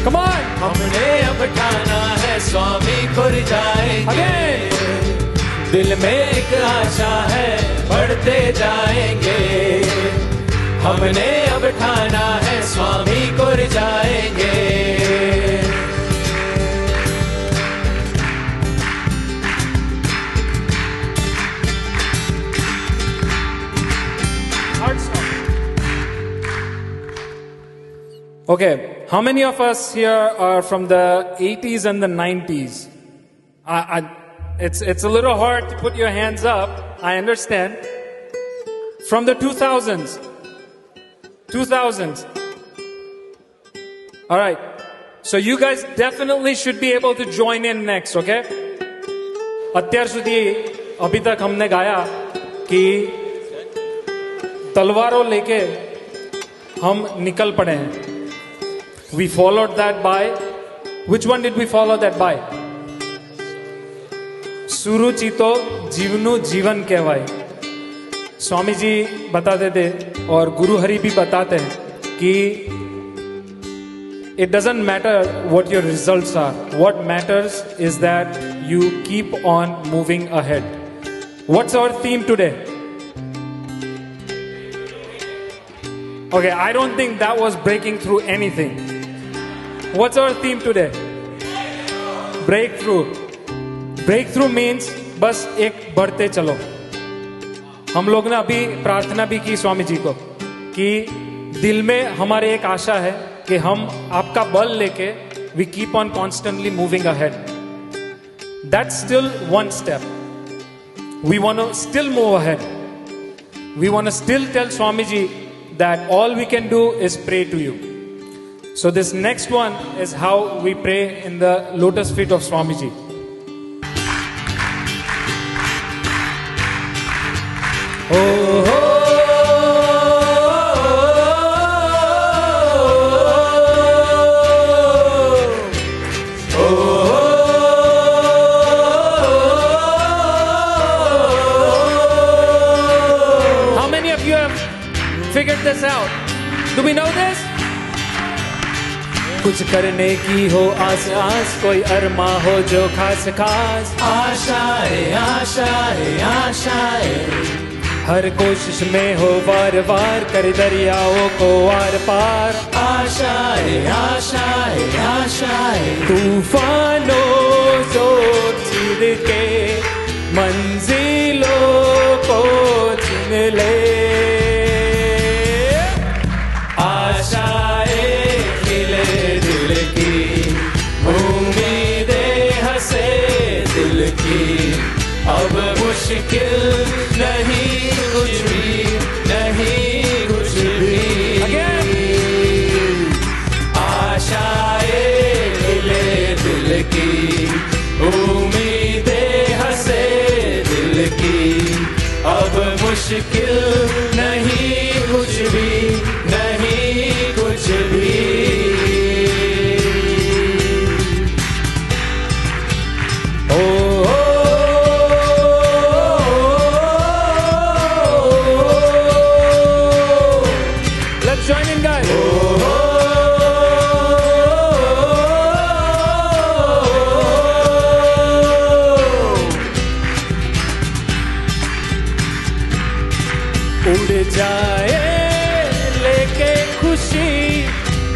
कम ऑन। हमने अब ठाना है स्वामी को रिझाएंगे, दिल में एक आशा है बढ़ते जाएंगे, हमने अब ठाना है स्वामी को रिझाएंगे। Okay, how many of us here are from the 80s and the 90s? It's a little hard to put your hands up, I understand. From the 2000s? 2000s. All right. So you guys definitely should be able to join in next, okay? અત્યાર સુધી अभी तक हमने गाया कि तलवारों लेके हम निकल पड़े हैं. We followed that by, which one did we follow that by? સુરુચિ તો જીવનું જીવન કહેવાય. स्वामी जी बताते थे और गुरु हरि भी बताते हैं कि it doesn't matter what your results are. What matters is that you keep on moving ahead. What's our theme today? Okay, I don't think that was breaking through anything. What's our theme today? Breakthrough. Breakthrough means बस एक बढ़ते चलो. हम लोग ने अभी प्रार्थना भी की स्वामी जी को कि दिल में हमारे एक आशा है कि हम आपका बल लेके we keep on constantly moving ahead. That's still one step. We want to still move ahead. We want to still tell Swamiji that all we can do is pray to you. So this next one is how we pray in the lotus feet of Swamiji. Oh, oh. Figured this out. Do we know this? कुछ करने की हो आस आस, कोई अरमा हो जो खास खास, आशाएं आशाएं आशाएं, हर कोशिश में हो वार वार, कर दरियाओं को आर पार, आशाएं आशाएं आशाएं, तूफानों को चीर के मंजिलों को चुन ले, अब मुश्किल नहीं कुछ भी, नहीं कुछ भी, आशाएं मिले दिल की, उम्मीदें हंसे दिल की, अब मुश्किल नहीं कुछ भी, नहीं कुछ भी.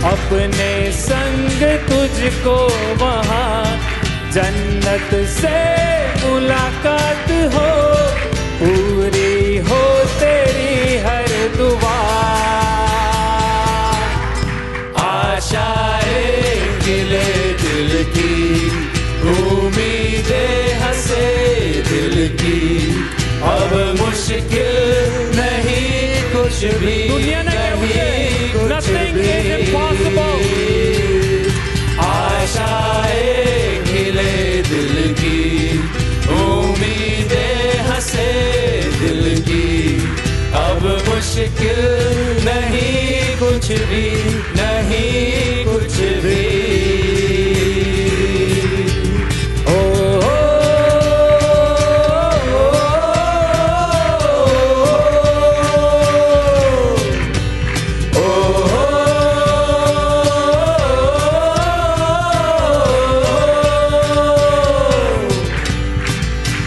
अपने संग तुझको वहाँ जन्नत से मुलाकात हो, पूरी हो तेरी हर दुआ, आशाएं खिले दिल की, उम्मीदें हंसे दिल की, अब मुश्किल नहीं कुछ भी, दुनिया ने nothing is impossible. आशाएं खिले दिल की, उम्मीदें हंसे दिल की, अब मुश्किल नहीं कुछ भी, नहीं कुछ भी.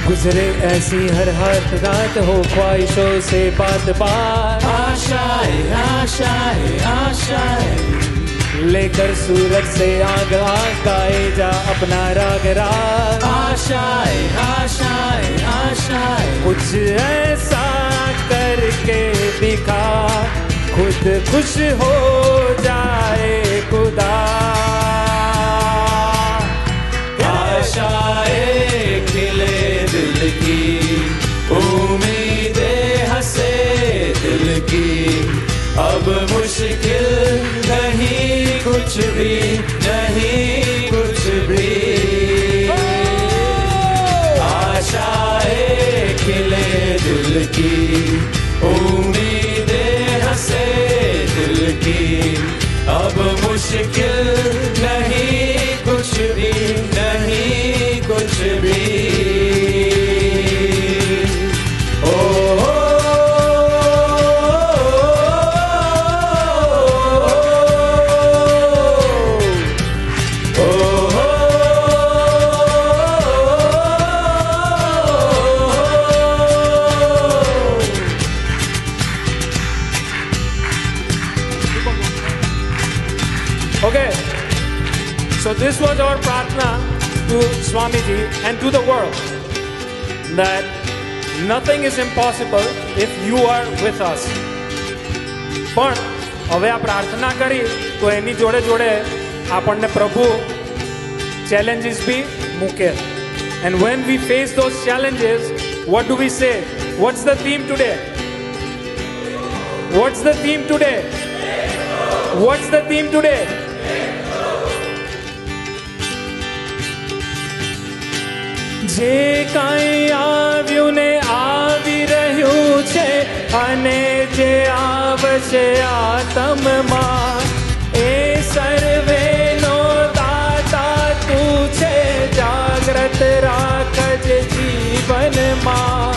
गुजरे ऐसी हर हाथ रात हो, ख्वाहिशों से बात बात, आशाएं आशाएं आशाएं, लेकर सूरज से आग आग, गाए जा अपना राग राग, आशाएं आशाएं आशाएं, कुछ ऐसा करके दिखा, खुद खुश हो जाए खुदा, आशाएं खिले दिल की, उम्मीदें हंसे दिल की, अब मुश्किल नहीं कुछ भी, नहीं कुछ भी, आशाएं खिले दिल की, उम्मीदें हंसे दिल की, अब मुश्किल नहीं कुछ भी, नहीं कुछ भी. Oh, oh, oh. Okay. So this was our prarthna to Swamiji and to the world, that nothing is impossible if you are with us. પણ હવે આ પ્રાર્થના કરી તો એની જોડે જોડે આપણને પ્રભુ challenges બી મૂકે. And when we face those challenges, what do we say? What's the theme today? What's the theme today? What's the theme today? જે કાંઈ આવ્યું ને આવી રહ્યું છે અને જે આવશે આત્મમાં એ સર્વેનો દાતા તું છે. જાગ્રત રાખજે જીવનમાં,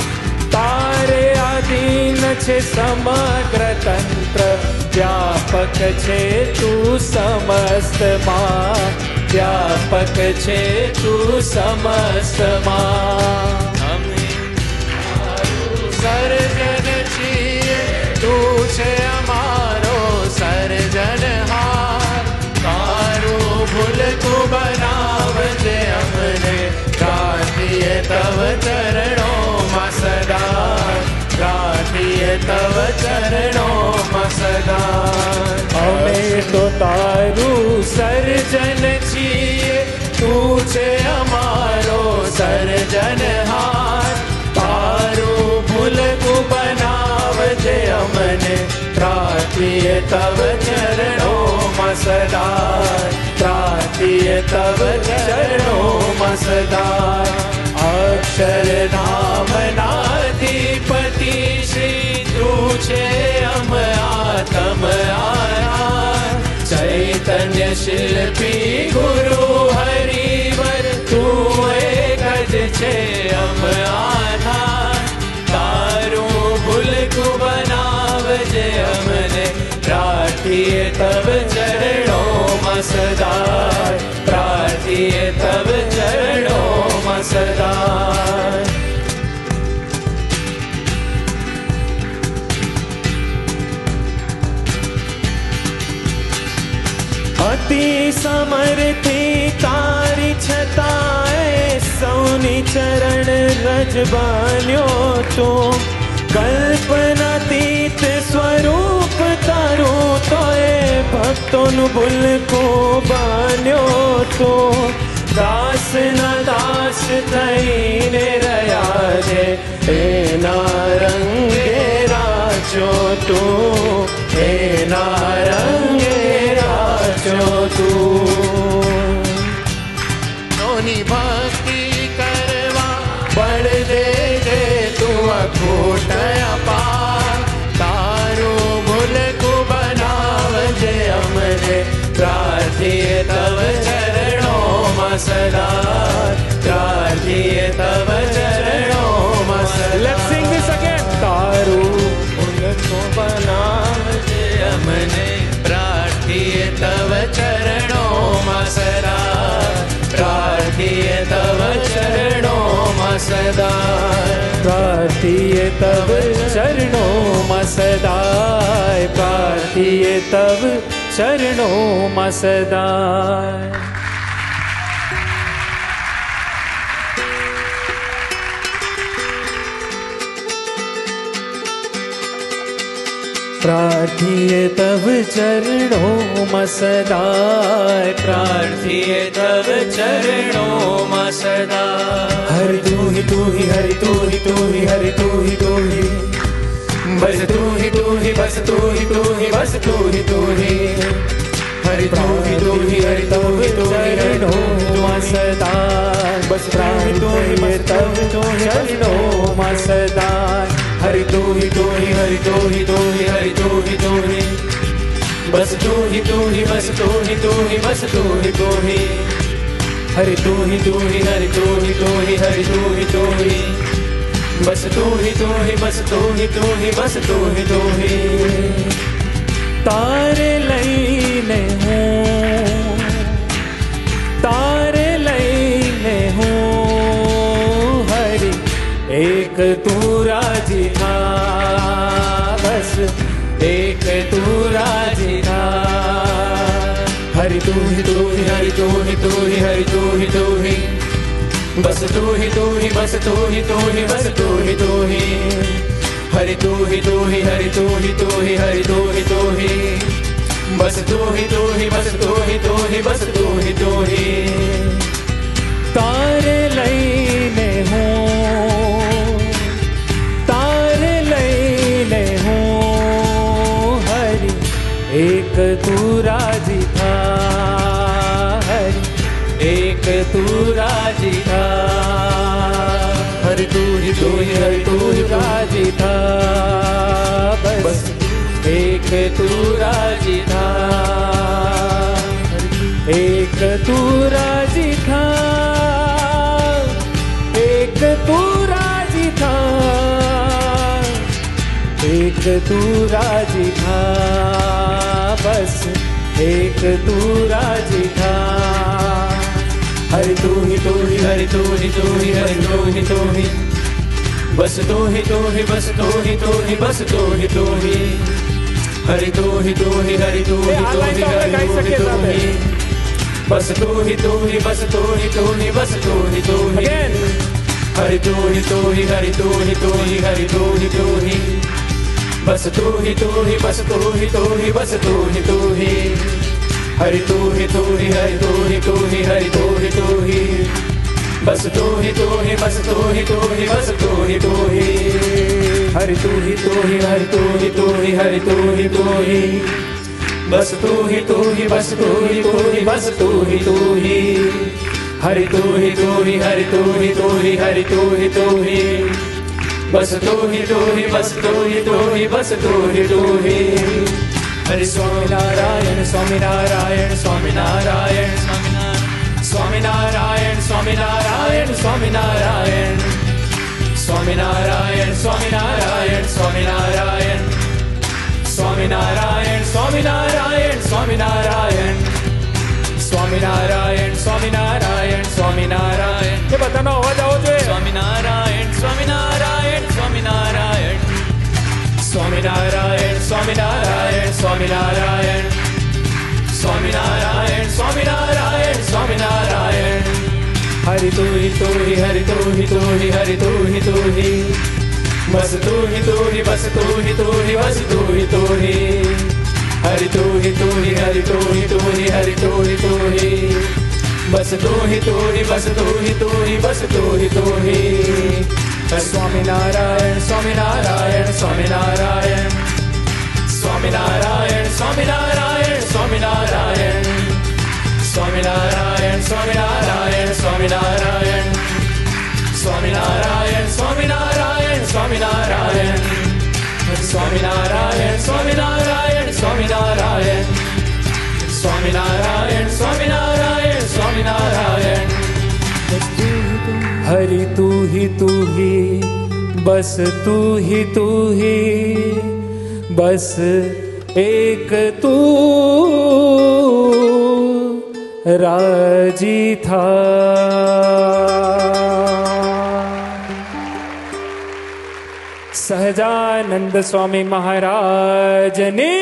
તારે આધીન છે સમગ્ર તંત્ર. વ્યાપક છે તું સમસ્તમાં, વ્યાપક છે તું સમસ્તમાં. અમે સર્જન છીએ, તું છે અમારો સર્જનહાર. તારું ભૂલતું બનાવજે અમને, પ્રાર્થીએ તવ ચરણોમાં સદા. પ્રાર્થીએ તવ ચરણોમાં સદા. અમે તો તારું સર્જન છીએ, તું છે અમારો સર્જનહાર. તારું ભૂલતું બનાવજે અમને, પ્રાર્થીએ તવ ચરણોમાં સદા. પ્રાર્થીએ તવ ચરણોમાં સદા. અક્ષરધામનાધિપતિ શ્રી તું છે અમ આત્મ આધાર. ચૈતન્ય શિલ્પી ગુરુ હરિવર તું એક જ છે અમ આધાર. તારું ભૂલકું બનાવજે અમને, પ્રાર્થીએ તવ ચરણોમાં સદા. પ્રાર્થીએ તવ ચરણોમાં સદા. અતિ સમર્થી તારી છતાંય સૌની ચરણ રજ બન્યો તું. કલ્પનાતીત સ્વરૂપ તારું તો એ ભક્તોનું ભૂલકું બન્યો તું. દાસના દાસ થઈને રહ્યા છે, એના રંગે રાજો તું. એના રંગે રાજો તું. તોની ભક્તિ કરવા બળ દે તું અખૂટ અપાર. તારું ભૂલકું બનાવજે અમને, પ્રાર્થીએ તવ ચરણોમાં સદા. પ્રાર્થીએ તવ ચરણોમાં સદા. Let's sing this again. તારું ભૂલકું બનાવજે અમને, પ્રાર્થીએ તવ ચરણોમાં સદા. પ્રાર્થીએ તવ ચરણોમાં સદા. પ્રાર્થીએ તવ ચરણોમાં સદા. પ્રાર્થીએ તવ ચરણોમાં સદા. प्रार्थीये तव चरणों में सदा, प्रार्थीये तव चरणों में सदा। हरि तू ही तू ही, हरि तू ही तू ही, हरि तू ही तू ही, बस तू ही तू ही, बस तू ही तू ही, बस तू ही तू ही। हरि तू ही तू ही, हरि तू ही तू ही, चरणों में सदा, बस प्राण तू ही, बस तव तू ही, चरणों में सदा। हरि तू ही तू ही, हरि तू ही तू ही, हरि तू ही तू ही, बस तू ही तू ही, बस तू ही तू ही, बस तू ही तू ही। हरि तू ही तू ही, हरि तू ही तू ही, हरि तू ही तू ही, बस तू ही तू ही, बस तू ही तू ही, बस तू ही तू ही। तारे लईने हूँ, तारे लईने हूँ, हरि एक तू राजी था, बस एक तू राजी था। हरि तू ही तू ही हरि तू ही तू ही हरि तू ही तू ही बस तू ही तू ही बस तू ही तू ही बस तू ही तू ही हरि तू ही तू ही हरि तू ही तू ही हरि तू ही तू ही बस तू ही तू ही बस तू ही तू ही बस तू ही तू ही तारे लईने हूँ तारे लईने हूँ हरि एक तू राजी था हरि एक तू राजी था हरि तू ही हरि तू ही राजी था बस एक तू राजी था एक तू राजी था एक तू राजी था एक तू राजी था बस एक तू राजी था हरि तू ही हरि तू ही तू ही हरि तू ही तू ही बस तू ही बस तू ही बस तू ही हरि तू ही हरि तू ही तू ही हरि तू ही तू ही बस तू ही बस तू ही बस तू ही हरि तू ही हरि तू ही तू ही हरि तू ही तू ही बस तू ही बस तू ही बस तू ही तू ही हरि तू ही हरि तू ही तू ही हरि तू ही तू ही बस तू ही बस तू ही बस तू ही तू ही हरि तू ही हरि तू ही तू ही हरि तू ही तू ही बस तू ही बस तू ही बस तू ही तू ही हरि तू ही हरि तू ही तू ही हरि तू ही तू ही बस तू ही बस तू ही बस तू ही तू ही हरि स्वामी नारायण स्वामी नारायण स्वामी नारायण स्वामी नारायण स्वामी नारायण स्वामी नारायण स्वामी नारायण स्वामी नारायण स्वामी नारायण स्वामी नारायण स्वामी नारायण स्वामी नारायण स्वामी नारायण स्वामी नारायण स्वामी नारायण ये बताना आवाज आओ जो स्वामी नारायण स्वामी नारायण स्वामी नारायण स्वामी नारायण स्वामी नारायण स्वामी नारायण स्वामी नारायण स्वामी नारायण स्वामी नारायण हरि तू ही हरि तू ही हरि तू ही बस तू ही बस तू ही बस तू ही हरि तू ही हरि तू ही हरि तू ही बस तू ही बस तू ही बस तू ही स्वामी नारायण स्वामी नारायण स्वामी नारायण स्वामी नारायण स्वामी नारायण स्वामी नारायण स्वामी नारायण स्वामी नारायण स्वामी नारायण स्वामी नारायण स्वामी नारायण स्वामी नारायण स्वामी नारायण स्वामी नारायण स्वामी नारायण स्वामी नारायण स्वामी नारायण स्वामी नारायण हरि तू ही बस तू ही बस एक तू राजी था सहजानंद स्वामी महाराज ने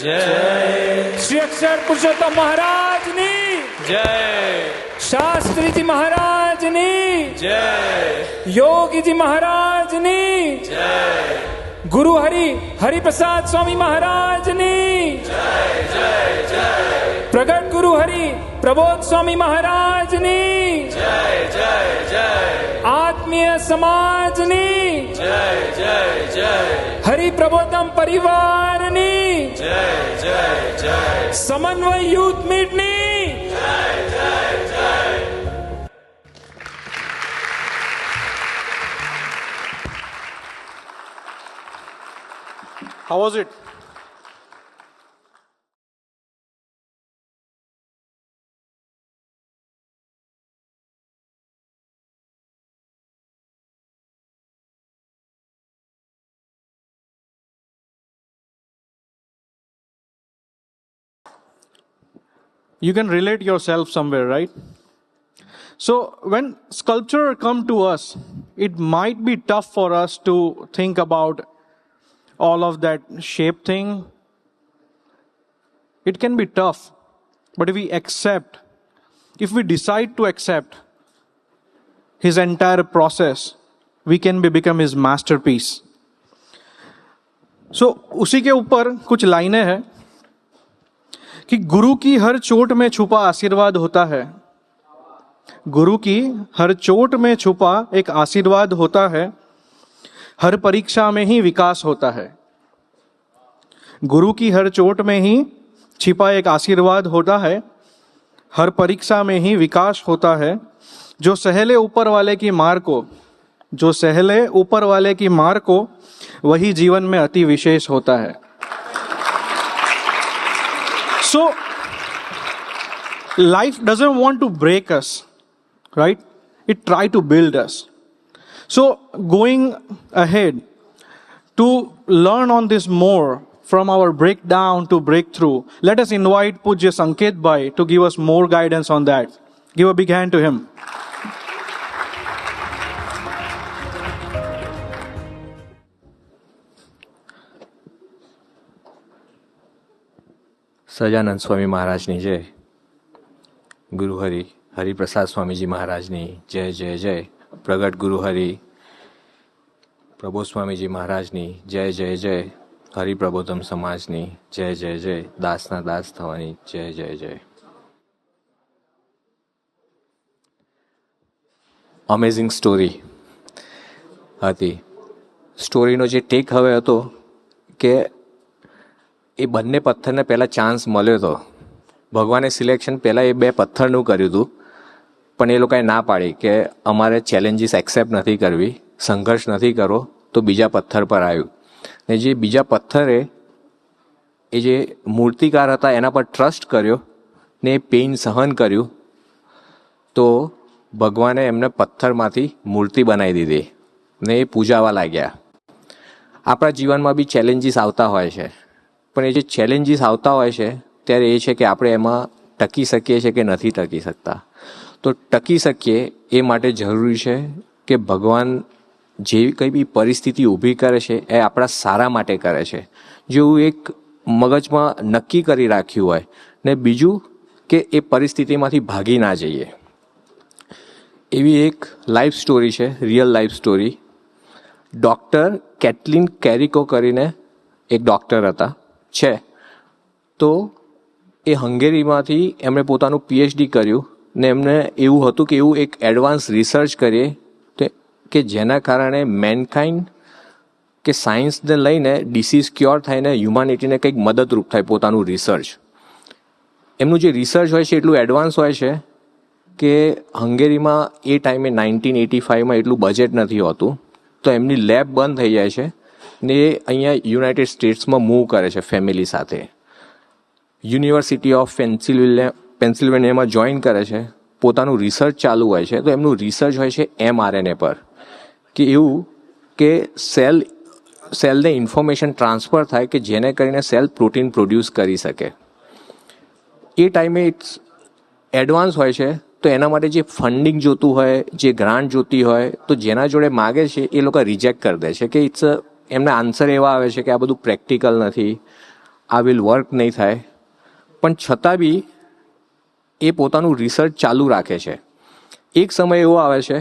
जय श्री अक्षर पुरुषोत्तम महाराज ने जय शास्त्री जी महाराज ने जय योगी जी महाराज ने जय गुरु हरि प्रसाद स्वामी महाराज ने जय जय जय प्रगट गुरु प्रबोध स्वामी महाराज ने जय जय जय आत्मीय समाज ने जय जय जय हरि प्रबोधम परिवार ने जय जय जय समन्वय यूथ मीट ने जय जय जय How was it? You can relate yourself somewhere, right? So when sculpture come to us, it might be tough for us to think about all of that shape thing. It can be tough. but if we decide to accept his entire process, we can become his masterpiece. So उसी के ऊपर कुछ लाइनें हैं कि गुरु की हर चोट में छुपा आशीर्वाद होता है, गुरु की हर चोट में छुपा एक आशीर्वाद होता है, हर परीक्षा में ही विकास होता है। गुरु की हर चोट में ही छिपा एक आशीर्वाद होता है, हर परीक्षा में ही विकास होता है। जो सहले ऊपर वाले की मार को, जो सहले ऊपर वाले की मार को, वही जीवन में अति विशेष होता है। So, life doesn't want to break us, right? It tries to build us. So, going ahead to learn on this more from our breakdown to breakthrough, let us invite Pujya Sanket Bhai to give us more guidance on that. Give a big hand to him. Sajanand સ્વામી મહારાજની જય, ગુરુહરિ હરિપ્રસાદ સ્વામીજી મહારાજની જય જય જય, પ્રગટ ગુરુહરિ પ્રભુ સ્વામીજી મહારાજની જય જય જય, હરિપ્રબોધમ સમાજની જય જય જય, દાસના દાસ થવાની જય જય જય. અમેઝિંગ સ્ટોરી હતી. સ્ટોરીનો જે ટેક હવે હતો કે એ બંને પથ્થરને પહેલાં ચાન્સ મળ્યો હતો. ભગવાને સિલેક્શન પહેલાં એ બે પથ્થરનું કર્યું હતું, પણ એ લોકોએ ના પાડી કે અમારે ચેલેન્જીસ એક્સેપ્ટ નથી કરવી, સંઘર્ષ નથી કરવો, તો બીજા પથ્થર પર આવ્યું. ને જે બીજા પથ્થરે એ જે મૂર્તિકાર હતા એના પર ટ્રસ્ટ કર્યો ને એ પેઇન સહન કર્યું, તો ભગવાને એમને પથ્થરમાંથી મૂર્તિ બનાવી દીધી ને એ પૂજાવા લાગ્યા. આપણા જીવનમાં બી ચેલેન્જીસ આવતા હોય છે, પણ એ જે ચેલેન્જીસ આવતા હોય છે ત્યારે એ છે કે આપણે એમાં ટકી શકીએ છીએ કે નથી ટકી શકતા. તો ટકી શકીએ એ માટે જરૂરી છે કે ભગવાન જે કંઈ બી પરિસ્થિતિ ઊભી કરે છે એ આપણા સારા માટે કરે છે, જેવું એક મગજમાં નક્કી કરી રાખ્યું હોય. ને બીજું કે એ પરિસ્થિતિમાંથી ભાગી ના જઈએ. એવી એક લાઈફ સ્ટોરી છે, રિયલ લાઈફ સ્ટોરી. ડૉક્ટર કેટલિન કેરિકો કરીને એક ડૉક્ટર હતા છે, તો એ હંગેરીમાંથી એમણે પોતાનું પીએચડી કર્યું ને એમને એવું હતું કે એવું એક એડવાન્સ રિસર્ચ કરીએ કે જેના કારણે મેનકાઇન્ડ કે સાયન્સને લઈને ડિસીઝ ક્યોર થાય ને હ્યુમાનિટીને કંઈક મદદરૂપ થાય પોતાનું રિસર્ચ. એમનું જે રિસર્ચ હોય છે એટલું એડવાન્સ હોય છે કે હંગેરીમાં એ ટાઈમે 1985માં એટલું બજેટ નથી હોતું, તો એમની લેબ બંધ થઈ જાય છે ને એ અહીંયા યુનાઇટેડ સ્ટેટ્સમાં મૂવ કરે છે ફેમિલી સાથે. યુનિવર્સિટી ઓફ પેન્સિલ્વેનિયામાં જોઈન કરે છે, પોતાનું રિસર્ચ ચાલુ હોય છે. તો એમનું રિસર્ચ હોય છે mRNA પર, કે એવું કે સેલને ઇન્ફોર્મેશન ટ્રાન્સફર થાય કે જેને કરીને સેલ પ્રોટીન પ્રોડ્યુસ કરી શકે. એ ટાઈમે ઇટ્સ એડવાન્સ હોય છે, તો એના માટે જે ફંડિંગ જોતું હોય, જે ગ્રાન્ટ જોતી હોય, તો જેના જોડે માગે છે એ લોકો રિજેક્ટ કરી દે છે કે એમના આન્સર એવા આવે છે કે આ બધું પ્રેક્ટિકલ નથી, આ વિલ વર્ક નહીં થાય. પણ છતાં બી એ પોતાનું રિસર્ચ ચાલુ રાખે છે. એક સમય એવો આવે છે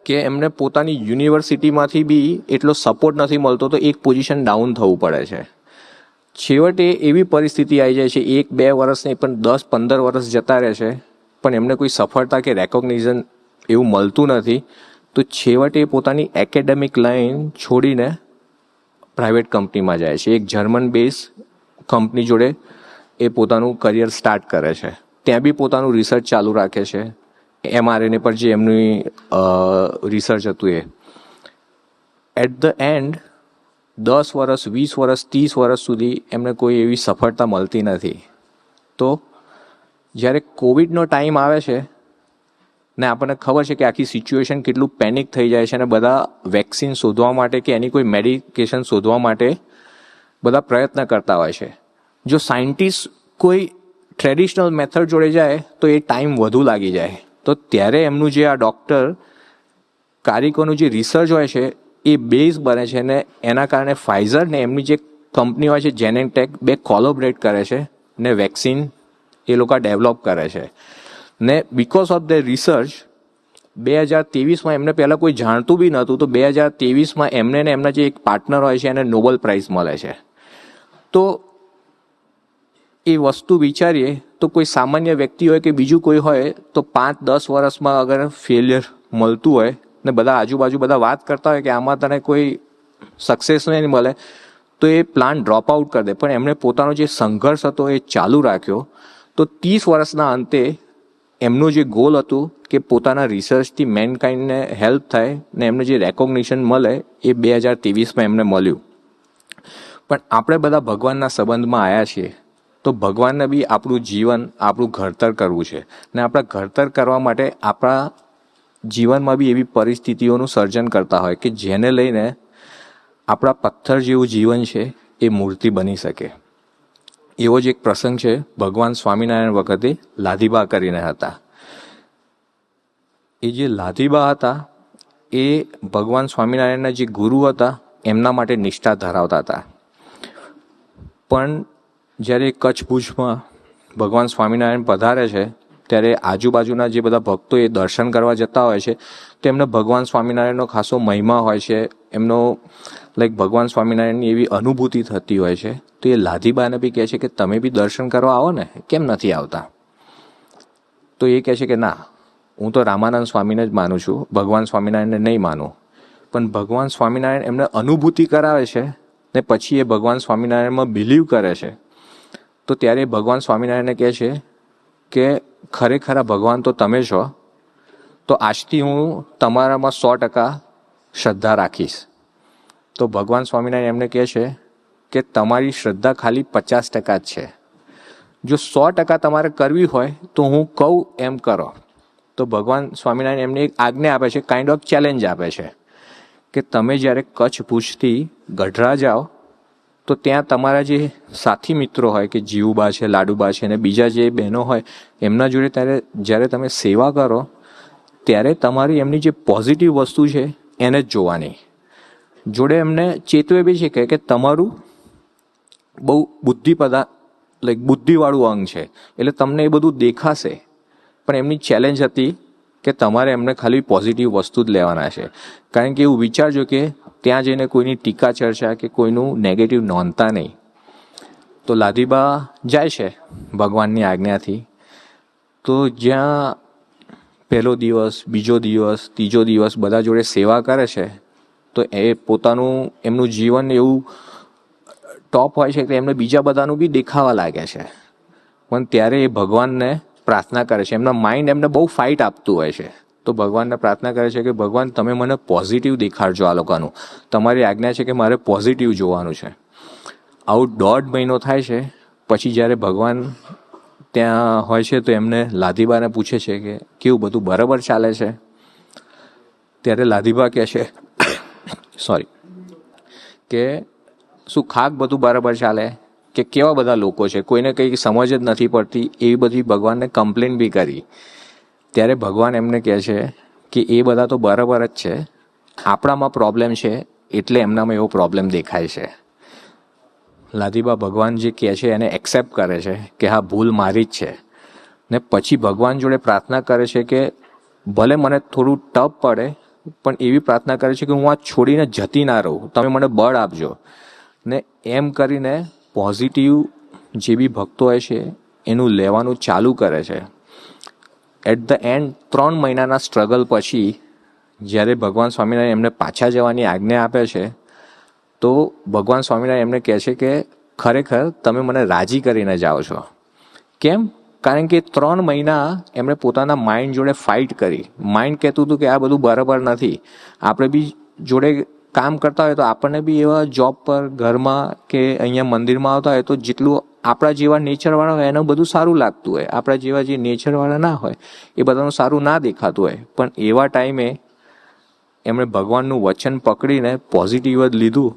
કે એમને પોતાની યુનિવર્સિટીમાંથી બી એટલો સપોર્ટ નથી મળતો, તો એક પોઝિશન ડાઉન થવું પડે છે. છેવટે એવી પરિસ્થિતિ આવી જાય છે, 1-2 વર્ષ નહીં પણ 10-15 વર્ષ જતા રહે છે, પણ એમને કોઈ સફળતા કે રેકોગ્નિઝન એવું મળતું નથી. તો છેવટે પોતાની એકેડેમિક લાઈન છોડીને પ્રાઇવેટ કંપનીમાં જાય છે. એક જર્મન બેઝ કંપની જોડે એ પોતાનું કરિયર સ્ટાર્ટ કરે છે. ત્યાં બી પોતાનું રિસર્ચ ચાલુ રાખે છે, mRNA પર જે એમની રિસર્ચ હતું એ. એટ ધ એન્ડ 10 વર્ષ, 20 વર્ષ, 30 વર્ષ સુધી એમને કોઈ એવી સફળતા મળતી નથી. તો જ્યારે કોવિડનો ટાઈમ આવે છે ને આપણને ખબર છે કે આખી સિચ્યુએશન કેટલું પેનિક થઈ જાય છે અને બધા વેક્સિન શોધવા માટે કે એની કોઈ મેડિકેશન શોધવા માટે બધા પ્રયત્ન કરતા હોય છે. જો સાયન્ટિસ્ટ કોઈ ટ્રેડિશનલ મેથડ જોડે જાય તો એ ટાઈમ વધુ લાગી જાય. તો ત્યારે એમનું જે આ ડૉક્ટર કારિકોનું જે રિસર્ચ હોય છે એ બેઝ બને છે ને એના કારણે ફાઇઝર ને એમની જે કંપની હોય છે જેનેટેક બે કોલોબરેટ કરે છે ને વેક્સિન એ લોકો ડેવલપ કરે છે. ને બિકોઝ ઓફ ધ રિસર્ચ 2023માં એમને પહેલાં કોઈ જાણતું બી નહોતું, તો 2023માં એમને ને એમના જે એક પાર્ટનર હોય છે એને નોબેલ પ્રાઇઝ મળે છે. તો એ વસ્તુ વિચારીએ તો કોઈ સામાન્ય વ્યક્તિ હોય કે બીજું કોઈ હોય તો 5-10 વર્ષમાં અગર ફેલિયર મળતું હોય ને બધા આજુબાજુ બધા વાત કરતા હોય કે આમાં તને કોઈ સક્સેસ નહીં મળે, તો એ પ્લાન ડ્રોપ આઉટ કરી દે. પણ એમણે પોતાનો જે સંઘર્ષ હતો એ ચાલુ રાખ્યો. તો 30 વર્ષના અંતે એમનું જે ગોલ હતું કે પોતાના રિસર્ચથી મેનકાઇન્ડને હેલ્પ થાય ને એમને જે રેકોગ્નિશન મળે એ 2023માં એમને મળ્યું. પણ આપણે બધા ભગવાનના સંબંધમાં આવ્યા છીએ, તો ભગવાનને બી આપણું જીવન, આપણું ઘડતર કરવું છે. ને આપણા ઘડતર કરવા માટે આપણા જીવનમાં બી એવી પરિસ્થિતિઓનું સર્જન કરતા હોય કે જેને લઈને આપણા પથ્થર જેવું જીવન છે એ મૂર્તિ બની શકે. એવો જ એક પ્રસંગ છે ભગવાન સ્વામિનારાયણ વખતે લાધીબા કરીને હતા. એ જે લાધીબા હતા એ ભગવાન સ્વામિનારાયણના જે ગુરુ હતા એમના માટે નિષ્ઠા ધરાવતા હતા. પણ જ્યારે કચ્છ ભુજમાં ભગવાન સ્વામિનારાયણ પધારે છે ત્યારે આજુબાજુના જે બધા ભક્તો એ દર્શન કરવા જતા હોય છે તો એમને ભગવાન સ્વામિનારાયણનો ખાસો મહિમા હોય છે, એમનો ભગવાન સ્વામિનારાયણની એવી અનુભૂતિ થતી હોય છે. તો એ લાધીબાને બી કહે છે કે તમે બી દર્શન કરવા આવો ને, કેમ નથી આવતા? તો એ કહે છે કે ના, હું તો રામાનંદ સ્વામીને જ માનું છું, ભગવાન સ્વામિનારાયણને નહીં માનું. પણ ભગવાન સ્વામિનારાયણ એમને અનુભૂતિ કરાવે છે ને પછી એ ભગવાન સ્વામિનારાયણમાં બિલીવ કરે છે. તો ત્યારે ભગવાન સ્વામિનારાયણને કહે છે કે ખરેખર ભગવાન તો તમે છો, તો આજથી હું તમારામાં 100% શ્રદ્ધા રાખીશ. તો ભગવાન સ્વામિનારાયણ એમને કહે છે કે તમારી શ્રદ્ધા ખાલી 50% જ છે. જો 100% તમારે કરવી હોય તો હું કહું એમ કરો. તો ભગવાન સ્વામિનારાયણ એમને એક આજ્ઞા આપે છે, કાઇન્ડ ઓફ ચેલેન્જ આપે છે કે તમે જ્યારે કચ્છ ભુજથી ગઢડા જાઓ તો ત્યાં તમારા જે સાથી મિત્રો હોય કે જીવુબા છે, લાડુબા છે અને બીજા જે બહેનો હોય એમના જોડે જ્યારે તમે સેવા કરો ત્યારે તમારી એમની જે પોઝિટિવ વસ્તુ છે એને જ જોવાની. જોડે એમને ચેતવે બી છે કે તમારું બહુ બુદ્ધિવાળું અંગ છે એટલે તમને એ બધું દેખાશે. પણ એમની ચેલેન્જ હતી કે તમારે એમને ખાલી પોઝિટિવ વસ્તુ જ લેવાના છે. કારણ કે એવું વિચારજો કે ત્યાં જઈને કોઈની ટીકા ચર્ચા કે કોઈનું નેગેટિવ નોંધતા નહીં. તો લાધીબા જાય છે ભગવાનની આજ્ઞાથી. તો જ્યાં પહેલો દિવસ, બીજો દિવસ, ત્રીજો દિવસ બધા જોડે સેવા કરે છે તો એ પોતાનું એમનું જીવન એવું ટોપ હોય છે કે એમને બીજા બધાનું બી દેખાવા લાગે છે. પણ ત્યારે એ ભગવાનને પ્રાર્થના કરે છે. એમના માઇન્ડ એમને બહુ ફાઇટ આપતું હોય છે. તો ભગવાનને પ્રાર્થના કરે છે કે ભગવાન તમે મને પોઝિટિવ દેખાડજો આ લોકોનું. તમારી આજ્ઞા છે કે મારે પોઝિટિવ જોવાનું છે. આવું 1.5 મહિનો થાય છે. પછી જ્યારે ભગવાન ત્યાં હોય છે તો એમને લાધીબાને પૂછે છે કે કેવું બધું બરાબર ચાલે છે? ત્યારે લાધીબા કહે છે કે શું ખાક બધું બરાબર ચાલે કે કેવા બધા લોકો છે, કોઈને કંઈ સમજ જ નથી પડતી, એવી બધી ભગવાનને કમ્પ્લેન બી કરી. ત્યારે ભગવાન એમને કહે છે કે એ બધા તો બરાબર જ છે, આપણામાં પ્રોબ્લેમ છે એટલે એમનામાં એવો પ્રોબ્લેમ દેખાય છે. લાધીબા ભગવાન જે કહે છે એને એક્સેપ્ટ કરે છે કે હા ભૂલ મારી જ છે. ને પછી ભગવાન જોડે પ્રાર્થના કરે છે કે ભલે મને થોડું ટફ પડે પણ એવી પ્રાર્થના કરે છે કે હું આ છોડીને જતી ના રહું, તમે મને બળ આપજો. ને એમ કરીને પોઝિટિવ જે બી ભક્તો હોય છે એનું લેવાનું ચાલુ કરે છે. એટ ધ એન્ડ 3 મહિનાના સ્ટ્રગલ પછી જ્યારે ભગવાન સ્વામિનારાયણ એમને પાછા જવાની આજ્ઞા આપે છે તો ભગવાન સ્વામિનારાયણ એમને કહે છે કે ખરેખર તમે મને રાજી કરીને જાઓ છો. કેમ? કારણ કે 3 મહિના એમણે પોતાના માઇન્ડ જોડે ફાઇટ કરી. માઇન્ડ કહેતું હતું કે આ બધું બરાબર નથી, આપણે બી જોડે કામ કરતા હોય તો આપણને બી એવા જોબ પર, ઘરમાં કે અહીંયા મંદિરમાં આવતા હોય તો જેટલું આપણા જેવા નેચરવાળા હોય એનું બધું સારું લાગતું હોય, આપણા જેવા જે નેચરવાળા ના હોય એ બધાનું સારું ના દેખાતું હોય. પણ એવા ટાઈમે એમણે ભગવાનનું વચન પકડીને પોઝિટિવ જ લીધું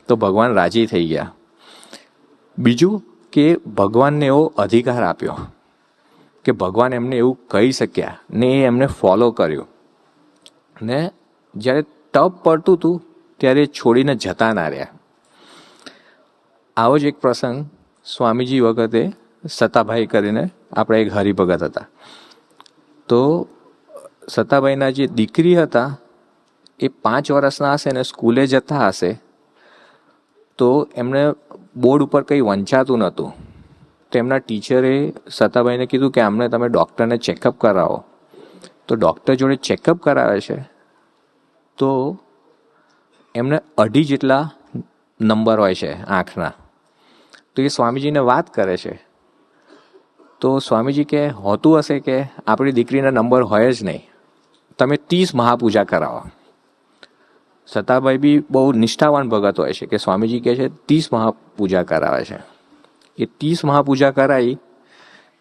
તો ભગવાન રાજી થઈ ગયા. બીજું કે ભગવાનને એવો અધિકાર આપ્યો કે ભગવાન એમને એવું કહી શક્યા ને એ એમને ફોલો કર્યું. ને જ્યારે ટપ પડતું હતું ત્યારે છોડીને જતા ના રહ્યા. આવો જ એક પ્રસંગ સ્વામીજી વખતે સતાભાઈ કરીને આપણે એક હરિભગત હતા. તો સતાભાઈના જે દીકરી હતા એ 5 વર્ષના હશે ને સ્કૂલે જતા હશે, તો એમને બોર્ડ ઉપર કંઈ વંચાતું નહોતું. તો એમના ટીચરે સતાભાઈને કીધું કે આમને તમે ડૉક્ટરને ચેકઅપ કરાવો. તો ડૉક્ટર જોડે ચેકઅપ કરાવે છે તો એમને 2.5 જેટલા નંબર હોય છે આંખના. તો એ સ્વામીજીને વાત કરે છે. તો સ્વામીજી કે હોતું હશે કે આપણી દીકરીના નંબર હોય જ નહીં, તમે 30 મહાપૂજા કરાવો. સતાભાઈ બી બહુ નિષ્ઠાવાન ભગત હોય છે કે સ્વામીજી કહે છે 30 મહાપૂજા કરાવે છે. એ 30 મહાપૂજા કરાવી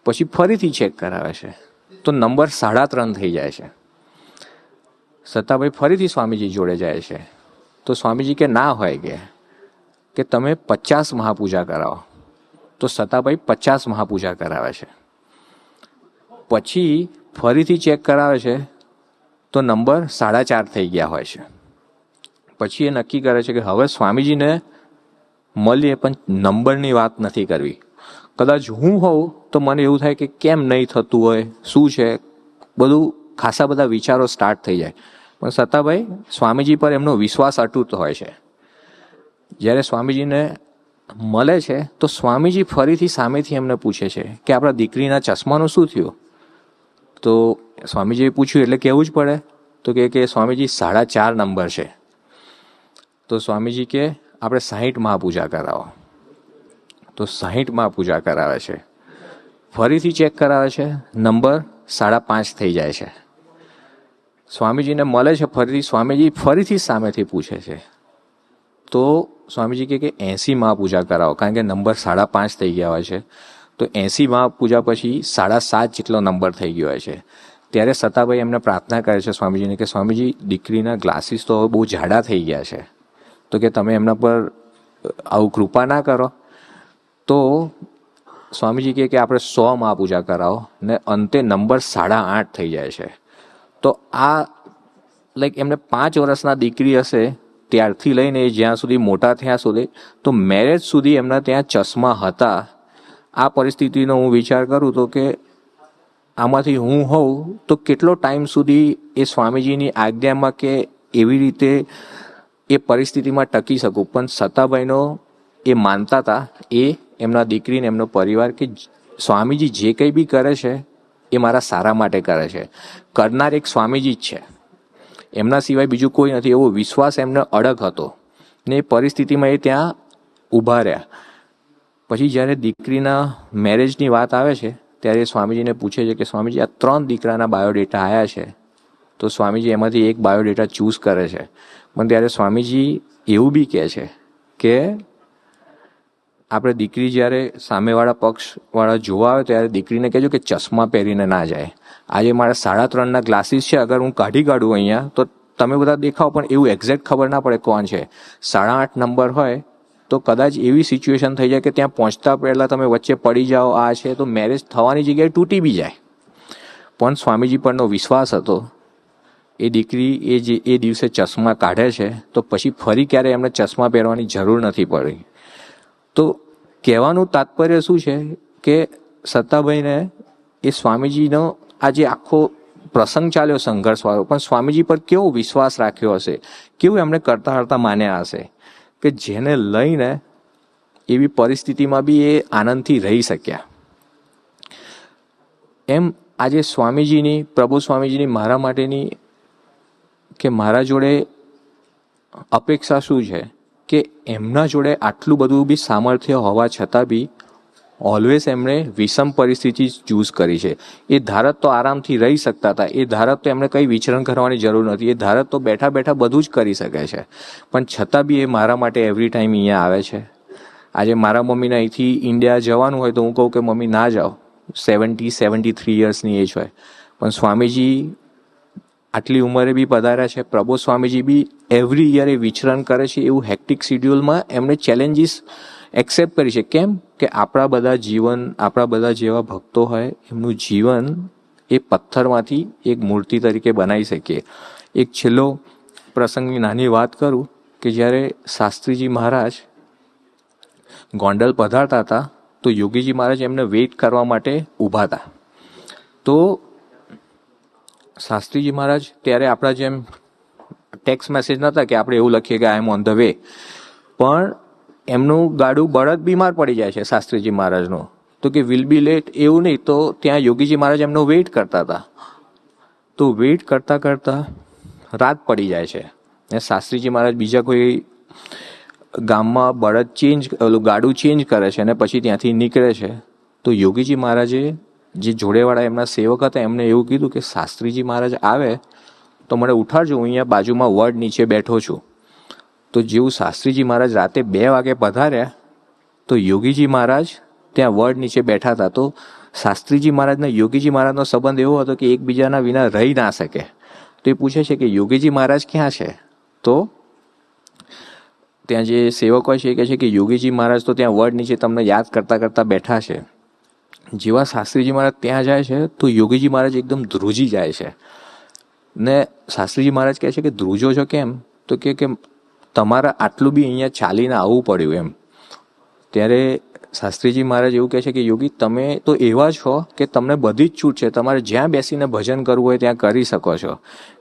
પછી ફરીથી ચેક કરાવે છે તો નંબર 3.5 થઈ જાય છે. સતાભાઈ ફરીથી સ્વામીજી જોડે જાય છે તો સ્વામીજી કે ના હોય કે તમે 50 મહાપૂજા કરાવો. તો સતાભાઈ 50 મહાપૂજા કરાવે છે. પછી ફરીથી ચેક કરાવે છે તો નંબર 4.5 થઈ ગયા હોય છે. પછી એ નક્કી કરે છે કે હવે સ્વામીજીને મળીએ પણ નંબરની વાત નથી કરવી. કદાચ હું હોઉં તો મને એવું થાય કે કેમ નહીં થતું હોય, શું છે, બધું ખાસા બધા વિચારો સ્ટાર્ટ થઈ જાય. પણ સતાભાઈ સ્વામીજી પર એમનો વિશ્વાસ અતૂટ હોય છે. જ્યારે સ્વામીજીને મળે છે તો સ્વામીજી ફરીથી સામેથી એમને પૂછે છે કે આપણા દીકરીના ચશ્માનું શું થયું. તો સ્વામીજીએ પૂછ્યું એટલે કહેવું જ પડે. તો કે સ્વામીજી 4.5 નંબર છે. તો સ્વામીજી કે આપણે 60 મહાપૂજા કરાવો. તો 60 મહાપૂજા કરાવે છે. ફરીથી ચેક કરાવે છે, નંબર 5.5 થઈ જાય છે. સ્વામીજીને મળે છે ફરીથી, સ્વામીજી ફરીથી સામેથી પૂછે છે. તો સ્વામીજી કે 80 મહાપૂજા કરાવો, કારણ કે નંબર 5.5 થઈ ગયા હોય છે. તો 80 મહાપૂજા પછી 7.5 જેટલો નંબર થઈ ગયો હોય છે. ત્યારે સતાભાઈ એમને પ્રાર્થના કરે છે સ્વામીજીને કે સ્વામીજી દીકરીના ગ્લાસીસ તો હવે બહુ જાડા થઈ ગયા છે, તો કે તમે એમના પર આવું કૃપા ના કરો. તો સ્વામીજી કે આપણે 100 મહાપૂજા કરાવો ને અંતે નંબર 8.5 થઈ જાય છે. તો આ એમને 5 વર્ષના દીકરી હશે ત્યારથી લઈને જ્યાં સુધી મોટા થયા સુધી, તો મેરેજ સુધી એમના ત્યાં ચશ્મા હતા. આ પરિસ્થિતિનો હું વિચાર કરું તો કે આમાંથી હું હોઉં તો કેટલો ટાઈમ સુધી એ સ્વામીજીની આજ્ઞામાં કે એવી રીતે એ પરિસ્થિતિમાં ટકી શકું. પણ સતાભાઈનો એ માનતા હતા, એ એમના દીકરીને એમનો પરિવાર, કે સ્વામીજી જે કંઈ બી કરે છે એ મારા સારા માટે કરે છે. કરનાર એક સ્વામીજી જ છે, એમના સિવાય બીજું કોઈ નથી. એવો વિશ્વાસ એમને અડગ હતો ને એ પરિસ્થિતિમાં એ ત્યાં ઊભા રહ્યા. પછી જ્યારે દીકરીના મેરેજની વાત આવે છે ત્યારે સ્વામીજીને પૂછે છે કે સ્વામીજી આ 3 દીકરાના બાયોડેટા આવ્યા છે. તો સ્વામીજી એમાંથી એક બાયોડેટા ચૂઝ કરે છે. પણ ત્યારે સ્વામીજી એવું બી કહે છે કે આપણે દીકરી જ્યારે સામેવાળા પક્ષવાળા જોવા આવે ત્યારે દીકરીને કહેજો કે ચશ્મા પહેરીને ના જાય. આજે મારા 3.5ના ગ્લાસીસ છે, અગર હું કાઢી કાઢું અહીંયા તો તમે બધા દેખાવ, પણ એવું એક્ઝેક્ટ ખબર ના પડે કોણ છે. 8.5 નંબર હોય તો કદાચ એવી સિચ્યુએશન થઈ જાય કે ત્યાં પહોંચતા પહેલાં તમે વચ્ચે પડી જાઓ, આ છે, તો મેરેજ થવાની જગ્યાએ તૂટી બી જાય. પણ સ્વામીજી પરનો વિશ્વાસ હતો. એ દીકરી એ દિવસે ચશ્મા કાઢે છે તો પછી ફરી ક્યારે એમને ચશ્મા પહેરવાની જરૂર નથી પડી. તો કહેવાનું તાત્પર્ય શું છે કે સત્તાભાઈને એ સ્વામીજીનો આ જે આખો પ્રસંગ ચાલ્યો સંઘર્ષવાળો, પણ સ્વામીજી પર કેવો વિશ્વાસ રાખ્યો હશે, કેવું એમણે કરતા કરતા માન્યા હશે કે જેને લઈને એવી પરિસ્થિતિમાં બી એ આનંદથી રહી શક્યા. એમ આજે સ્વામીજીની, પ્રભુ સ્વામીજીની મારા માટેની કે મારા જોડે અપેક્ષા શું છે કે એમના જોડે આટલું બધું બી સામર્થ્ય હોવા છતાં બી ઓલવેઝ એમણે વિષમ પરિસ્થિતિ ચૂઝ કરી છે. એ ધારત તો આરામથી રહી શકતા હતા, એ ધારત તો એમને કંઈ વિચરણ કરવાની જરૂર નથી, એ ધારત તો બેઠા બેઠા બધું જ કરી શકે છે. પણ છતાં બી એ મારા માટે એવરી ટાઈમ અહીંયા આવે છે. આજે મારા મમ્મીને અહીંથી ઇન્ડિયા જવાનું હોય તો હું કહું કે મમ્મી ના જાઓ, 73 યર્સની એજ હોય, પણ સ્વામીજી આટલી ઉંમરે બી પધાર્યા છે. પ્રભુ સ્વામીજી બી એવરી યર એ વિચરણ કરે છે. એવું હેક્ટિક શિડ્યુલમાં એમણે ચેલેન્જીસ એક્સેપ્ટ કરી છે. કેમ કે આપણા બધા જેવા ભક્તો હોય એમનું જીવન એ પથ્થરમાંથી એક મૂર્તિ તરીકે બનાવી શકીએ. એક છેલ્લો પ્રસંગની નાની વાત કરું કે જ્યારે શાસ્ત્રીજી મહારાજ ગોંડલ પધારતા હતા તો તો યોગીજી મહારાજ એમને વેઇટ કરવા માટે ઊભા હતા. તો શાસ્ત્રીજી મહારાજ ત્યારે આપણા જેમ ટેક્સ્ટ મેસેજ નહોતા કે આપણે એવું લખીએ કે આઈ એમ ઓન ધ વે, પણ એમનું ગાડું બળદ બીમાર પડી જાય છે શાસ્ત્રીજી મહારાજનું, તો કે વિલ બી લેટ એવું નહીં, તો ત્યાં યોગીજી મહારાજ એમનો વેઇટ કરતા હતા. તો વેઇટ કરતાં કરતાં રાત પડી જાય છે ને શાસ્ત્રીજી મહારાજ બીજા કોઈ ગામમાં બળદ ગાડું ચેન્જ કરે છે અને પછી ત્યાંથી નીકળે છે. તો યોગીજી મહારાજે જે જોડેવાળા એમના સેવક હતા એમને એવું કીધું કે શાસ્ત્રીજી મહારાજ આવે તો મને ઉઠાડજો, હું અહીંયા બાજુમાં વડ નીચે બેઠો છું. તો જેવું શાસ્ત્રીજી મહારાજ રાતે 2 વાગે પધાર્યા તો યોગીજી મહારાજ ત્યાં વડ નીચે બેઠા હતા. તો શાસ્ત્રીજી મહારાજને યોગીજી મહારાજનો સંબંધ એવો હતો કે એકબીજાના વિના રહી ના શકે. તો એ પૂછે છે કે યોગીજી મહારાજ ક્યાં છે? તો ત્યાં જે સેવક હોય છે એ કહે છે કે યોગીજી મહારાજ તો ત્યાં વડ નીચે તમને યાદ કરતાં કરતાં બેઠા છે. જેવા શાસ્ત્રીજી મહારાજ ત્યાં જાય છે તો યોગીજી મહારાજ એકદમ ધ્રુજી જાય છે ને શાસ્ત્રીજી મહારાજ કહે છે કે ધ્રુજો છો કેમ? તો કે તમારા આટલું બી અહીંયા ચાલીને આવવું પડ્યું એમ. ત્યારે શાસ્ત્રીજી મહારાજ એવું કહે છે કે યોગી તમે તો એવા છો કે તમને બધી જ છૂટ છે, તમારે જ્યાં બેસીને ભજન કરવું હોય ત્યાં કરી શકો છો.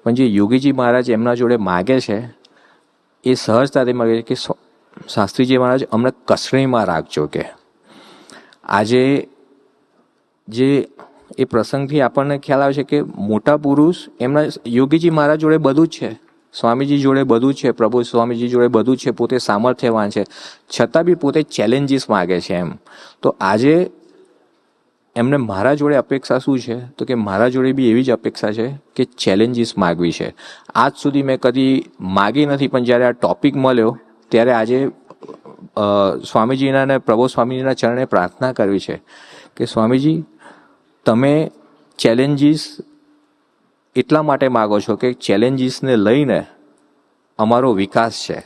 પણ જે યોગીજી મહારાજ એમના જોડે માગે છે એ સહજતાથી માગે છે કે શાસ્ત્રીજી મહારાજ અમને કસણીમાં રાખજો. કે આજે જે એ પ્રસંગથી આપણને ખ્યાલ આવે છે કે મોટા પુરુષ એમના યોગીજી મહારાજ જોડે બધું જ છે, સ્વામીજી જોડે બધું જ છે, પ્રભુ સ્વામીજી જોડે બધું જ છે, પોતે સામર્થ્યવાન છે, છતાં બી પોતે ચેલેન્જીસ માગે છે એમ. તો આજે એમને મારા જોડે અપેક્ષા શું છે? તો કે મારા જોડે બી એવી જ અપેક્ષા છે કે ચેલેન્જીસ માગવી છે. આજ સુધી મેં કદી માગી નથી, પણ જ્યારે આ ટોપિક મળ્યો ત્યારે આજે સ્વામીજીના અને પ્રભુ સ્વામીજીના ચરણે પ્રાર્થના કરવી છે કે સ્વામીજી તમે ચેલેન્જીસ એટલા માટે માગો છો કે ચેલેન્જીસને લઈને અમારો વિકાસ છે,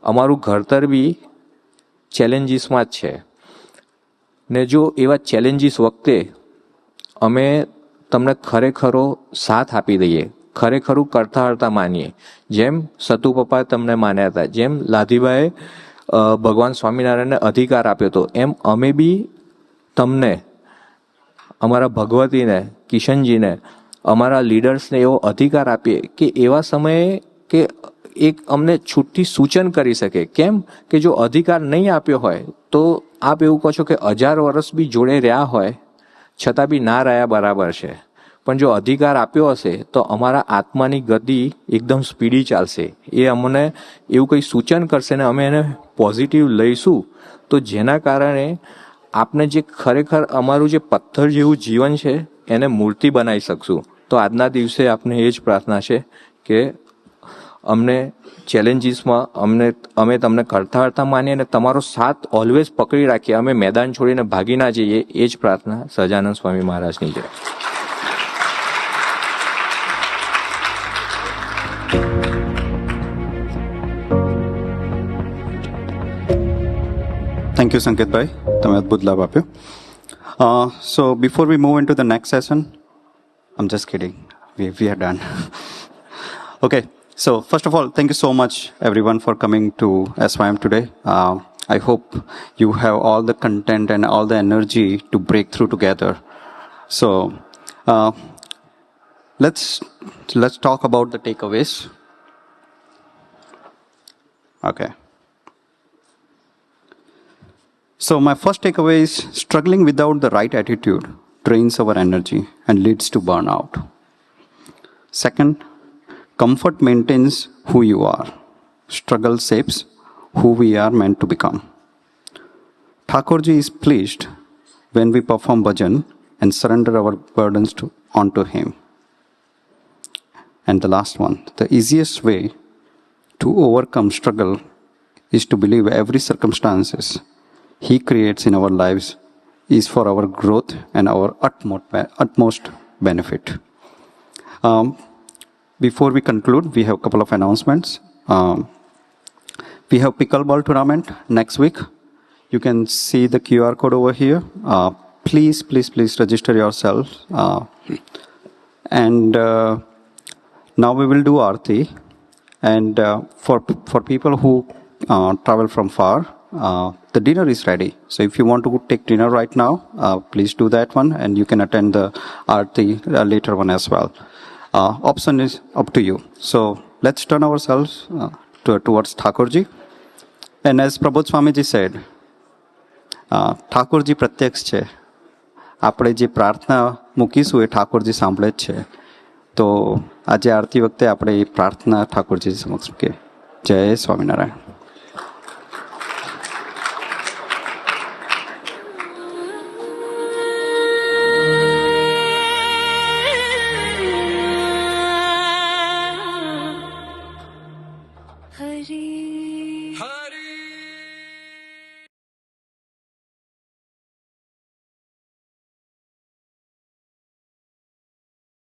અમારું ઘડતર બી ચેલેન્જીસમાં જ છે. ને જો એવા ચેલેન્જીસ વખતે અમે તમને ખરેખરો સાથ આપી દઈએ, ખરેખરું કરતા હરતા માનીએ, જેમ સતુ પપ્પા તમને માન્યા હતા, જેમ લાધીભાઈએ ભગવાન સ્વામિનારાયણને અધિકાર આપ્યો હતો, એમ અમે બી તમને, અમારા ભગવતીને, કિશનજીને, અમારા લીડર્સને એવો અધિકાર આપીએ કે એવા સમયે કે એક અમને છૂટથી સૂચન કરી શકે. કેમ કે જો અધિકાર નહીં આપ્યો હોય તો આપ એવું કહો છો કે 1000 વર્ષ બી જોડે રહ્યા હોય છતાં બી ના રહ્યા બરાબર છે, પણ જો અધિકાર આપ્યો હશે તો અમારા આત્માની ગતિ એકદમ સ્પીડી ચાલશે. એ અમને એવું કંઈ સૂચન કરશે ને અમે એને પોઝિટિવ લઈશું, તો જેના કારણે આપને જે ખરેખર અમારું જે પથ્થર જેવું જીવન છે એને મૂર્તિ બનાવી શકશું. તો આજના દિવસે આપને એ જ પ્રાર્થના છે કે અમને ચેલેન્જીસમાં અમે તમને કરતા હરતા માનીએ અને તમારો સાથ ઓલવેઝ પકડી રાખીએ, અમે મેદાન છોડીને ભાગી ના જઈએ. એ જ પ્રાર્થના સહજાનંદ સ્વામી મહારાજની જય. Thank you, Sanket bhai. તમે અદ્ભુત લાભ આપ્યો. So before we move into the next session, I'm just kidding. We are done. Okay. So first of all, thank you so much everyone for coming to SYM today. I hope you have all the content and all the energy to break through together. So let's talk about the takeaways. Okay. So my first takeaway is struggling without the right attitude drains our energy and leads to burnout. Second, comfort maintains who you are. Struggle shapes who we are meant to become. Thakurji is pleased when we perform bhajan and surrender our burdens onto him. And the last one, the easiest way to overcome struggle is to believe every circumstances he creates in our lives is for our growth and our utmost benefit. Before we conclude, we have a couple of announcements. We have pickleball tournament next week. You can see the QR code over here. Please register yourself. And now we will do Aarti. And for people who travel from far, the dinner is ready. So if you want to take dinner right now, please do that one, and you can attend the Aarti later one as well. Option is up to you. So let's turn ourselves towards Thakurji. And as Prabodh Swamiji said, Thakorji પ્રત્યક્ષ છે. આપણે જે પ્રાર્થના મૂકીશું એ ઠાકોરજી સાંભળે જ છે. તો આજે આરતી વખતે આપણે એ પ્રાર્થના ઠાકોરજી સમક્ષ મૂકીએ. જય સ્વામિનારાયણ. Hari